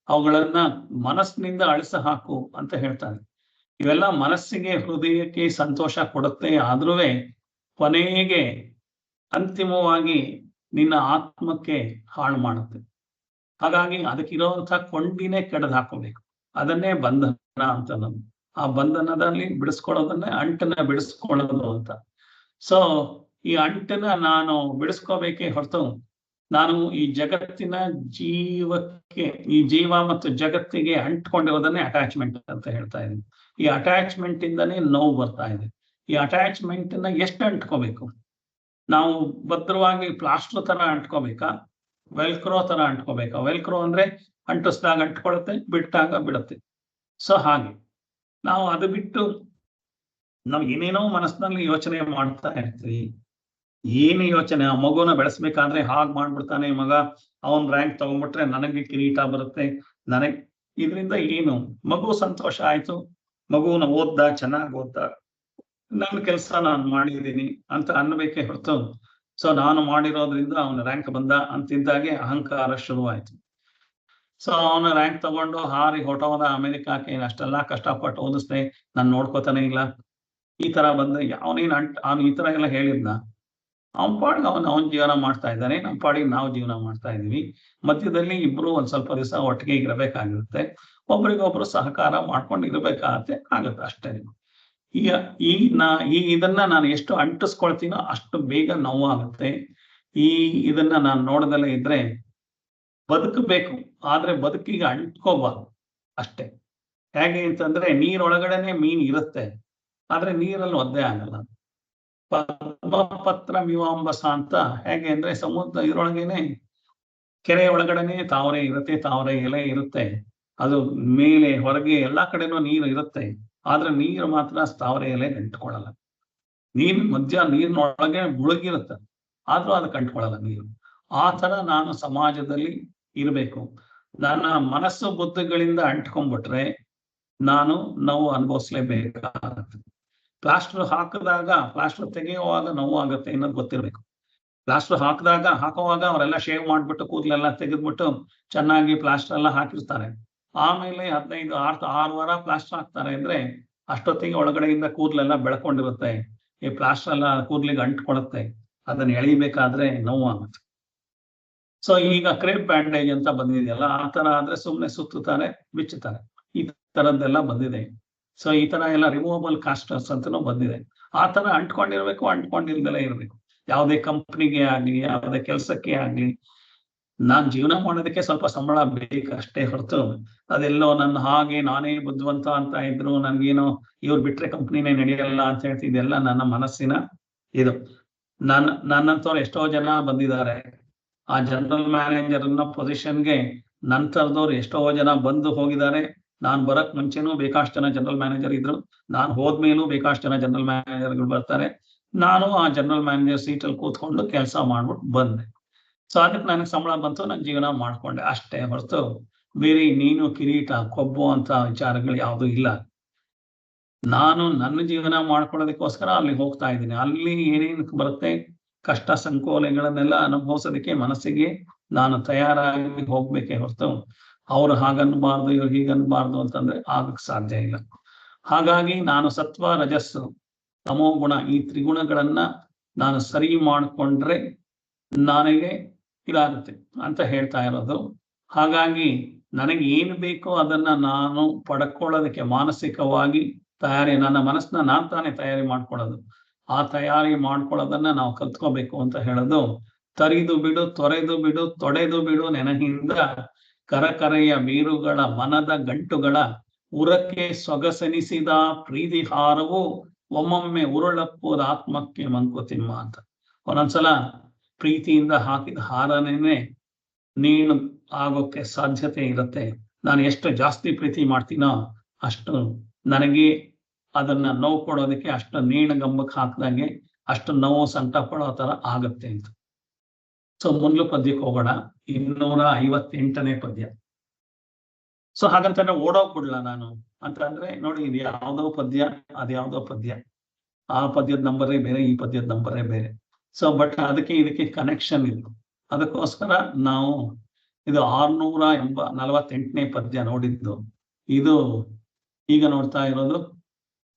ಅವುಗಳನ್ನ ಮನಸ್ಸಿನಿಂದ ಅಳಿಸ ಹಾಕು ಅಂತ ಹೇಳ್ತಾನೆ. ಇವೆಲ್ಲ ಮನಸ್ಸಿಗೆ, ಹೃದಯಕ್ಕೆ ಸಂತೋಷ ಕೊಡುತ್ತೆ, ಆದ್ರೂ ಕೊನೆಗೆ ಅಂತಿಮವಾಗಿ ನಿನ್ನ ಆತ್ಮಕ್ಕೆ ಹಾಳು ಮಾಡುತ್ತೆ. ಹಾಗಾಗಿ ಅದಕ್ಕಿರುವಂತ ಕೊಂಡಿನೇ ಕೆಡದ್ ಹಾಕೋಬೇಕು. ಅದನ್ನೇ ಬಂಧನ ಅಂತ ನಮ್ದು. ಆ ಬಂಧನದಲ್ಲಿ ಬಿಡಿಸ್ಕೊಳ್ಳೋದನ್ನೇ ಅಂಟನ್ನ ಬಿಡಿಸ್ಕೊಳ್ಳೋದು ಅಂತ. ಸೊ ಈ ಅಂಟನ್ನ ನಾನು ಬಿಡಿಸ್ಕೋಬೇಕೇ ಹೊರತು ನಾನು ಈ ಜಗತ್ತಿನ ಜೀವಕ್ಕೆ, ಈ ಜೀವ ಮತ್ತು ಜಗತ್ತಿಗೆ ಅಂಟ್ಕೊಂಡಿರೋದನ್ನೇ ಅಟ್ಯಾಚ್ಮೆಂಟ್ ಅಂತ ಹೇಳ್ತಾ ಇದ್ದೀನಿ. ಈ ಅಟ್ಯಾಚ್ಮೆಂಟ್ ಇಂದನೇ ನೋವು ಬರ್ತಾ ಇದೆ. ಈ ಅಟ್ಯಾಚ್ಮೆಂಟ್ ನ ಎಷ್ಟು ಅಂಟ್ಕೋಬೇಕು? ನಾವು ಭದ್ರವಾಗಿ ಪ್ಲಾಸ್ಟರ್ ತರ ಅಂಟ್ಕೋಬೇಕಾ, ವೆಲ್ಕ್ರೋ ತರ ಅಂಟ್ಕೋಬೇಕಾ? ವೆಲ್ಕ್ರೋ ಅಂದ್ರೆ ಅಂಟಿಸ್ದಾಗ ಅಂಟ್ಕೊಳುತ್ತೆ, ಬಿಟ್ಟಾಗ ಬಿಡುತ್ತೆ. ಸೊ ಹಾಗೆ ನಾವು ಅದು ಬಿಟ್ಟು ನಾವು ಏನೇನೋ ಮನಸ್ಸಿನಲ್ಲಿ ಯೋಚನೆ ಮಾಡ್ತಾ ಇರ್ತೀವಿ. ಏನು ಯೋಚನೆ? ಆ ಮಗುನ ಬೆಳೆಸ್ಬೇಕಾದ್ರೆ ಹಾಗೆ ಮಾಡ್ಬಿಡ್ತಾನೆ ಮಗ, ಅವನ್ ರ್ಯಾಂಕ್ ತಗೊಂಡ್ಬಿಟ್ರೆ ನನಗೆ ಕಿರೀಟ ಬರುತ್ತೆ, ಇದರಿಂದ ಏನು? ಮಗು ಸಂತೋಷ ಆಯ್ತು, ಮಗುನ ಚೆನ್ನಾಗಿ ಓದ್ದ, ನನ್ನ ಕೆಲಸ ನಾನು ಮಾಡಿದ್ದೀನಿ ಅಂತ ಅನ್ಬೇಕೇ ಹೊರತು ಸೊ ನಾನು ಮಾಡಿರೋದ್ರಿಂದ ಅವನ ರ್ಯಾಂಕ್ ಬಂದ ಅಂತಿದ್ದಾಗೆ ಅಹಂಕಾರ ಶುರುವಾಯ್ತು. ಸೊ ಅವನ ರ್ಯಾಂಕ್ ತಗೊಂಡು ಹಾರಿ ಹೊಟ್ಟೋದ ಅಮೆರಿಕಕ್ಕೆ, ಅಷ್ಟೆಲ್ಲಾ ಕಷ್ಟಪಟ್ಟು ಓದಿಸ್ದೆ, ನಾನು ನೋಡ್ಕೋತಾನೆ ಇಲ್ಲ, ಈ ತರ ಬಂದ ಅವನು ಈ ತರ ಎಲ್ಲ ಹೇಳಿದ್ನ? ಅವನ ಪಾಡಿಗೆ ಅವನ ಜೀವನ ಮಾಡ್ತಾ ಇದ್ದಾನೆ, ನಮ್ಮ ಪಾಡಿಗೆ ನಾವು ಜೀವನ ಮಾಡ್ತಾ ಇದೀವಿ. ಮಧ್ಯದಲ್ಲಿ ಇಬ್ರು ಒಂದ್ ಸ್ವಲ್ಪ ದಿವಸ ಒಟ್ಟಿಗೆ ಇರಬೇಕಾಗಿರುತ್ತೆ, ಒಬ್ರಿಗೊಬ್ರು ಸಹಕಾರ ಮಾಡ್ಕೊಂಡು ಇರಬೇಕಾಗತ್ತೆ, ಆಗುತ್ತೆ ಅಷ್ಟೇ. ಇದನ್ನ ನಾನು ಎಷ್ಟು ಅಂಟಿಸ್ಕೊಳ್ತೀನೋ ಅಷ್ಟು ಬೇಗ ನೋವಾಗುತ್ತೆ. ಇದನ್ನ ನಾನು ನೋಡದಲ್ಲೇ ಇದ್ರೆ ಬದುಕಬೇಕು, ಆದ್ರೆ ಬದುಕಿಗೆ ಅಂಟ್ಕೋಬಾರ್ದು ಅಷ್ಟೇ. ಹೇಗೆ ಅಂತಂದ್ರೆ ನೀರೊಳಗಡೆನೆ ಮೀನ್ ಇರುತ್ತೆ, ಆದ್ರೆ ನೀರಲ್ಲಿ ಒದ್ದೆ ಆಗಲ್ಲ. ಪದ್ಮಪತ್ರ ಮೀಮಾಂಬಸ ಅಂತ ಹೇಗೆ ಅಂದ್ರೆ ಸಮುದ್ರ ಇದರೊಳಗೇನೆ, ಕೆರೆ ಒಳಗಡೆನೆ ತಾವರೆ ಇರುತ್ತೆ, ತಾವರೆ ಎಲೆ ಇರುತ್ತೆ, ಅದು ಮೇಲೆ ಹೊರಗೆ ಎಲ್ಲಾ ಕಡೆನೂ ನೀರು ಇರುತ್ತೆ, ಆದ್ರೆ ನೀರು ಮಾತ್ರ ಸ್ಥಾವರ ಎಲೆಗೆ ಅಂಟ್ಕೊಳ್ಳಲ್ಲ. ನೀರಿನೊಳಗೆ ಮುಳುಗಿರುತ್ತೆ, ಆದ್ರೂ ಅದಕ್ಕೆ ಅಂಟ್ಕೊಳ್ಳಲ್ಲ ನೀರು. ಆ ತರ ನಾನು ಸಮಾಜದಲ್ಲಿ ಇರಬೇಕು. ನನ್ನ ಮನಸ್ಸು ಬುದ್ಧಿಗಳಿಂದ ಅಂಟ್ಕೊಂಡ್ಬಿಟ್ರೆ ನಾನು ನೋವು ಅನುಭವಿಸ್ಲೇಬೇಕಾಗುತ್ತೆ. ಪ್ಲಾಸ್ಟರ್ ತೆಗೆಯುವಾಗ ನೋವು ಆಗುತ್ತೆ ಅನ್ನೋದು ಗೊತ್ತಿರ್ಬೇಕು. ಪ್ಲಾಸ್ಟರ್ ಹಾಕುವಾಗ ಅವರೆಲ್ಲ ಶೇವ್ ಮಾಡ್ಬಿಟ್ಟು ಕೂದಲೆಲ್ಲ ತೆಗೆದ್ಬಿಟ್ಟು ಚೆನ್ನಾಗಿ ಪ್ಲಾಸ್ಟರ್ ಎಲ್ಲ ಹಾಕಿರ್ತಾರೆ. ಆಮೇಲೆ 6 ವಾರ ಪ್ಲಾಸ್ಟರ್ ಹಾಕ್ತಾರೆ ಅಂದ್ರೆ ಅಷ್ಟೊತ್ತಿಗೆ ಒಳಗಡೆಯಿಂದ ಕೂದಲೆಲ್ಲ ಬೆಳ್ಕೊಂಡಿರುತ್ತೆ. ಈ ಪ್ಲಾಸ್ಟರ್ ಎಲ್ಲ ಕೂದಲಿಗೆ ಅಂಟ್ಕೊಳುತ್ತೆ. ಅದನ್ನ ಎಳಿಬೇಕಾದ್ರೆ ನೋವು ಆಗುತ್ತೆ. ಸೊ ಈಗ ಕ್ರೇಪ್ ಬ್ಯಾಂಡೇಜ್ ಅಂತ ಬಂದಿದೆಯಲ್ಲ, ಆ ತರ ಆದ್ರೆ ಸುಮ್ನೆ ಸುತ್ತುತ್ತಾರೆ, ಬಿಚ್ಚುತ್ತಾರೆ. ಈ ತರದ್ದೆಲ್ಲ ಬಂದಿದೆ. ಸೊ ಈ ತರ ಎಲ್ಲ ರಿಮೂವಬಲ್ ಕಾಸ್ಟರ್ಸ್ ಅಂತಾನು ಬಂದಿದೆ. ಆ ತರ ಅಂಟ್ಕೊಂಡಿರ್ಬೇಕು, ಅಂಟ್ಕೊಂಡಿಲ್ದಲೇ ಇರ್ಬೇಕು. ಯಾವುದೇ ಕಂಪ್ನಿಗೆ ಆಗ್ಲಿ, ಯಾವುದೇ ಕೆಲಸಕ್ಕೆ ಆಗ್ಲಿ, ನಾನ್ ಜೀವನ ಮಾಡೋದಕ್ಕೆ ಸ್ವಲ್ಪ ಸಂಬಳ ಬೇಕು ಅಷ್ಟೇ ಹೊರತು ಅದೆಲ್ಲೋ ನನ್ನ ಹಾಗೆ ನಾನೇ ಬುದ್ಧಿವಂತ ಅಂತ ಇದ್ರು, ನನ್ಗೇನೋ ಇವ್ರು ಬಿಟ್ರೆ ಕಂಪ್ನಿನೇ ನಡೆಯಲ್ಲ ಅಂತ ಹೇಳ್ತಿದ್ದೆಲ್ಲ ನನ್ನ ಮನಸ್ಸಿನ ಇದು. ನನ್ನಂತವ್ರು ಎಷ್ಟೋ ಜನ ಬಂದಿದ್ದಾರೆ. ಆ ಜನರಲ್ ಮ್ಯಾನೇಜರ್ ಪೊಸಿಷನ್ಗೆ ನಂತರದವ್ರು ಎಷ್ಟೋ ಜನ ಬಂದು ಹೋಗಿದ್ದಾರೆ. ನಾನ್ ಬರಕ್ ಮುಂಚೆನೂ ಬೇಕಾಷ್ಟು ಜನ ಜನರಲ್ ಮ್ಯಾನೇಜರ್ ಇದ್ರು, ನಾನ್ ಹೋದ್ಮೇಲೂ ಬೇಕಾಷ್ಟು ಜನ ಜನರಲ್ ಮ್ಯಾನೇಜರ್ಗಳು ಬರ್ತಾರೆ. ನಾನು ಆ ಜನರಲ್ ಮ್ಯಾನೇಜರ್ ಸೀಟಲ್ಲಿ ಕೂತ್ಕೊಂಡು ಕೆಲಸ ಮಾಡ್ಬಿಟ್ಟು ಬಂದೆ. ಸೊ ಅದಕ್ಕೆ ನನಗೆ ಸಂಬಳ ಬಂತು, ನನ್ನ ಜೀವನ ಮಾಡ್ಕೊಂಡೆ ಅಷ್ಟೇ ಹೊರತು ಬೇರೆ ನೀನು ಕಿರೀಟ ಕೊಬ್ಬು ಅಂತ ವಿಚಾರಗಳು ಯಾವುದು ಇಲ್ಲ. ನಾನು ನನ್ನ ಜೀವನ ಮಾಡ್ಕೊಳ್ಳೋದಕ್ಕೋಸ್ಕರ ಅಲ್ಲಿ ಹೋಗ್ತಾ ಇದ್ದೀನಿ. ಅಲ್ಲಿ ಏನೇನು ಬರುತ್ತೆ ಕಷ್ಟ ಸಂಕೋಲೆಗಳನ್ನೆಲ್ಲ ಅನುಭವಿಸೋದಕ್ಕೆ ಮನಸ್ಸಿಗೆ ನಾನು ತಯಾರಾಗಿ ಹೋಗ್ಬೇಕೇ ಹೊರತು ಅವ್ರು ಹಾಗನ್ಬಾರ್ದು ಇವ್ರು ಹೀಗನ್ಬಾರ್ದು ಅಂತಂದ್ರೆ ಆಗಕ್ ಸಾಧ್ಯ ಇಲ್ಲ. ಹಾಗಾಗಿ ನಾನು ಸತ್ವ ರಜಸ್ಸು ತಮೋ ಗುಣ ಈ ತ್ರಿಗುಣಗಳನ್ನ ನಾನು ಸರಿ ಮಾಡಿಕೊಂಡ್ರೆ ನನಗೆ ಇದಾಗುತ್ತೆ ಅಂತ ಹೇಳ್ತಾ ಇರೋದು. ಹಾಗಾಗಿ ನನಗೆ ಏನು ಬೇಕೋ ಅದನ್ನ ನಾನು ಪಡ್ಕೊಳ್ಳೋದಕ್ಕೆ ಮಾನಸಿಕವಾಗಿ ನನ್ನ ಮನಸ್ಸನ್ನ ನಾನ್ ತಾನೇ ತಯಾರಿ ಮಾಡ್ಕೊಳ್ಳೋದು. ಆ ತಯಾರಿ ಮಾಡ್ಕೊಳ್ಳೋದನ್ನ ನಾವು ಕಲ್ತ್ಕೋಬೇಕು ಅಂತ ಹೇಳೋದು. ತರಿದು ಬಿಡು, ತೊರೆದು ಬಿಡು, ತೊಡೆದು ಬಿಡು ನೆನಹಿಂದ ಕರಕರೆಯ ಬೀರುಗಳ ಮನದ ಗಂಟುಗಳ ಉರಕ್ಕೆ ಸೊಗಸೆನಿಸಿದ ಪ್ರೀತಿ ಹಾರವು ಒಮ್ಮೊಮ್ಮೆ ಉರುಳಪ್ಪುದ ಆತ್ಮಕ್ಕೆ ಮಂಕುತಿಮ್ಮ ಅಂತ. ಒಂದೊಂದ್ಸಲ ಪ್ರೀತಿಯಿಂದ ಹಾಕಿದ ಹಾರನೇನೆ ನೀನು ಆಗೋಕ್ಕೆ ಸಾಧ್ಯತೆ ಇರುತ್ತೆ. ನಾನು ಎಷ್ಟು ಜಾಸ್ತಿ ಪ್ರೀತಿ ಮಾಡ್ತೀನೋ ಅಷ್ಟು ನನಗೆ ಅದನ್ನ ನೋವು ಕೊಡೋದಕ್ಕೆ, ಅಷ್ಟು ನೇಣಗಂಬಕ್ಕೆ ಹಾಕಿದಾಗೆ ಅಷ್ಟು ನೋವು ಸಂಕಟ ಪಡೋ ತರ ಆಗತ್ತೆ ಅಂತ. ಸೊ ಮೊದಲು ಪದ್ಯಕ್ಕೆ ಹೋಗೋಣ. 258ನೇ ಪದ್ಯ. ಸೊ ಹಾಗಂತಂದ್ರೆ ಓಡೋಗ್ಬಿಡ್ಲಾ ನಾನು ಅಂತಂದ್ರೆ ನೋಡಿ, ಇದು ಯಾವ್ದೋ ಪದ್ಯ, ಅದ್ಯಾವ್ದೋ ಪದ್ಯ. ಆ ಪದ್ಯದ ನಂಬರೇ ಬೇರೆ, ಈ ಪದ್ಯದ ನಂಬರೇ ಬೇರೆ. ಸೊ ಬಟ್ ಇದಕ್ಕೆ ಕನೆಕ್ಷನ್ ಇಲ್ಲ. ಅದಕ್ಕೋಸ್ಕರ ನಾವು ಇದು 648ನೇ ಪದ್ಯ ನೋಡಿದ್ದು. ಇದು ಈಗ ನೋಡ್ತಾ ಇರೋದು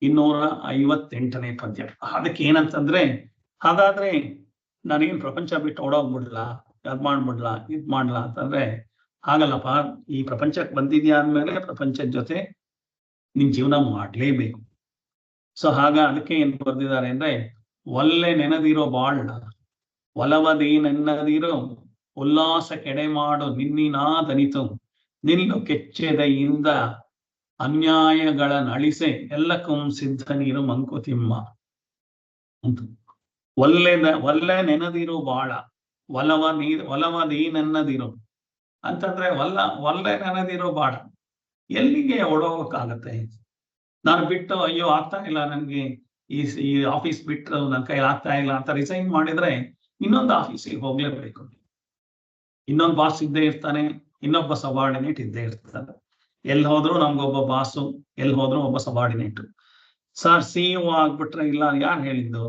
258ನೇ ಪದ್ಯ. ಅದಕ್ಕೆ ಏನಂತಂದ್ರೆ, ಹಾಗಾದ್ರೆ ನಾನೇನ್ ಪ್ರಪಂಚ ಬಿಟ್ಟು ಓಡೋಗ್ಬಿಡ್ಲಾ, ಅದ್ ಮಾಡ್ಬಿಡ್ಲಾ, ಇದ್ ಮಾಡ್ಲಾ ಅಂತಂದ್ರೆ ಹಾಗಲ್ಲಪ್ಪ. ಈ ಪ್ರಪಂಚಕ್ಕೆ ಬಂದಿದ್ಯಾ ಅಂದ್ಮೇಲೆ ಪ್ರಪಂಚದ ಜೊತೆ ನಿನ್ ಜೀವನ ಮಾಡ್ಲೇಬೇಕು. ಸೊ ಅದಕ್ಕೆ ಏನ್ ಬರ್ದಿದ್ದಾರೆ ಅಂದ್ರೆ, ಒಲ್ಲೆ ನೆನದಿರೋ ಬಾಳ್ ಒಲವದೇನೆನ್ನದಿರೋ ಉಲ್ಲಾಸ ಕೆಡೆ ಮಾಡು ನಿನ್ನಿನಾದನಿತು ನಿಲ್ಲು ಕೆಚ್ಚೆದೆಯಿಂದ ಅನ್ಯಾಯಗಳ ನಳಿಸೆ ಎಲ್ಲಕ್ಕೂ ಸಿದ್ಧ ನೀರು ಮಂಕುತಿಮ್ಮ ಅಂತ. ಒಲ್ಲೆ ನೆನದಿರು ಬಾಳ ಒಲವದೇನೆನ್ನದಿರು ಅಂತಂದ್ರೆ ಒಲ್ಲೆ ನೆನದಿರೋ ಬಾಳ. ಎಲ್ಲಿಗೆ ಓಡೋಗಕ್ಕಾಗತ್ತೆ? ನಾನು ಬಿಟ್ಟು ಅಯ್ಯೋ ಆಗ್ತಾ ಇಲ್ಲ ನನ್ಗೆ, ಈ ಆಫೀಸ್ ಬಿಟ್ಟು ನನ್ನ ಕೈಲಿ ಆಗ್ತಾ ಇಲ್ಲ ಅಂತ ರಿಸೈನ್ ಮಾಡಿದ್ರೆ ಇನ್ನೊಂದು ಆಫೀಸಿಗೆ ಹೋಗ್ಲೇಬೇಕು. ಇನ್ನೊಂದು ಬಾಸ್ ಇದ್ದೇ ಇರ್ತಾನೆ, ಇನ್ನೊಬ್ಬ ಸಬಾರ್ಡಿನೇಟ್ ಇದ್ದೇ ಇರ್ತಾನೆ. ಎಲ್ಲಿ ಹೋದ್ರು ನಮ್ಗೊಬ್ಬ ಬಾಸು, ಎಲ್ಲಿ ಹೋದ್ರು ಒಬ್ಬ ಸಬಾರ್ಡಿನೇಟ್. ಸರ್ CEO ಆಗ್ಬಿಟ್ರೆ ಇಲ್ಲ, ಯಾರು ಹೇಳಿದ್ದು?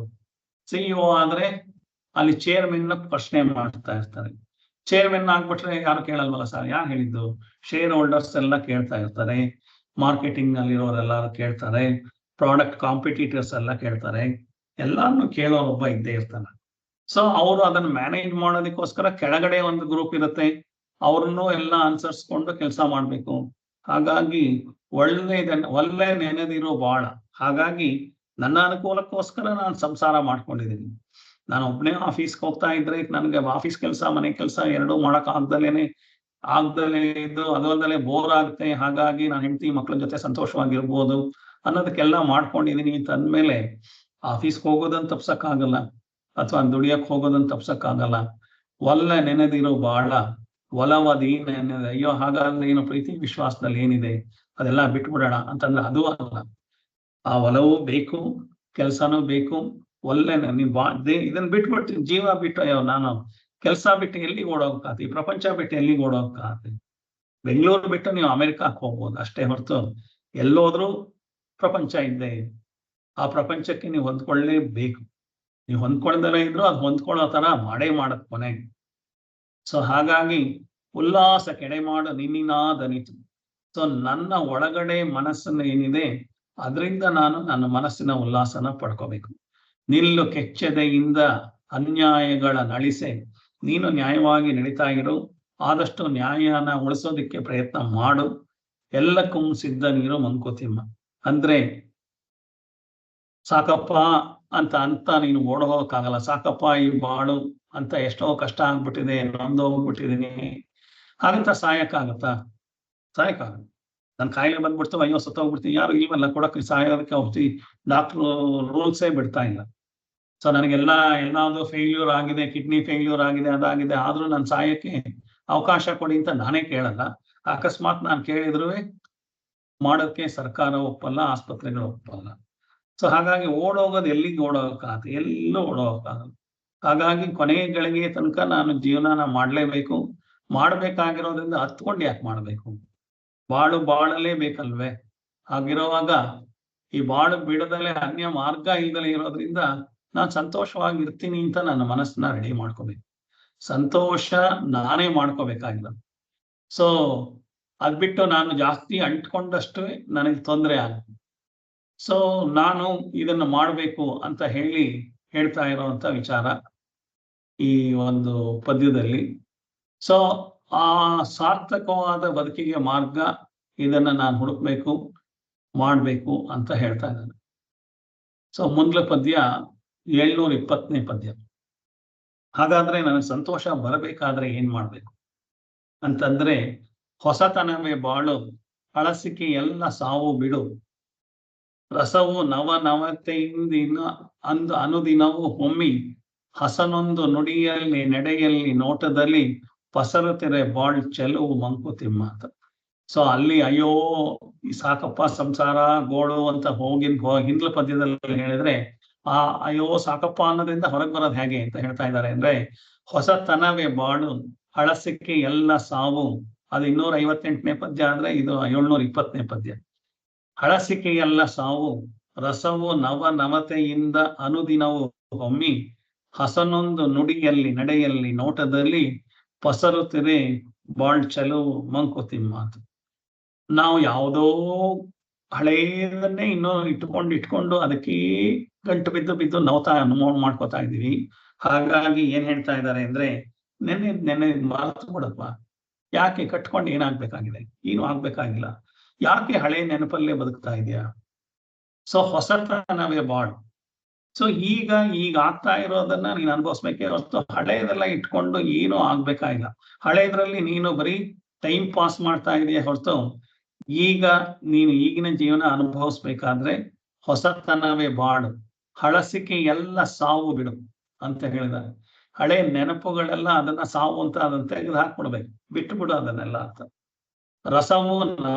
CEO ಆದ್ರೆ ಅಲ್ಲಿ ಚೇರ್ಮನ್ ಪ್ರಶ್ನೆ ಮಾಡ್ತಾ ಇರ್ತಾರೆ. ಚೇರ್ಮನ್ ಆಗ್ಬಿಟ್ರೆ ಯಾರು ಕೇಳಲ್ವಲ್ಲ ಸರ್, ಯಾರು ಹೇಳಿದ್ದು? ಶೇರ್ ಹೋಲ್ಡರ್ಸ್ ಎಲ್ಲ ಕೇಳ್ತಾ ಇರ್ತಾರೆ, ಮಾರ್ಕೆಟಿಂಗ್ ನಲ್ಲಿರೋರೆಲ್ಲರೂ ಕೇಳ್ತಾರೆ, ಪ್ರಾಡಕ್ಟ್ ಕಾಂಪಿಟೀಟರ್ಸ್ ಎಲ್ಲ ಕೇಳ್ತಾರೆ, ಎಲ್ಲಾನು ಕೇಳೋರೊಬ್ಬ ಇದ್ದೇ ಇರ್ತಾನೆ. ಸೊ ಅವರು ಅದನ್ನ ಮ್ಯಾನೇಜ್ ಮಾಡೋದಕ್ಕೋಸ್ಕರ ಕೆಳಗಡೆ ಒಂದು ಗ್ರೂಪ್ ಇರುತ್ತೆ, ಅವ್ರನ್ನು ಎಲ್ಲ ಅನುಸರಿಸ್ಕೊಂಡು ಕೆಲಸ ಮಾಡ್ಬೇಕು. ಹಾಗಾಗಿ ಒಳ್ಳೆ ನೆನೆದಿರೋ ಬಾಳ. ಹಾಗಾಗಿ ನನ್ನ ಅನುಕೂಲಕ್ಕೋಸ್ಕರ ನಾನು ಸಂಸಾರ ಮಾಡ್ಕೊಂಡಿದ್ದೀನಿ. ನಾನು ಒಬ್ಬನೇ ಆಫೀಸ್ಗೆ ಹೋಗ್ತಾ ಇದ್ರೆ ನನಗೆ ಆಫೀಸ್ ಕೆಲಸ ಮನೆ ಕೆಲಸ ಎರಡೂ ಮಾಡಕ್ ಆಗ್ದಲೇ ಇದ್ದು ಅದಲ್ಲದೆ ಬೋರ್ ಆಗುತ್ತೆ. ಹಾಗಾಗಿ ನಾನು ಹೆಂಡತಿ ಮಕ್ಕಳ ಜೊತೆ ಸಂತೋಷವಾಗಿರ್ಬೋದು ಅನ್ನೋದಕ್ಕೆಲ್ಲ ಮಾಡ್ಕೊಂಡಿದೀನಿ ಅಂತ ಅಂದ್ಮೇಲೆ ಆಫೀಸ್ಗೆ ಹೋಗೋದನ್ನ ತಪ್ಸಕ್ಕಾಗಲ್ಲ, ಅಥವಾ ದುಡಿಯಕ್ ಹೋಗೋದನ್ನ ತಪ್ಸಕ್ಕಾಗಲ್ಲ. ಒಲ್ಲೆ ನೆನೆದಿರೋ ಬಾಳ ಒಲವದೇನೆನ್ನದೆ, ಅಯ್ಯೋ ಹಾಗಾದ್ರೆ ಏನು ಪ್ರೀತಿ ವಿಶ್ವಾಸದಲ್ಲಿ ಏನಿದೆ ಅದೆಲ್ಲ ಬಿಟ್ಬಿಡೋಣ ಅಂತಂದ್ರೆ ಅದು ಅಲ್ಲ. ಆ ಒಲವು ಬೇಕು, ಕೆಲಸನೂ ಬೇಕು. ಒಳ್ಳೆ ಇದನ್ನ ಬಿಟ್ಬಿಡ್ತೀನಿ, ಜೀವ ಬಿಟ್ಟು ಅಯ್ಯೋ ನಾನು ಕೆಲಸ ಬಿಟ್ಟು ಎಲ್ಲಿಗೆ ಓಡೋಗಕ್ಕಾಗತ್ತೆ, ಈ ಪ್ರಪಂಚ ಬಿಟ್ಟು ಎಲ್ಲಿಗೆ ಓಡೋಗಕ್ಕಾಗತ್ತೆ. ಬೆಂಗಳೂರು ಬಿಟ್ಟು ನೀವು ಅಮೆರಿಕಕ್ಕೆ ಹೋಗ್ಬೋದು ಅಷ್ಟೇ ಹೊರತು ಎಲ್ಲೋದ್ರೂ ಪ್ರಪಂಚ ಇದ್ದೇ ಇದೆ. ಆ ಪ್ರಪಂಚಕ್ಕೆ ನೀವು ಹೊಂದ್ಕೊಳ್ಳೇಬೇಕು. ನೀವು ಹೊಂದ್ಕೊಳ್ದಲೇ ಇದ್ರು ಅದು ಹೊಂದ್ಕೊಳ್ಳೋ ತರ ಮಾಡತ್ ಕೊನೆಗೆ. ಸೊ ಹಾಗಾಗಿ ಉಲ್ಲಾಸ ಕೆಡೆಮಾಡು ನಿನ್ನಿನಾದನಿತು. ಸೊ ನನ್ನ ಒಳಗಡೆ ಮನಸ್ಸನ್ನು ಏನಿದೆ ಅದರಿಂದ ನಾನು ನನ್ನ ಮನಸ್ಸಿನ ಉಲ್ಲಾಸನ ಪಡ್ಕೋಬೇಕು. ನಿಲ್ಲು ಕೆಚ್ಚದೆಯಿಂದ ಅನ್ಯಾಯಗಳ ನಳಿಸೆ, ನೀನು ನ್ಯಾಯವಾಗಿ ನಡೀತಾ ಇರು, ಆದಷ್ಟು ನ್ಯಾಯನ ಉಳಿಸೋದಿಕ್ಕೆ ಪ್ರಯತ್ನ ಮಾಡು, ಎಲ್ಲಕ್ಕೂ ಸಿದ್ಧ ನೀರು ಮಂಕುತಿಮ್ಮ. ಅಂದ್ರೆ ಸಾಕಪ್ಪ ಅಂತ ನೀನು ಓಡ ಹೋಗಕ್ಕಾಗಲ್ಲ. ಸಾಕಪ್ಪ ಈ ಬಾಳು ಅಂತ ಎಷ್ಟೋ ಕಷ್ಟ ಆಗ್ಬಿಟ್ಟಿದೆ, ನೊಂದೋಗ್ಬಿಟ್ಟಿದೀನಿ ಹಾಗಂತ ಸಾಯಕ್ಕಾಗತ್ತಾ? ಸಾಯಕ್ಕಾಗಲ್ಲ. ನನ್ ಕಾಯಿಲೆ ಬಂದ್ಬಿಡ್ತು, ಅಯ್ಯೋ ಸತ್ತೋಗ್ಬಿಡ್ತೀನಿ, ಯಾರು ಇಲ್ವಲ್ಲ ಕೊಡಕ್ಕೆ, ಸಾಯೋದಕ್ಕೆ ಹೋಗ್ತಿ. ಡಾಕ್ಟ್ರು ರೂಲ್ಸೇ ಬಿಡ್ತಾ ಇಲ್ಲ. ಸೊ ಎಲ್ಲಾದ್ರೂ ಫೇಲ್ಯೂರ್ ಆಗಿದೆ, ಕಿಡ್ನಿ ಫೇಲ್ಯೂರ್ ಆಗಿದೆ, ಅದಾಗಿದೆ, ಆದ್ರೂ ನಾನು ಸಾಯಕ್ಕೆ ಅವಕಾಶ ಕೊಡಿ ಅಂತ ನಾನೇ ಕೇಳಲ್ಲ. ಅಕಸ್ಮಾತ್ ನಾನು ಕೇಳಿದ್ರು ಮಾಡೋದಕ್ಕೆ ಸರ್ಕಾರ ಒಪ್ಪಲ್ಲ, ಆಸ್ಪತ್ರೆಗಳು ಒಪ್ಪಲ್ಲ. ಸೊ ಹಾಗಾಗಿ ಓಡೋಗೋದು ಎಲ್ಲಿಗೆ ಓಡೋಗಕ್ಕಾಗತ್ತೆ? ಎಲ್ಲೂ ಓಡೋಗಕ್ಕಾಗಲ್ಲ. ಹಾಗಾಗಿ ಕೊನೆಗಳಿಗೆ ತನಕ ನಾನು ಜೀವನನ ಮಾಡ್ಲೇಬೇಕು. ಮಾಡ್ಬೇಕಾಗಿರೋದ್ರಿಂದ ಹತ್ಕೊಂಡು ಯಾಕೆ ಮಾಡ್ಬೇಕು? ಬಾಳಲೇ ಬೇಕಲ್ವೇ? ಹಾಗಿರುವಾಗ ಈ ಬಾಳು ಬಿಡದಲೆ ಅನ್ಯ ಮಾರ್ಗ ಇಲ್ದಲೆ ಇರೋದ್ರಿಂದ ನಾನು ಸಂತೋಷವಾಗಿರ್ತೀನಿ ಅಂತ ನನ್ನ ಮನಸ್ಸನ್ನ ರೆಡಿ ಮಾಡ್ಕೋಬೇಕು. ಸಂತೋಷ ನಾನೇ ಮಾಡ್ಕೋಬೇಕಾಗಿಲ್ಲ. ಸೊ ಅದ್ಬಿಟ್ಟು ನಾನು ಜಾಸ್ತಿ ಅಂಟ್ಕೊಂಡಷ್ಟು ನನಗೆ ತೊಂದರೆ ಆಗುತ್ತೆ. ಸೊ ನಾನು ಇದನ್ನು ಮಾಡಬೇಕು ಅಂತ ಹೇಳ್ತಾ ಇರೋವಂಥ ವಿಚಾರ ಈ ಒಂದು ಪದ್ಯದಲ್ಲಿ. ಸೊ ಆ ಸಾರ್ಥಕವಾದ ಬದುಕಿಗೆ ಮಾರ್ಗ ಇದನ್ನ ನಾನು ಹುಡುಕ್ಬೇಕು, ಮಾಡ್ಬೇಕು ಅಂತ ಹೇಳ್ತಾ ಇದ್ದಾನೆ. ಸೊ ಮುಂದ್ಲ ಪದ್ಯ 720ನೇ ಪದ್ಯ. ಹಾಗಾದ್ರೆ ನನಗೆ ಸಂತೋಷ ಬರಬೇಕಾದ್ರೆ ಏನ್ ಮಾಡ್ಬೇಕು ಅಂತಂದ್ರೆ, ಹೊಸತನವೇ ಬಾಳು, ಹಳಸಿಕೆ ಎಲ್ಲ ಸಾವು ಬಿಡು, ರಸವು ನವತೆಯಿಂದಿನ ಅನುದಿನವೂ ಹೊಮ್ಮಿ, ಹಸನೊಂದು ನುಡಿಯಲ್ಲಿ ನಡೆಯಲ್ಲಿ ನೋಟದಲ್ಲಿ, ಪಸರುತ್ತಿರೆ ಬಾಳ್ ಚೆಲುವು ಮಂಕುತಿಮ್ಮ ಅಂತ. ಸೊ ಅಲ್ಲಿ ಅಯ್ಯೋ ಸಾಕಪ್ಪ ಸಂಸಾರ ಗೋಳು ಅಂತ ಹಿಂದ್ಲ ಪದ್ಯದಲ್ಲಿ ಹೇಳಿದ್ರೆ, ಆ ಅಯ್ಯೋ ಸಾಕಪ್ಪ ಅನ್ನೋದ್ರಿಂದ ಹೊರಗೆ ಬರೋದು ಹೇಗೆ ಅಂತ ಹೇಳ್ತಾ ಇದ್ದಾರೆ ಅಂದ್ರೆ, ಹೊಸತನವೇ ಬಾಳು, ಹಳಸಿಕೆ ಎಲ್ಲ ಸಾವು. ಅದು 258ನೇ ಪದ್ಯ ಆದ್ರೆ ಇದು 720ನೇ ಪದ್ಯ. ಹಳಸಿಕೆ ಎಲ್ಲ ಸಾವು, ರಸವು ನವತೆಯಿಂದ ಅನುದಿನವು ಹೊಮ್ಮಿ, ಹಸನೊಂದು ನುಡಿಯಲ್ಲಿ ನಡೆಯಲ್ಲಿ ನೋಟದಲ್ಲಿ, ಪಸರುತ್ತಿರೆ ಬಾಳ್ ಚೆಲುವು ಮಂಕುತಿಮ್ಮ ಅಂತ. ನಾವು ಯಾವುದೋ ಹಳೆಯದನ್ನೇ ಇನ್ನೂ ಇಟ್ಕೊಂಡು ಅದಕ್ಕೆ ಗಂಟು ಬಿದ್ದು ಮಾಡ್ಕೋತಾ ಇದೀವಿ. ಹಾಗಾಗಿ ಏನ್ ಹೇಳ್ತಾ ಇದ್ದಾರೆ ಅಂದ್ರೆ, ನೆನ್ನೆ ಮರೆತು ಬಿಡಪ್ಪ, ಯಾಕೆ ಕಟ್ಕೊಂಡು ಏನಾಗ್ಬೇಕಾಗಿದೆ? ಏನು ಆಗ್ಬೇಕಾಗಿಲ್ಲ. ಯಾಕೆ ಹಳೆ ನೆನಪಲ್ಲೇ ಬದುಕ್ತಾ ಇದೆಯಾ? ಸೊ ಹೊಸತನವೇ ಬಾಳು. ಸೊ ಈಗ ಆಗ್ತಾ ಇರೋದನ್ನ ನೀನು ಅನುಭವಿಸ್ಬೇಕೇ ಹೊರತು ಹಳೆಯದೆಲ್ಲ ಇಟ್ಕೊಂಡು ಏನು ಆಗ್ಬೇಕಾಗಿಲ್ಲ. ಹಳೆಯದ್ರಲ್ಲಿ ನೀನು ಬರೀ ಟೈಮ್ ಪಾಸ್ ಮಾಡ್ತಾ ಇದೆಯಾ ಹೊರತು ಈಗ ನೀನು ಈಗಿನ ಜೀವನ ಅನುಭವಿಸ್ಬೇಕಾದ್ರೆ ಹೊಸತನವೇ ಬಾಳು, ಹಳಸಿಕೆ ಎಲ್ಲ ಸಾವು ಬಿಡು ಅಂತ ಹೇಳಿದ್ದಾರೆ. ಹಳೆ ನೆನಪುಗಳೆಲ್ಲ ಅದನ್ನ ಸಾವು ಅಂತ ಅದನ್ನ ತೆಗೆದು ಹಾಕ್ಬಿಡ್ಬೇಕು, ಬಿಟ್ಟು ಬಿಡು ಅದನ್ನೆಲ್ಲ ಅಂತ. ರಸವು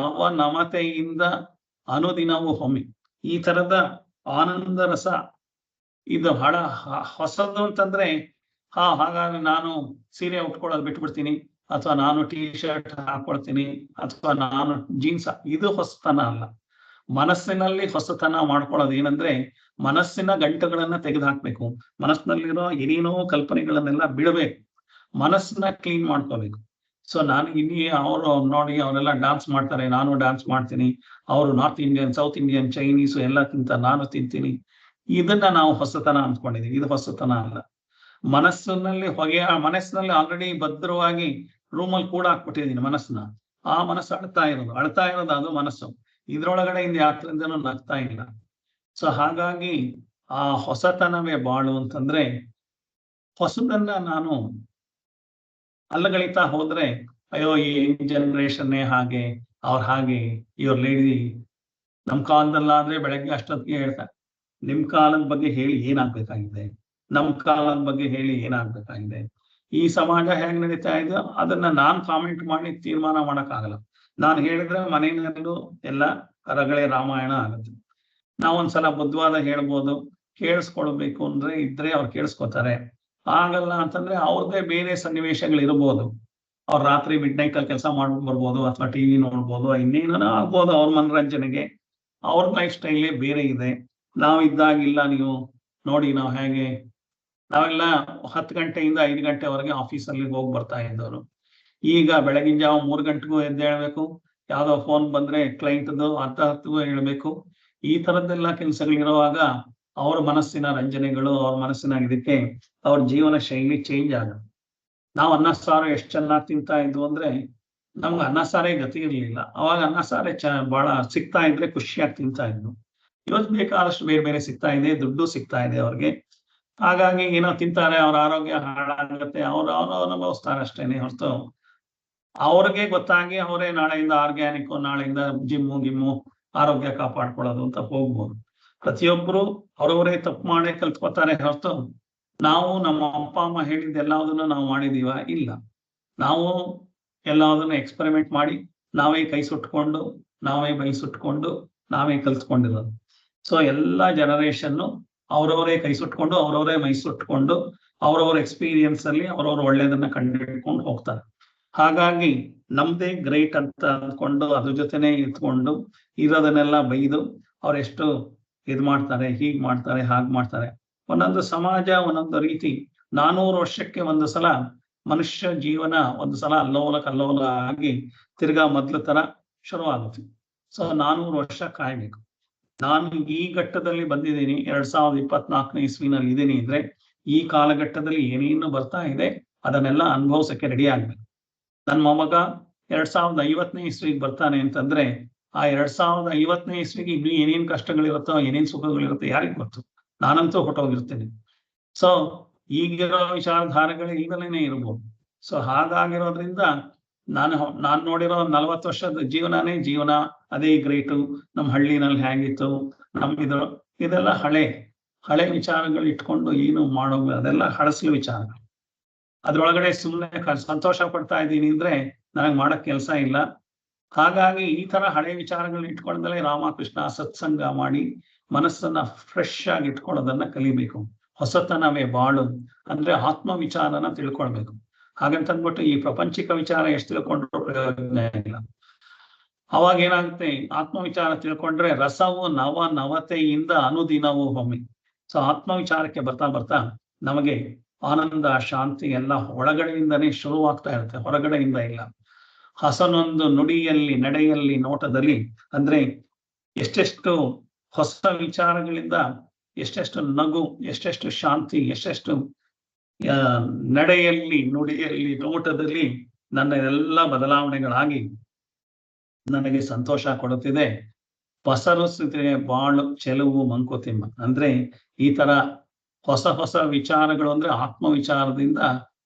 ನವತೆಯಿಂದ ಅನುದಿನವೂ ಹೊಮ್ಮಿ, ಈ ತರದ ಆನಂದ ರಸ ಇದು ಹೊಸದು ಅಂತಂದ್ರೆ, ಹಾಗಾಗಿ ನಾನು ಸೀರೆ ಉಟ್ಕೊಳ್ಳೋದು ಬಿಟ್ಬಿಡ್ತೀನಿ, ಅಥವಾ ನಾನು ಟೀ ಶರ್ಟ್ ಹಾಕೊಳ್ತೀನಿ, ಅಥವಾ ನಾನು ಜೀನ್ಸ್. ಇದು ಹೊಸತನ ಅಲ್ಲ. ಮನಸ್ಸಿನಲ್ಲಿ ಹೊಸತನ ಮಾಡ್ಕೊಳ್ಳೋದು ಏನಂದ್ರೆ, ಮನಸ್ಸಿನ ಗಂಟುಗಳನ್ನ ತೆಗೆದು ಹಾಕ್ಬೇಕು, ಮನಸ್ಸಿನಲ್ಲಿರೋ ಏನೇನೋ ಕಲ್ಪನೆಗಳನ್ನೆಲ್ಲ ಬಿಡಬೇಕು, ಮನಸ್ಸನ್ನ ಕ್ಲೀನ್ ಮಾಡ್ಕೋಬೇಕು. ಸೊ ನಾನು ಅವರು ನೋಡಿ ಅವರೆಲ್ಲ ಡ್ಯಾನ್ಸ್ ಮಾಡ್ತಾರೆ, ನಾನು ಡ್ಯಾನ್ಸ್ ಮಾಡ್ತೀನಿ, ಅವರು north Indian, south Indian, Chinese ಎಲ್ಲ ನಾನು ತಿಂತೀನಿ. ಇದನ್ನ ನಾವು ಹೊಸತನ ಅಂದ್ಕೊಂಡಿದೀವಿ. ಇದು ಹೊಸತನ ಅಲ್ಲ. ಮನಸ್ಸಿನಲ್ಲಿ ಆಲ್ರೆಡಿ ಭದ್ರವಾಗಿ ರೂಮಲ್ಲಿ ಕೂಡ ಹಾಕ್ಬಿಟ್ಟಿದೀನಿ ಮನಸ್ಸನ್ನ. ಆ ಮನಸ್ಸು ಅಳ್ತಾ ಇರೋದು ಅದು ಮನಸ್ಸು. ಇದ್ರೊಳಗಡೆ ಯಾತ್ರಿಂದನೂ ನಗ್ತಾ ಇಲ್ಲ. ಸೊ ಹಾಗಾಗಿ ಆ ಹೊಸತನವೇ ಬಾಳು ಅಂತಂದ್ರೆ, ಹೊಸದನ್ನ ನಾನು ಅಲ್ಲಗಳಿತಾ ಹೋದ್ರೆ, ಅಯ್ಯೋ ಈ ಜನರೇಷನ್ನೇ ಹಾಗೆ, ಹಾಗೆ, ಇವ್ರ ಲೇಡಿ. ನಮ್ ಕಾಲದಲ್ಲಾದ್ರೆ ಬೆಳಗ್ಗೆ ಅಷ್ಟೊತ್ತಿಗೆ ಹೇಳ್ತಾರೆ, ನಿಮ್ ಕಾಲದ ಬಗ್ಗೆ ಹೇಳಿ ಏನಾಗ್ಬೇಕಾಗಿದೆ, ನಮ್ ಕಾಲದ ಬಗ್ಗೆ ಹೇಳಿ ಏನಾಗ್ಬೇಕಾಗಿದೆ. ಈ ಸಮಾಜ ಹೇಗ್ ನಡೀತಾ ಇದೆಯೋ ಅದನ್ನ ನಾನ್ ಕಾಮೆಂಟ್ ಮಾಡಿ ತೀರ್ಮಾನ ಮಾಡಕ್ ಆಗಲ್ಲ. ನಾನು ಹೇಳಿದ್ರೆ ಮನೆಯಲ್ಲೂ ಎಲ್ಲ ರಗಳೆ ರಾಮಾಯಣ ಆಗುತ್ತೆ. ನಾವೊಂದ್ಸಲ ಬುದ್ಧವಾದ ಹೇಳ್ಬೋದು, ಕೇಳಿಸ್ಕೊಳ್ಬೇಕು ಅಂದ್ರೆ ಇದ್ರೆ ಅವ್ರು ಕೇಳಿಸ್ಕೊತಾರೆ. ಆಗಲ್ಲ ಅಂತಂದ್ರೆ ಅವ್ರದ್ದೇ ಬೇರೆ ಸನ್ನಿವೇಶಗಳು ಇರ್ಬೋದು. ಅವ್ರು ರಾತ್ರಿ ಮಿಡ್ ನೈಟ್ ಅಲ್ಲಿ ಕೆಲಸ ಮಾಡ್ಬಿಟ್ಟು ಬರ್ಬೋದು, ಅಥವಾ ಟಿವಿ ನೋಡ್ಬೋದು, ಇನ್ನೇನೋ ಆಗ್ಬೋದು ಅವ್ರ ಮನರಂಜನೆಗೆ. ಅವ್ರ ಲೈಫ್ ಸ್ಟೈಲೇ ಬೇರೆ ಇದೆ. ನಾವಿದ್ದಾಗಿಲ್ಲ, ನೀವು ನೋಡಿ ನಾವು ಹೇಗೆ, ನಾವೆಲ್ಲ 10 ಗಂಟೆಯಿಂದ 5 ಗಂಟೆವರೆಗೆ ಆಫೀಸಲ್ಲಿ ಹೋಗಿ ಬರ್ತಾ ಇದ್ದವರು. ಈಗ ಬೆಳಗಿನ ಜಾವ 3 ಗಂಟೆಗೂ ಎದ್ದೇಳ್ಬೇಕು, ಯಾವ್ದೋ ಫೋನ್ ಬಂದ್ರೆ ಕ್ಲೈಂಟ್ದು ಅರ್ಧ ಹೊತ್ತಿಗೂ ಹೇಳ್ಬೇಕು. ಈ ತರದ್ದೆಲ್ಲ ಕೆಲಸಗಳಿರುವಾಗ ಅವ್ರ ಮನಸ್ಸಿನ ರಂಜನೆಗಳು, ಅವ್ರ ಮನಸ್ಸಿನ ಇದಕ್ಕೆ ಅವ್ರ ಜೀವನ ಶೈಲಿ ಚೇಂಜ್ ಆಗುತ್ತೆ. ನಾವು ಅನ್ನ ಸಾರು ಎಷ್ಟು ಚೆನ್ನಾಗಿ ತಿಂತಾ ಇದ್ವು ಅಂದ್ರೆ ನಮ್ಗೆ ಅನ್ನ ಸಾರೇ ಗತಿ ಇರ್ಲಿಲ್ಲ. ಅವಾಗ ಅನ್ನ ಸಾರೇ ಬಹಳ ಸಿಗ್ತಾ ಇದ್ರೆ ಖುಷಿಯಾಗಿ ತಿಂತಾ ಇದ್ವು. ಇವತ್ತು ಬೇಕಾದಷ್ಟು ಬೇರೆ ಬೇರೆ ಸಿಗ್ತಾ ಇದೆ, ದುಡ್ಡು ಸಿಗ್ತಾ ಇದೆ ಅವ್ರಿಗೆ. ಹಾಗಾಗಿ ಏನೋ ತಿಂತಾರೆ, ಅವ್ರ ಆರೋಗ್ಯ ಹಾಳಾಗುತ್ತೆ, ಅವ್ರು ಅನುಭವಿಸ್ತಾರೆ ಅಷ್ಟೇನೆ ಹೊರತು ಅವ್ರಿಗೆ ಗೊತ್ತಾಗಿ ಅವರೇ ನಾಳೆಯಿಂದ ಆರ್ಗ್ಯಾನಿಕ್, ನಾಳೆಯಿಂದ ಜಿಮ್ಮು ಆರೋಗ್ಯ ಕಾಪಾಡ್ಕೊಳ್ಳೋದು ಅಂತ ಹೋಗ್ಬೋದು. ಪ್ರತಿಯೊಬ್ರು ಅವರವರೇ ತಪ್ಪು ಮಾಡೇ ಕಲ್ತ್ಕೊತಾರೆ ಹೊರತು ನಾವು ನಮ್ಮ ಅಪ್ಪ ಅಮ್ಮ ಹೇಳಿದ ಎಲ್ಲದನ್ನು ನಾವು ಮಾಡಿದೀವ? ಇಲ್ಲ. ನಾವು ಎಲ್ಲದನ್ನು ಎಕ್ಸ್ಪೆರಿಮೆಂಟ್ ಮಾಡಿ ನಾವೇ ಕೈ ಸುಟ್ಕೊಂಡು, ನಾವೇ ಮೈ ಸುಟ್ಕೊಂಡು, ನಾವೇ ಕಲ್ತ್ಕೊಂಡಿರೋದು. ಸೊ ಎಲ್ಲಾ ಜನರೇಷನ್ನು ಅವರವರೇ ಕೈ ಸುಟ್ಕೊಂಡು, ಅವರವರೇ ಮೈ ಸುಟ್ಕೊಂಡು, ಅವರವರ ಎಕ್ಸ್ಪೀರಿಯನ್ಸ್ ಅಲ್ಲಿ ಅವರವ್ರ ಒಳ್ಳೇದನ್ನ ಕಂಡುಹಿಡ್ಕೊಂಡು ಹೋಗ್ತಾರೆ. ಹಾಗಾಗಿ ನಮ್ದೇ ಗ್ರೇಟ್ ಅಂತ ಅಂದ್ಕೊಂಡು ಅದ್ರ ಜೊತೆನೆ ಇಟ್ಕೊಂಡು ಇರೋದನ್ನೆಲ್ಲ ಬೈದು ಅವ್ರೆಷ್ಟು ಇದ್ ಮಾಡ್ತಾರೆ, ಹೀಗ್ ಮಾಡ್ತಾರೆ, ಹಾಗ್ ಮಾಡ್ತಾರೆ. ಒಂದೊಂದು ಸಮಾಜ ಒಂದೊಂದು ರೀತಿ. 400 ವರ್ಷಕ್ಕೆ ಒಂದು ಸಲ ಮನುಷ್ಯ ಜೀವನ ಒಂದು ಸಲ ಅಲ್ಲೋಲ ಕಲ್ಲೋಲ ಆಗಿ ತಿರ್ಗಾ ಮೊದ್ಲ ತರ ಶುರುವಾಗುತ್ತೆ. ಸೊ 400 ವರ್ಷ ಕಾಯ್ಬೇಕು. ನಾನು ಈ ಘಟ್ಟದಲ್ಲಿ ಬಂದಿದ್ದೀನಿ, 2024ನೇ ಇಸ್ವಿನಲ್ಲಿ ಇದ್ದೀನಿ ಅಂದ್ರೆ ಈ ಕಾಲಘಟ್ಟದಲ್ಲಿ ಏನೇನು ಬರ್ತಾ ಇದೆ ಅದನ್ನೆಲ್ಲ ಅನುಭವಿಸಕ್ಕೆ ರೆಡಿ ಆಗ್ಬೇಕು. ನನ್ನ ಮೊಮ್ಮಗ 2050ನೇ ಇಸ್ವಿಗೆ ಬರ್ತಾನೆ ಅಂತಂದ್ರೆ ಆ 2050ನೇ ಇಸ್ವಿಗೆ ಇನ್ನೂ ಏನೇನ್ ಕಷ್ಟಗಳಿರುತ್ತೋ, ಏನೇನ್ ಸುಖಗಳಿರುತ್ತೋ ಯಾರಿಗ್ ಗೊತ್ತು. ನಾನಂತೂ ಹೊಟ್ಟೋಗಿರ್ತೇನೆ. ಸೊ ಈಗಿರೋ ವಿಚಾರಧಾರೆಗಳು ಇಲ್ದಲೇನೆ ಇರ್ಬೋದು. ಸೊ ಹಾಗಾಗಿರೋದ್ರಿಂದ ನಾನು ನೋಡಿರೋ 40 ವರ್ಷದ ಜೀವನ, ಅದೇ ಗ್ರೇಟು. ನಮ್ಮ ಹಳ್ಳಿನಲ್ಲಿ ಹೇಗಿತ್ತು, ಇದೆಲ್ಲ ಹಳೆ ವಿಚಾರಗಳು ಇಟ್ಕೊಂಡು ಏನು ಮಾಡೋ, ಅದೆಲ್ಲ ಹಳಸಲು ವಿಚಾರಗಳು. ಅದ್ರೊಳಗಡೆ ಸುಮ್ಮನೆ ಸಂತೋಷ ಪಡ್ತಾ ಇದ್ದೀನಿ ಅಂದ್ರೆ ನನಗೆ ಮಾಡಕ್ ಕೆಲಸ ಇಲ್ಲ. ಹಾಗಾಗಿ ಈ ತರ ಹಳೆ ವಿಚಾರಗಳನ್ನ ಇಟ್ಕೊಂಡಲೇ ರಾಮಕೃಷ್ಣ ಸತ್ಸಂಗ ಮಾಡಿ ಮನಸ್ಸನ್ನ ಫ್ರೆಶ್ ಆಗಿ ಇಟ್ಕೊಳ್ಳೋದನ್ನ ಕಲಿಬೇಕು. ಹೊಸತನವೇ ಬಾಳು ಅಂದ್ರೆ ಆತ್ಮ ವಿಚಾರನ ತಿಳ್ಕೊಳ್ಬೇಕು. ಹಾಗಂತಂದ್ಬಿಟ್ಟು ಈ ಪ್ರಪಂಚಿಕ ವಿಚಾರ ಎಷ್ಟು ತಿಳ್ಕೊಂಡ್ರು ಪ್ರಯೋಜನ ಇಲ್ಲ. ಅವಾಗ ಏನಾಗುತ್ತೆ, ಆತ್ಮ ವಿಚಾರ ತಿಳ್ಕೊಂಡ್ರೆ ರಸವು ನವತೆಯಿಂದ ಅನುದಿನವೂ ಒಮ್ಮೆ. ಸೊ ಆತ್ಮ ವಿಚಾರಕ್ಕೆ ಬರ್ತಾ ಬರ್ತಾ ನಮಗೆ ಆನಂದ, ಶಾಂತಿ ಎಲ್ಲ ಒಳಗಡೆಯಿಂದನೇ ಶುರುವಾಗ್ತಾ ಇರುತ್ತೆ, ಹೊರಗಡೆಯಿಂದ ಇಲ್ಲ. ಹೊಸನೊಂದು ನುಡಿಯಲ್ಲಿ, ನಡೆಯಲ್ಲಿ, ನೋಟದಲ್ಲಿ ಅಂದ್ರೆ ಎಷ್ಟೆಷ್ಟು ಹೊಸ ವಿಚಾರಗಳಿಂದ ಎಷ್ಟೆಷ್ಟು ನಗು, ಎಷ್ಟೆಷ್ಟು ಶಾಂತಿ, ಎಷ್ಟೆಷ್ಟು ನಡೆಯಲ್ಲಿ, ನುಡಿಯಲ್ಲಿ, ನೋಟದಲ್ಲಿ ನನ್ನ ಎಲ್ಲ ಬದಲಾವಣೆಗಳಾಗಿ ನನಗೆ ಸಂತೋಷ ಕೊಡುತ್ತಿದೆ. ಪಸರಿಸುತ್ತಿದೆ ಬಾಳು ಚೆಲುವು ಮಂಕುತಿಮ್ಮ. ಅಂದ್ರೆ ಈ ತರ ಹೊಸ ಹೊಸ ವಿಚಾರಗಳು ಅಂದ್ರೆ ಆತ್ಮ ವಿಚಾರದಿಂದ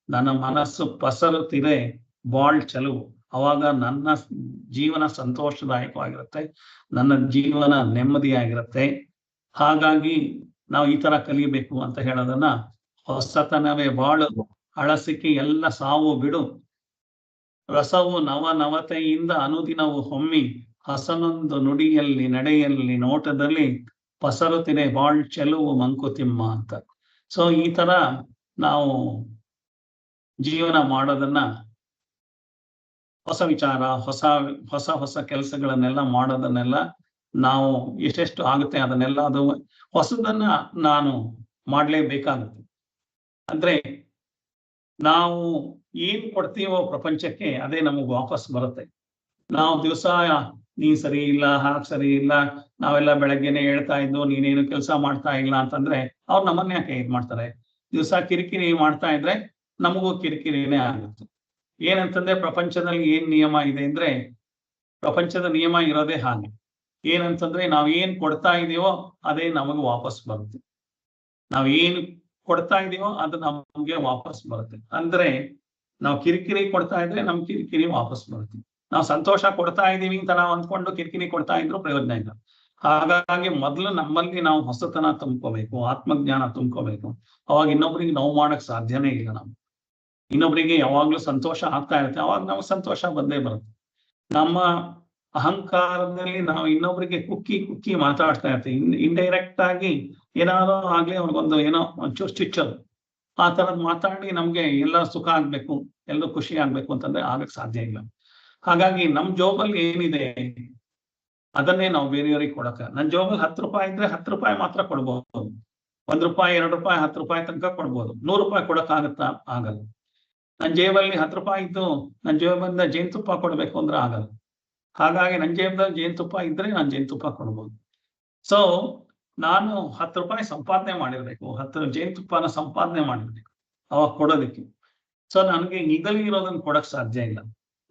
ನನ್ನ ಮನಸ್ಸು ಪಸರುತ್ತಿದೆ ಬಾಳ್ ಚೆಲುವು. ಅವಾಗ ನನ್ನ ಜೀವನ ಸಂತೋಷದಾಯಕವಾಗಿರುತ್ತೆ, ನನ್ನ ಜೀವನ ನೆಮ್ಮದಿಯಾಗಿರುತ್ತೆ. ಹಾಗಾಗಿ ನಾವು ಈ ತರ ಕಲಿಬೇಕು ಅಂತ ಹೇಳೋದನ್ನ, ಹೊಸತನವೇ ಬಾಳು ಹಳಸಿಕೆ ಎಲ್ಲ ಸಾವು ಬಿಡು, ರಸವು ನವತೆಯಿಂದ ಅನುದಿನವು ಹೊಮ್ಮಿ, ಹಸನೊಂದು ನುಡಿಯಲ್ಲಿ, ನಡೆಯಲ್ಲಿ, ನೋಟದಲ್ಲಿ ಪಸರುತ್ತಿದೆ ಬಾಳ್ ಚೆಲುವು ಮಂಕುತಿಮ್ಮ ಅಂತ. ಸೊ ಈ ತರ ನಾವು ಜೀವನ ಮಾಡೋದನ್ನ, ಹೊಸ ವಿಚಾರ, ಹೊಸ ಕೆಲಸಗಳನ್ನೆಲ್ಲ ಮಾಡೋದನ್ನೆಲ್ಲ ನಾವು ಎಷ್ಟೆಷ್ಟು ಆಗುತ್ತೆ ಅದನ್ನೆಲ್ಲ, ಅದು ಹೊಸದನ್ನ ನಾನು ಮಾಡ್ಲೇಬೇಕಾಗುತ್ತೆ. ಅಂದ್ರೆ ನಾವು ಏನ್ ಕೊಡ್ತೀವೋ ಪ್ರಪಂಚಕ್ಕೆ ಅದೇ ನಮಗ್ ವಾಪಸ್ ಬರುತ್ತೆ. ನಾವು ದಿವಸ ನೀ ಸರಿ ಇಲ್ಲ, ಹಾಗೆ ಸರಿ ಇಲ್ಲ, ನಾವೆಲ್ಲ ಬೆಳಗ್ಗೆನೆ ಹೇಳ್ತಾ ಇದ್ದು ನೀನೇನು ಕೆಲಸ ಮಾಡ್ತಾ ಇಲ್ಲ ಅಂತಂದ್ರೆ ಅವ್ರು ನಮ್ಮನ್ನ ಯಾಕೆ ಇದ್ ಮಾಡ್ತಾರೆ? ದಿವಸ ಕಿರಿಕಿರಿ ಮಾಡ್ತಾ ಇದ್ರೆ ನಮಗೂ ಕಿರಿಕಿರಿನೇ ಆಗುತ್ತೆ. ಏನಂತಂದ್ರೆ ಪ್ರಪಂಚದಲ್ಲಿ ಏನ್ ನಿಯಮ ಇದೆ ಅಂದ್ರೆ, ಪ್ರಪಂಚದ ನಿಯಮ ಇರೋದೇ ಹಾಗೆ. ಏನಂತಂದ್ರೆ ನಾವ್ ಏನ್ ಕೊಡ್ತಾ ಇದೀವೋ ಅದೇ ನಮಗೆ ವಾಪಸ್ ಬರುತ್ತೆ. ನಾವ್ ಏನು ಕೊಡ್ತಾ ಇದೀವೋ ಅದು ನಮ್ಗೆ ವಾಪಸ್ ಬರುತ್ತೆ. ಅಂದ್ರೆ ನಾವು ಕಿರಿಕಿರಿ ಕೊಡ್ತಾ ಇದ್ರೆ ನಮ್ ಕಿರಿಕಿರಿ ವಾಪಸ್ ಬರುತ್ತೆ. ನಾವು ಸಂತೋಷ ಕೊಡ್ತಾ ಇದೀವಿ ಅಂತ ನಾವು ಅಂದ್ಕೊಂಡು ಕಿರಿಕಿರಿ ಕೊಡ್ತಾ ಇದ್ರು ಪ್ರಯೋಜನ ಇಲ್ಲ. ಹಾಗಾಗಿ ಮೊದಲು ನಮ್ಮಲ್ಲಿ ನಾವು ಹೊಸತನ ತುಂಬ್ಕೋಬೇಕು, ಆತ್ಮಜ್ಞಾನ ತುಂಬ್ಕೋಬೇಕು. ಅವಾಗ ಇನ್ನೊಬ್ರಿಗೆ ನೋವು ಮಾಡಕ್ ಸಾಧ್ಯನೇ ಇಲ್ಲ. ನಾವು ಇನ್ನೊಬ್ರಿಗೆ ಯಾವಾಗ್ಲೂ ಸಂತೋಷ ಆಗ್ತಾ ಇರುತ್ತೆ, ಅವಾಗ ನಾವು ಸಂತೋಷ ಬಂದೇ ಬರುತ್ತೆ. ನಮ್ಮ ಅಹಂಕಾರದಲ್ಲಿ ನಾವು ಇನ್ನೊಬ್ಬರಿಗೆ ಕುಕ್ಕಿ ಮಾತಾಡ್ತಾ ಇರ್ತೀವಿ. ಇಂಡೈರೆಕ್ಟ್ ಆಗಿ ಏನಾದ್ರು ಆಗ್ಲಿ ಅವ್ರಿಗೊಂದು ಏನೋ ಒಂಚೂರು ಚುಚ್ಚೋದು, ಆ ತರದ್ ಮಾತಾಡಿ ನಮ್ಗೆ ಎಲ್ಲ ಸುಖ ಆಗ್ಬೇಕು, ಎಲ್ಲರೂ ಖುಷಿ ಆಗ್ಬೇಕು ಅಂತಂದ್ರೆ ಆಗಕ್ ಸಾಧ್ಯ ಇಲ್ಲ. ಹಾಗಾಗಿ ನಮ್ ಜೋಬಲ್ಲಿ ಏನಿದೆ ಅದನ್ನೇ ನಾವು ಬೇರೆಯವರಿಗೆ ಕೊಡಕ. ನನ್ ಜೋಬಲ್ಲಿ 10 ರೂಪಾಯಿ ಇದ್ರೆ 10 ರೂಪಾಯಿ ಮಾತ್ರ ಕೊಡ್ಬೋದು. 1 ರೂಪಾಯಿ, 2 ರೂಪಾಯಿ, 10 ರೂಪಾಯಿ ತನಕ ಕೊಡ್ಬೋದು. 100 ರೂಪಾಯಿ ಕೊಡಕ್ ಆಗತ್ತಾ? ಆಗಲ್ಲ. ನನ್ ಜೇಬಲ್ಲಿ 10 ರೂಪಾಯಿ ಇದ್ದು ನನ್ ಜೇಬಿಂದ ಜೇನುತುಪ್ಪ ಕೊಡ್ಬೇಕು ಅಂದ್ರೆ ಆಗಲ್ಲ. ಹಾಗಾಗಿ ನನ್ ಜೇಬಲ್ಲಿ ಜೇನುತುಪ್ಪ ಇದ್ರೆ ನಾನು ಜೇನುತುಪ್ಪ ಕೊಡ್ಬೋದು. ಸೊ ನಾನು 10 ರೂಪಾಯಿ ಸಂಪಾದನೆ ಮಾಡಿರ್ಬೇಕು, 10 ಜೇನುತುಪ್ಪನ ಸಂಪಾದನೆ ಮಾಡಿರ್ಬೇಕು ಅವಾಗ ಕೊಡೋದಕ್ಕೆ. ಸೊ ನನಗೆ ಈಗಲೇ ಇರೋದನ್ನ ಕೊಡಕ್ ಸಾಧ್ಯ ಇಲ್ಲ.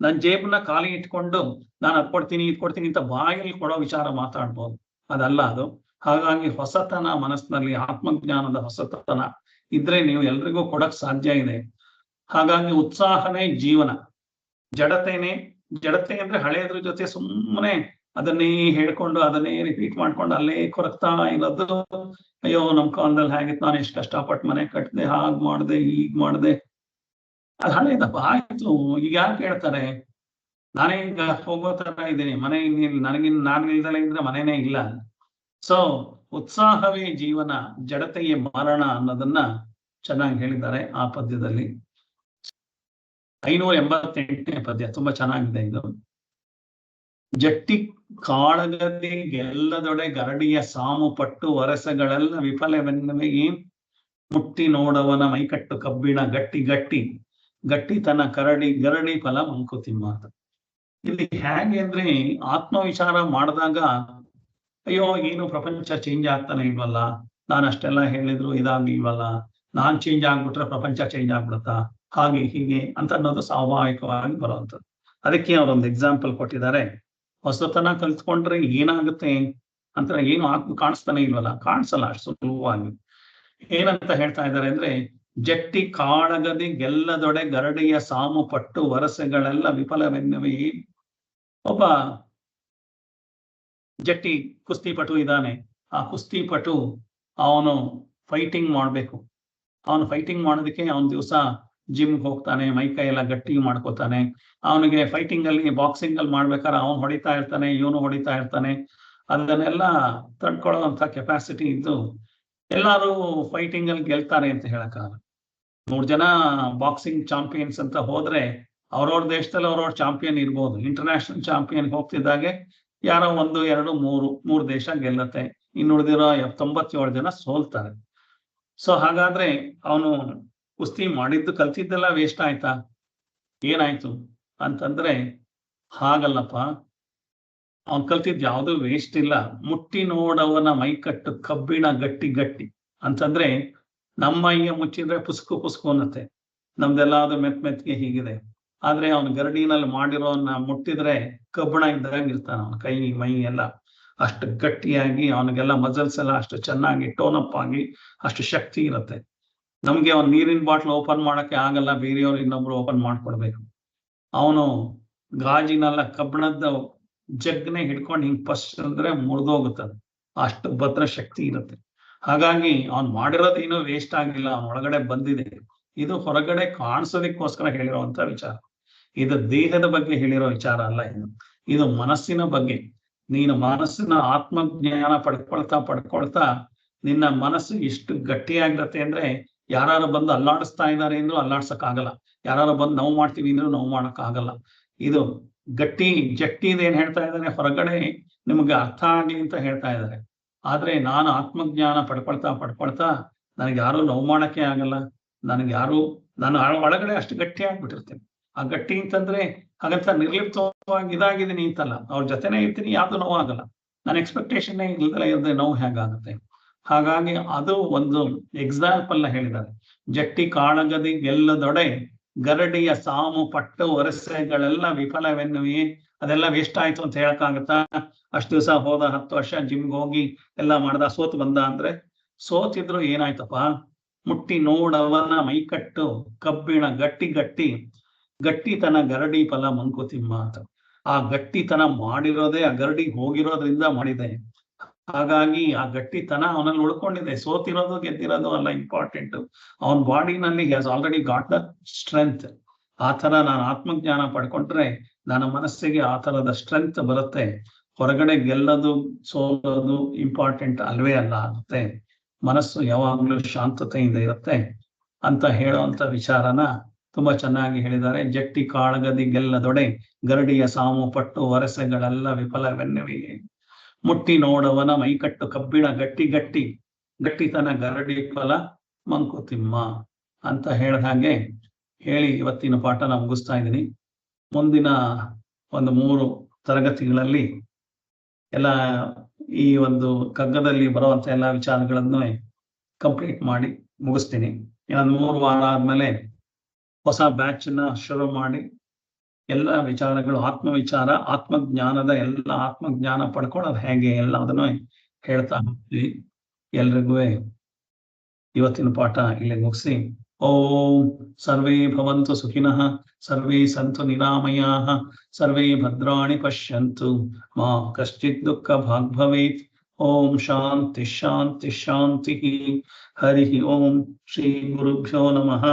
ನನ್ ಜೇಬನ್ನ ಖಾಲಿ ಇಟ್ಕೊಂಡು ನಾನು ಅದ್ ಕೊಡ್ತೀನಿ ಇದ್ ಕೊಡ್ತೀನಿ ಅಂತ ಬಾಯಲ್ಲಿ ಕೊಡೋ ವಿಚಾರ ಮಾತಾಡ್ಬೋದು, ಅದಲ್ಲ ಅದು. ಹಾಗಾಗಿ ಹೊಸತನ ಮನಸ್ಸಿನಲ್ಲಿ, ಆತ್ಮಜ್ಞಾನದ ಹೊಸತನ ಇದ್ರೆ ನೀವು ಎಲ್ರಿಗೂ ಕೊಡಕ್ ಸಾಧ್ಯ ಇದೆ. ಹಾಗಾಗಿ ಉತ್ಸಾಹನೇ ಜೀವನ. ಜಡತೆ ಅಂದ್ರೆ ಹಳೆಯದ್ರ ಜೊತೆ ಸುಮ್ಮನೆ ಅದನ್ನೇ ಹೇಳ್ಕೊಂಡು ಅದನ್ನೇ ರಿಪೀಟ್ ಮಾಡ್ಕೊಂಡು ಅಲ್ಲೇ ಕೊರಗ್ತಾ ಇರೋದು. ಅಯ್ಯೋ ನಮ್ ಕಾಲದಲ್ಲಿ ಹೇಗಿತ್ತು, ನಾನು ಎಷ್ಟು ಕಷ್ಟಪಟ್ಟು ಮನೆ ಕಟ್ಟಿದೆ, ಹಾಗ್ ಮಾಡ್ದೆ ಹೀಗ್ ಮಾಡ್ದೆ, ಅದು ಹಳೇದಪ್ಪ, ಆಯ್ತು. ಈಗ ಯಾಕೆ ಹೇಳ್ತಾರೆ? ನಾನೇ ಈಗ ಹೋಗೋ ತರ ಇದ್ದೀನಿ, ಮನೆ ನಾನಿಲ್ದಲೇ ಇದ್ರೆ ಮನೆನೇ ಇಲ್ಲ. ಸೊ ಉತ್ಸಾಹವೇ ಜೀವನ, ಜಡತೆಯೇ ಮರಣ ಅನ್ನೋದನ್ನ ಚೆನ್ನಾಗಿ ಹೇಳಿದ್ದಾರೆ ಆ ಪದ್ಯದಲ್ಲಿ. 588ನೇ ಪದ್ಯ ತುಂಬಾ ಚೆನ್ನಾಗಿದೆ ಇದು. ಜಟ್ಟಿ ಕಾಳಗದಿ ಗೆಲ್ಲದೊಡೆ ಗರಡಿಯ ಸಾಮು ಪಟ್ಟು ವರಸಗಳೆಲ್ಲ ವಿಫಲವೆನ್ನುವೆಗೆ ಮುಟ್ಟಿ ನೋಡವನ ಮೈಕಟ್ಟು ಕಬ್ಬಿಣ ಗಟ್ಟಿತನ ಗರಡಿ ಫಲ ಮಂಕುತಿಮ್ಮ ಅಂತ. ಇಲ್ಲಿ ಹೇಗೆ ಅಂದ್ರೆ ಆತ್ಮವಿಚಾರ ಮಾಡಿದಾಗ ಅಯ್ಯೋ ಏನು ಪ್ರಪಂಚ ಚೇಂಜ್ ಆಗ್ತಾನೆ ಇಲ್ವಲ್ಲ, ನಾನು ಅಷ್ಟೆಲ್ಲ ಹೇಳಿದ್ರು ಇದಾಗ್ಲಿಲ್ವಲ್ಲ, ನಾನ್ ಚೇಂಜ್ ಆಗ್ಬಿಟ್ರೆ ಪ್ರಪಂಚ ಚೇಂಜ್ ಆಗ್ಬಿಡುತ್ತಾ, ಹಾಗೆ ಹೀಗೆ ಅಂತ ಅನ್ನೋದು ಸ್ವಾಭಾವಿಕವಾಗಿ ಬರುವಂಥದ್ದು. ಅದಕ್ಕೆ ಅವರೊಂದು ಎಕ್ಸಾಂಪಲ್ ಕೊಟ್ಟಿದ್ದಾರೆ. ಹೊಸತನ ಕಲ್ತ್ಕೊಂಡ್ರೆ ಏನಾಗುತ್ತೆ ಅಂತ ಏನು ಕಾಣಿಸ್ತಾನೆ ಇಲ್ವಲ್ಲ, ಕಾಣಿಸಲ್ಲ ಅಷ್ಟು ಸುಲಭವಾಗಿ. ಏನಂತ ಹೇಳ್ತಾ ಇದ್ದಾರೆ ಅಂದ್ರೆ, ಜಟ್ಟಿ ಕಾಳಗದಿ ಗೆಲ್ಲದೊಡೆ ಗರಡಿಯ ಸಾಮು ಪಟ್ಟು ವರಸೆಗಳೆಲ್ಲ ವಿಫಲವೆನ್ನುವೆ. ಒಬ್ಬ ಜಟ್ಟಿ ಕುಸ್ತಿಪಟು ಇದ್ದಾನೆ. ಆ ಕುಸ್ತಿಪಟು ಅವನು ಫೈಟಿಂಗ್ ಮಾಡ್ಬೇಕು. ಅವನು ಫೈಟಿಂಗ್ ಮಾಡೋದಕ್ಕೆ ಅವನ ದಿವಸ ಜಿಮ್ಗೆ ಹೋಗ್ತಾನೆ, ಮೈಕೈ ಎಲ್ಲ ಗಟ್ಟಿ ಮಾಡ್ಕೋತಾನೆ. ಅವನಿಗೆ ಫೈಟಿಂಗ್ ಅಲ್ಲಿ, ಬಾಕ್ಸಿಂಗ್ ಅಲ್ಲಿ ಮಾಡ್ಬೇಕಾದ್ರೆ ಅವನು ಹೊಡಿತಾ ಇರ್ತಾನೆ, ಇವನು ಹೊಡಿತಾ ಇರ್ತಾನೆ. ಅದನ್ನೆಲ್ಲ ತಡ್ಕೊಳ್ಳೋಂಥ ಕೆಪಾಸಿಟಿ ಇದ್ದು ಎಲ್ಲಾರು ಫೈಟಿಂಗ್ ಅಲ್ಲಿ ಗೆಲ್ತಾರೆ ಅಂತ ಹೇಳಕ್ಕಾಗಲ್ಲ. 3 ಜನ ಬಾಕ್ಸಿಂಗ್ ಚಾಂಪಿಯನ್ಸ್ ಅಂತ ಹೋದ್ರೆ ಅವ್ರವ್ರ ದೇಶದಲ್ಲಿ ಅವ್ರವ್ರ ಚಾಂಪಿಯನ್ ಇರ್ಬೋದು. ಇಂಟರ್ನ್ಯಾಷನಲ್ ಚಾಂಪಿಯನ್ ಹೋಗ್ತಿದ್ದಾಗೆ ಯಾರೋ 1, 2, 3 ದೇಶ ಗೆಲ್ಲತ್ತೆ, ಇನ್ನುಳಿದಿರೋ 97 ಜನ ಸೋಲ್ತಾರೆ. ಸೊ ಹಾಗಾದ್ರೆ ಅವನು ಕುಸ್ತಿ ಕಲ್ತಿದ್ದೆಲ್ಲ ವೇಸ್ಟ್ ಆಯ್ತಾ? ಏನಾಯ್ತು ಅಂತಂದ್ರೆ ಹಾಗಲ್ಲಪ್ಪ. ಅವನ್ ಕಲ್ತಿದ್ ಯಾವ್ದು ವೇಸ್ಟ್ ಇಲ್ಲ. ಮುಟ್ಟಿ ನೋಡವನ ಮೈಕಟ್ಟು ಕಬ್ಬಿಣ ಗಟ್ಟಿ ಅಂತಂದ್ರೆ ನಮ್ಮ ಮೈಯ ಮುಚ್ಚಿದ್ರೆ ಪುಸ್ಕು ಅನ್ನತ್ತೆ, ನಮ್ದೆಲ್ಲ ಅದು ಮೆತ್ಗೆ ಹೀಗಿದೆ. ಆದ್ರೆ ಅವನ ಗರಡಿನಲ್ಲಿ ಮಾಡಿರೋನ್ನ ಮುಟ್ಟಿದ್ರೆ ಕಬ್ಬಿಣ ಇದ್ದಾಗ ಇರ್ತಾನ. ಅವನ ಕೈ ಮೈ ಎಲ್ಲ ಅಷ್ಟು ಗಟ್ಟಿಯಾಗಿ, ಅವನಿಗೆಲ್ಲ ಮಸಲ್ಸ್ ಎಲ್ಲ ಅಷ್ಟು ಚೆನ್ನಾಗಿ ಟೋನಪ್ ಆಗಿ ಅಷ್ಟು ಶಕ್ತಿ ಇರುತ್ತೆ. ನಮ್ಗೆ ಅವ್ನ ನೀರಿನ ಬಾಟ್ಲ್ ಓಪನ್ ಮಾಡಕ್ಕೆ ಆಗಲ್ಲ, ಬೇರೆಯವ್ರು ಇನ್ನೊಬ್ರು ಓಪನ್ ಮಾಡ್ಕೊಡ್ಬೇಕು. ಅವನು ಗಾಜಿನೆಲ್ಲ ಕಬ್ಬಿಣದ ಜಗ್ನೆ ಹಿಡ್ಕೊಂಡು ಹಿಂಗ್ ಫಸ್ಟ್ ಅಂದ್ರೆ ಮುರಿದೋಗುತ್ತದೆ, ಅಷ್ಟು ಭದ್ರ ಶಕ್ತಿ ಇರುತ್ತೆ. ಹಾಗಾಗಿ ಅವ್ನು ಮಾಡಿರೋದು ಏನೋ ವೇಸ್ಟ್ ಆಗಿಲ್ಲ, ಅವನ ಒಳಗಡೆ ಬಂದಿದೆ. ಇದು ಹೊರಗಡೆ ಕಾಣಿಸೋದಕ್ಕೋಸ್ಕರ ಹೇಳಿರುವಂತ ವಿಚಾರ. ಇದು ದೇಹದ ಬಗ್ಗೆ ಹೇಳಿರೋ ವಿಚಾರ ಅಲ್ಲ. ಇದು ಮನಸ್ಸಿನ ಬಗ್ಗೆ. ನೀನು ಮನಸ್ಸಿನ ಆತ್ಮಜ್ಞಾನ ಪಡ್ಕೊಳ್ತಾ ನಿನ್ನ ಮನಸ್ಸು ಎಷ್ಟು ಗಟ್ಟಿಯಾಗಿರತ್ತೆ ಅಂದ್ರೆ, ಯಾರು ಬಂದು ಅಲ್ಲಾಡಿಸ್ತಾ ಇದ್ದಾರೆ ಅಂದ್ರೂ ಅಲ್ಲಾಡ್ಸಕ್ ಆಗಲ್ಲ, ಯಾರು ಬಂದು ನೋವು ಮಾಡ್ತೀವಿ ಅಂದ್ರೂ ನೋವು ಮಾಡಕ್ ಆಗಲ್ಲ. ಇದು ಜಟ್ಟಿದ್ ಏನ್ ಹೇಳ್ತಾ ಇದ್ದಾರೆ, ಹೊರಗಡೆ ನಿಮ್ಗೆ ಅರ್ಥ ಆಗ್ಲಿ ಅಂತ ಹೇಳ್ತಾ ಇದ್ದಾರೆ. ಆದ್ರೆ ನಾನು ಆತ್ಮಜ್ಞಾನ ಪಡ್ಕೊಳ್ತಾ ನನಗೆ ಯಾರು ನೋವು ಮಾಡಕ್ಕೆ ಆಗಲ್ಲ. ನಾನು ಒಳಗಡೆ ಅಷ್ಟು ಗಟ್ಟಿ ಆಗ್ಬಿಟ್ಟಿರ್ತೇನೆ. ಆ ಗಟ್ಟಿ ಅಂತಂದ್ರೆ ಹಾಗಂತ ನಿರ್ಲಿಪ್ತವಾಗಿ ಇದಾಗಿದ್ದೀನಿ ಅಂತಲ್ಲ, ಅವ್ರ ಜೊತೆನೇ ಇರ್ತೀನಿ, ಯಾವ್ದು ನೋವು ಆಗಲ್ಲ. ನನ್ನ ಎಕ್ಸ್ಪೆಕ್ಟೇಷನ್ ಇಲ್ಲದೆ ನೋವು ಹೇಗಾಗುತ್ತೆ. ಹಾಗಾಗಿ ಅದು ಒಂದು ಎಕ್ಸಾಂಪಲ್ ಹೇಳಿದ್ದಾರೆ. ಜಟ್ಟಿ ಕಾಳಗದಿ ಗೆಲ್ಲದೊಡೆ ಗರಡಿಯ ಸಾಮು ಪಟ್ಟು ವರಸೆಗಳೆಲ್ಲ ವಿಫಲವೆನ್ನುವೆ. ಅದೆಲ್ಲ ವೇಸ್ಟ್ ಆಯ್ತು ಅಂತ ಹೇಳಕ್ಕಾಗತ್ತಾ? ಅಷ್ಟು ದಿವಸ ಹೋದ, 10 ವರ್ಷ ಜಿಮ್ಗೆ ಹೋಗಿ ಎಲ್ಲ ಮಾಡ್ದ, ಸೋತು ಬಂದ ಅಂದ್ರೆ ಸೋತಿದ್ರು ಏನಾಯ್ತಪ್ಪ? ಮುಟ್ಟಿ ನೋಡವನ ಮೈಕಟ್ಟು ಕಬ್ಬಿಣ ಗಟ್ಟಿತನ ಗರಡಿ ಫಲ ಮಂಕುತಿಮ್ಮ ಅಂತ. ಆ ಗಟ್ಟಿತನ ಮಾಡಿರೋದೇ ಆ ಗರಡಿ ಹೋಗಿರೋದ್ರಿಂದ ಮಾಡಿದೆ. ಹಾಗಾಗಿ ಆ ಗಟ್ಟಿತನ ಅವನಲ್ಲಿ ಉಳ್ಕೊಂಡಿದೆ. ಸೋತಿರೋದು ಗೆದ್ದಿರೋದು ಅಲ್ಲ ಇಂಪಾರ್ಟೆಂಟ್. ಅವನ ಬಾಡಿನಲ್ಲಿ has already got the strength. ಆ ಥರ ನಾನು ಆತ್ಮಜ್ಞಾನ ಪಡ್ಕೊಂಡ್ರೆ ನನ್ನ ಮನಸ್ಸಿಗೆ ಆ ಥರದ ಸ್ಟ್ರೆಂತ್ ಬರುತ್ತೆ. ಹೊರಗಡೆ ಗೆಲ್ಲೋದು ಸೋಲೋದು ಇಂಪಾರ್ಟೆಂಟ್ ಅಲ್ವೇ ಅಲ್ಲ ಆಗುತ್ತೆ. ಮನಸ್ಸು ಯಾವಾಗಲೂ ಶಾಂತತೆಯಿಂದ ಇರುತ್ತೆ ಅಂತ ಹೇಳುವಂತ ವಿಚಾರನ ತುಂಬಾ ಚೆನ್ನಾಗಿ ಹೇಳಿದ್ದಾರೆ. ಜಟ್ಟಿ ಕಾಳಗದಿ ಗೆಲ್ಲದೊಡೆ ಗರಡಿಯ ಸಾಮು ಪಟ್ಟು ವರಸೆಗಳೆಲ್ಲ ವಿಫಲವೆನ್ನುವಿಗೆ. ಮುಟ್ಟಿ ನೋಡವನ ಮೈಕಟ್ಟು ಕಬ್ಬಿಣ ಗಟ್ಟಿ ಗಟ್ಟಿ ಗಟ್ಟಿತನ ಗರಡಿ ಫಲ ಮಂಕುತಿಮ್ಮ ಅಂತ ಹೇಳಿದ ಹಾಗೆ ಹೇಳಿ ಇವತ್ತಿನ ಪಾಠನ ಮುಗಿಸ್ತಾ ಇದ್ದೀನಿ. ಮುಂದಿನ ಒಂದು 3 ತರಗತಿಗಳಲ್ಲಿ ಎಲ್ಲ ಈ ಒಂದು ಕಗ್ಗದಲ್ಲಿ ಬರುವಂತ ಎಲ್ಲ ವಿಚಾರಗಳನ್ನು ಕಂಪ್ಲೀಟ್ ಮಾಡಿ ಮುಗಿಸ್ತೀನಿ. ಇನ್ನೊಂದು 3 ವಾರ ಆದ್ಮೇಲೆ ಹೊಸ ಬ್ಯಾಚ್ ನ ಶುರು ಮಾಡಿ ಎಲ್ಲ ವಿಚಾರಗಳು ಆತ್ಮವಿಚಾರ, ಆತ್ಮಜ್ಞಾನದ ಎಲ್ಲ ಆತ್ಮಜ್ಞಾನ ಪಡ್ಕೊಳ್ಳೋದು ಹೇಗೆ ಎಲ್ಲ ಅದನ್ನು ಹೇಳ್ತಾ ಹೋಗ್ತೀವಿ. ಎಲ್ರಿಗೂ ಇವತ್ತಿನ ಪಾಠ ಇಲ್ಲಿ ಮುಗಿಸಿ ಓಂ ಸರ್ವೇ ಭವಂತು ಸುಖಿನಃ, ಸರ್ವೇ ಸಂತು ನಿರಾಮಯಾಃ, ಸರ್ವೇ ಭದ್ರಾಣಿ ಪಶ್ಯಂತು, ಮಾ ಕಶ್ಚಿತ್ ದುಃಖ ಭಾಗ್ ಭವೇತ್. ಓಂ ಶಾಂತಿ ಶಾಂತಿ ಶಾಂತಿ. ಹರಿ ಓಂ ಶ್ರೀ ಗುರುಭ್ಯೋ ನಮಃ.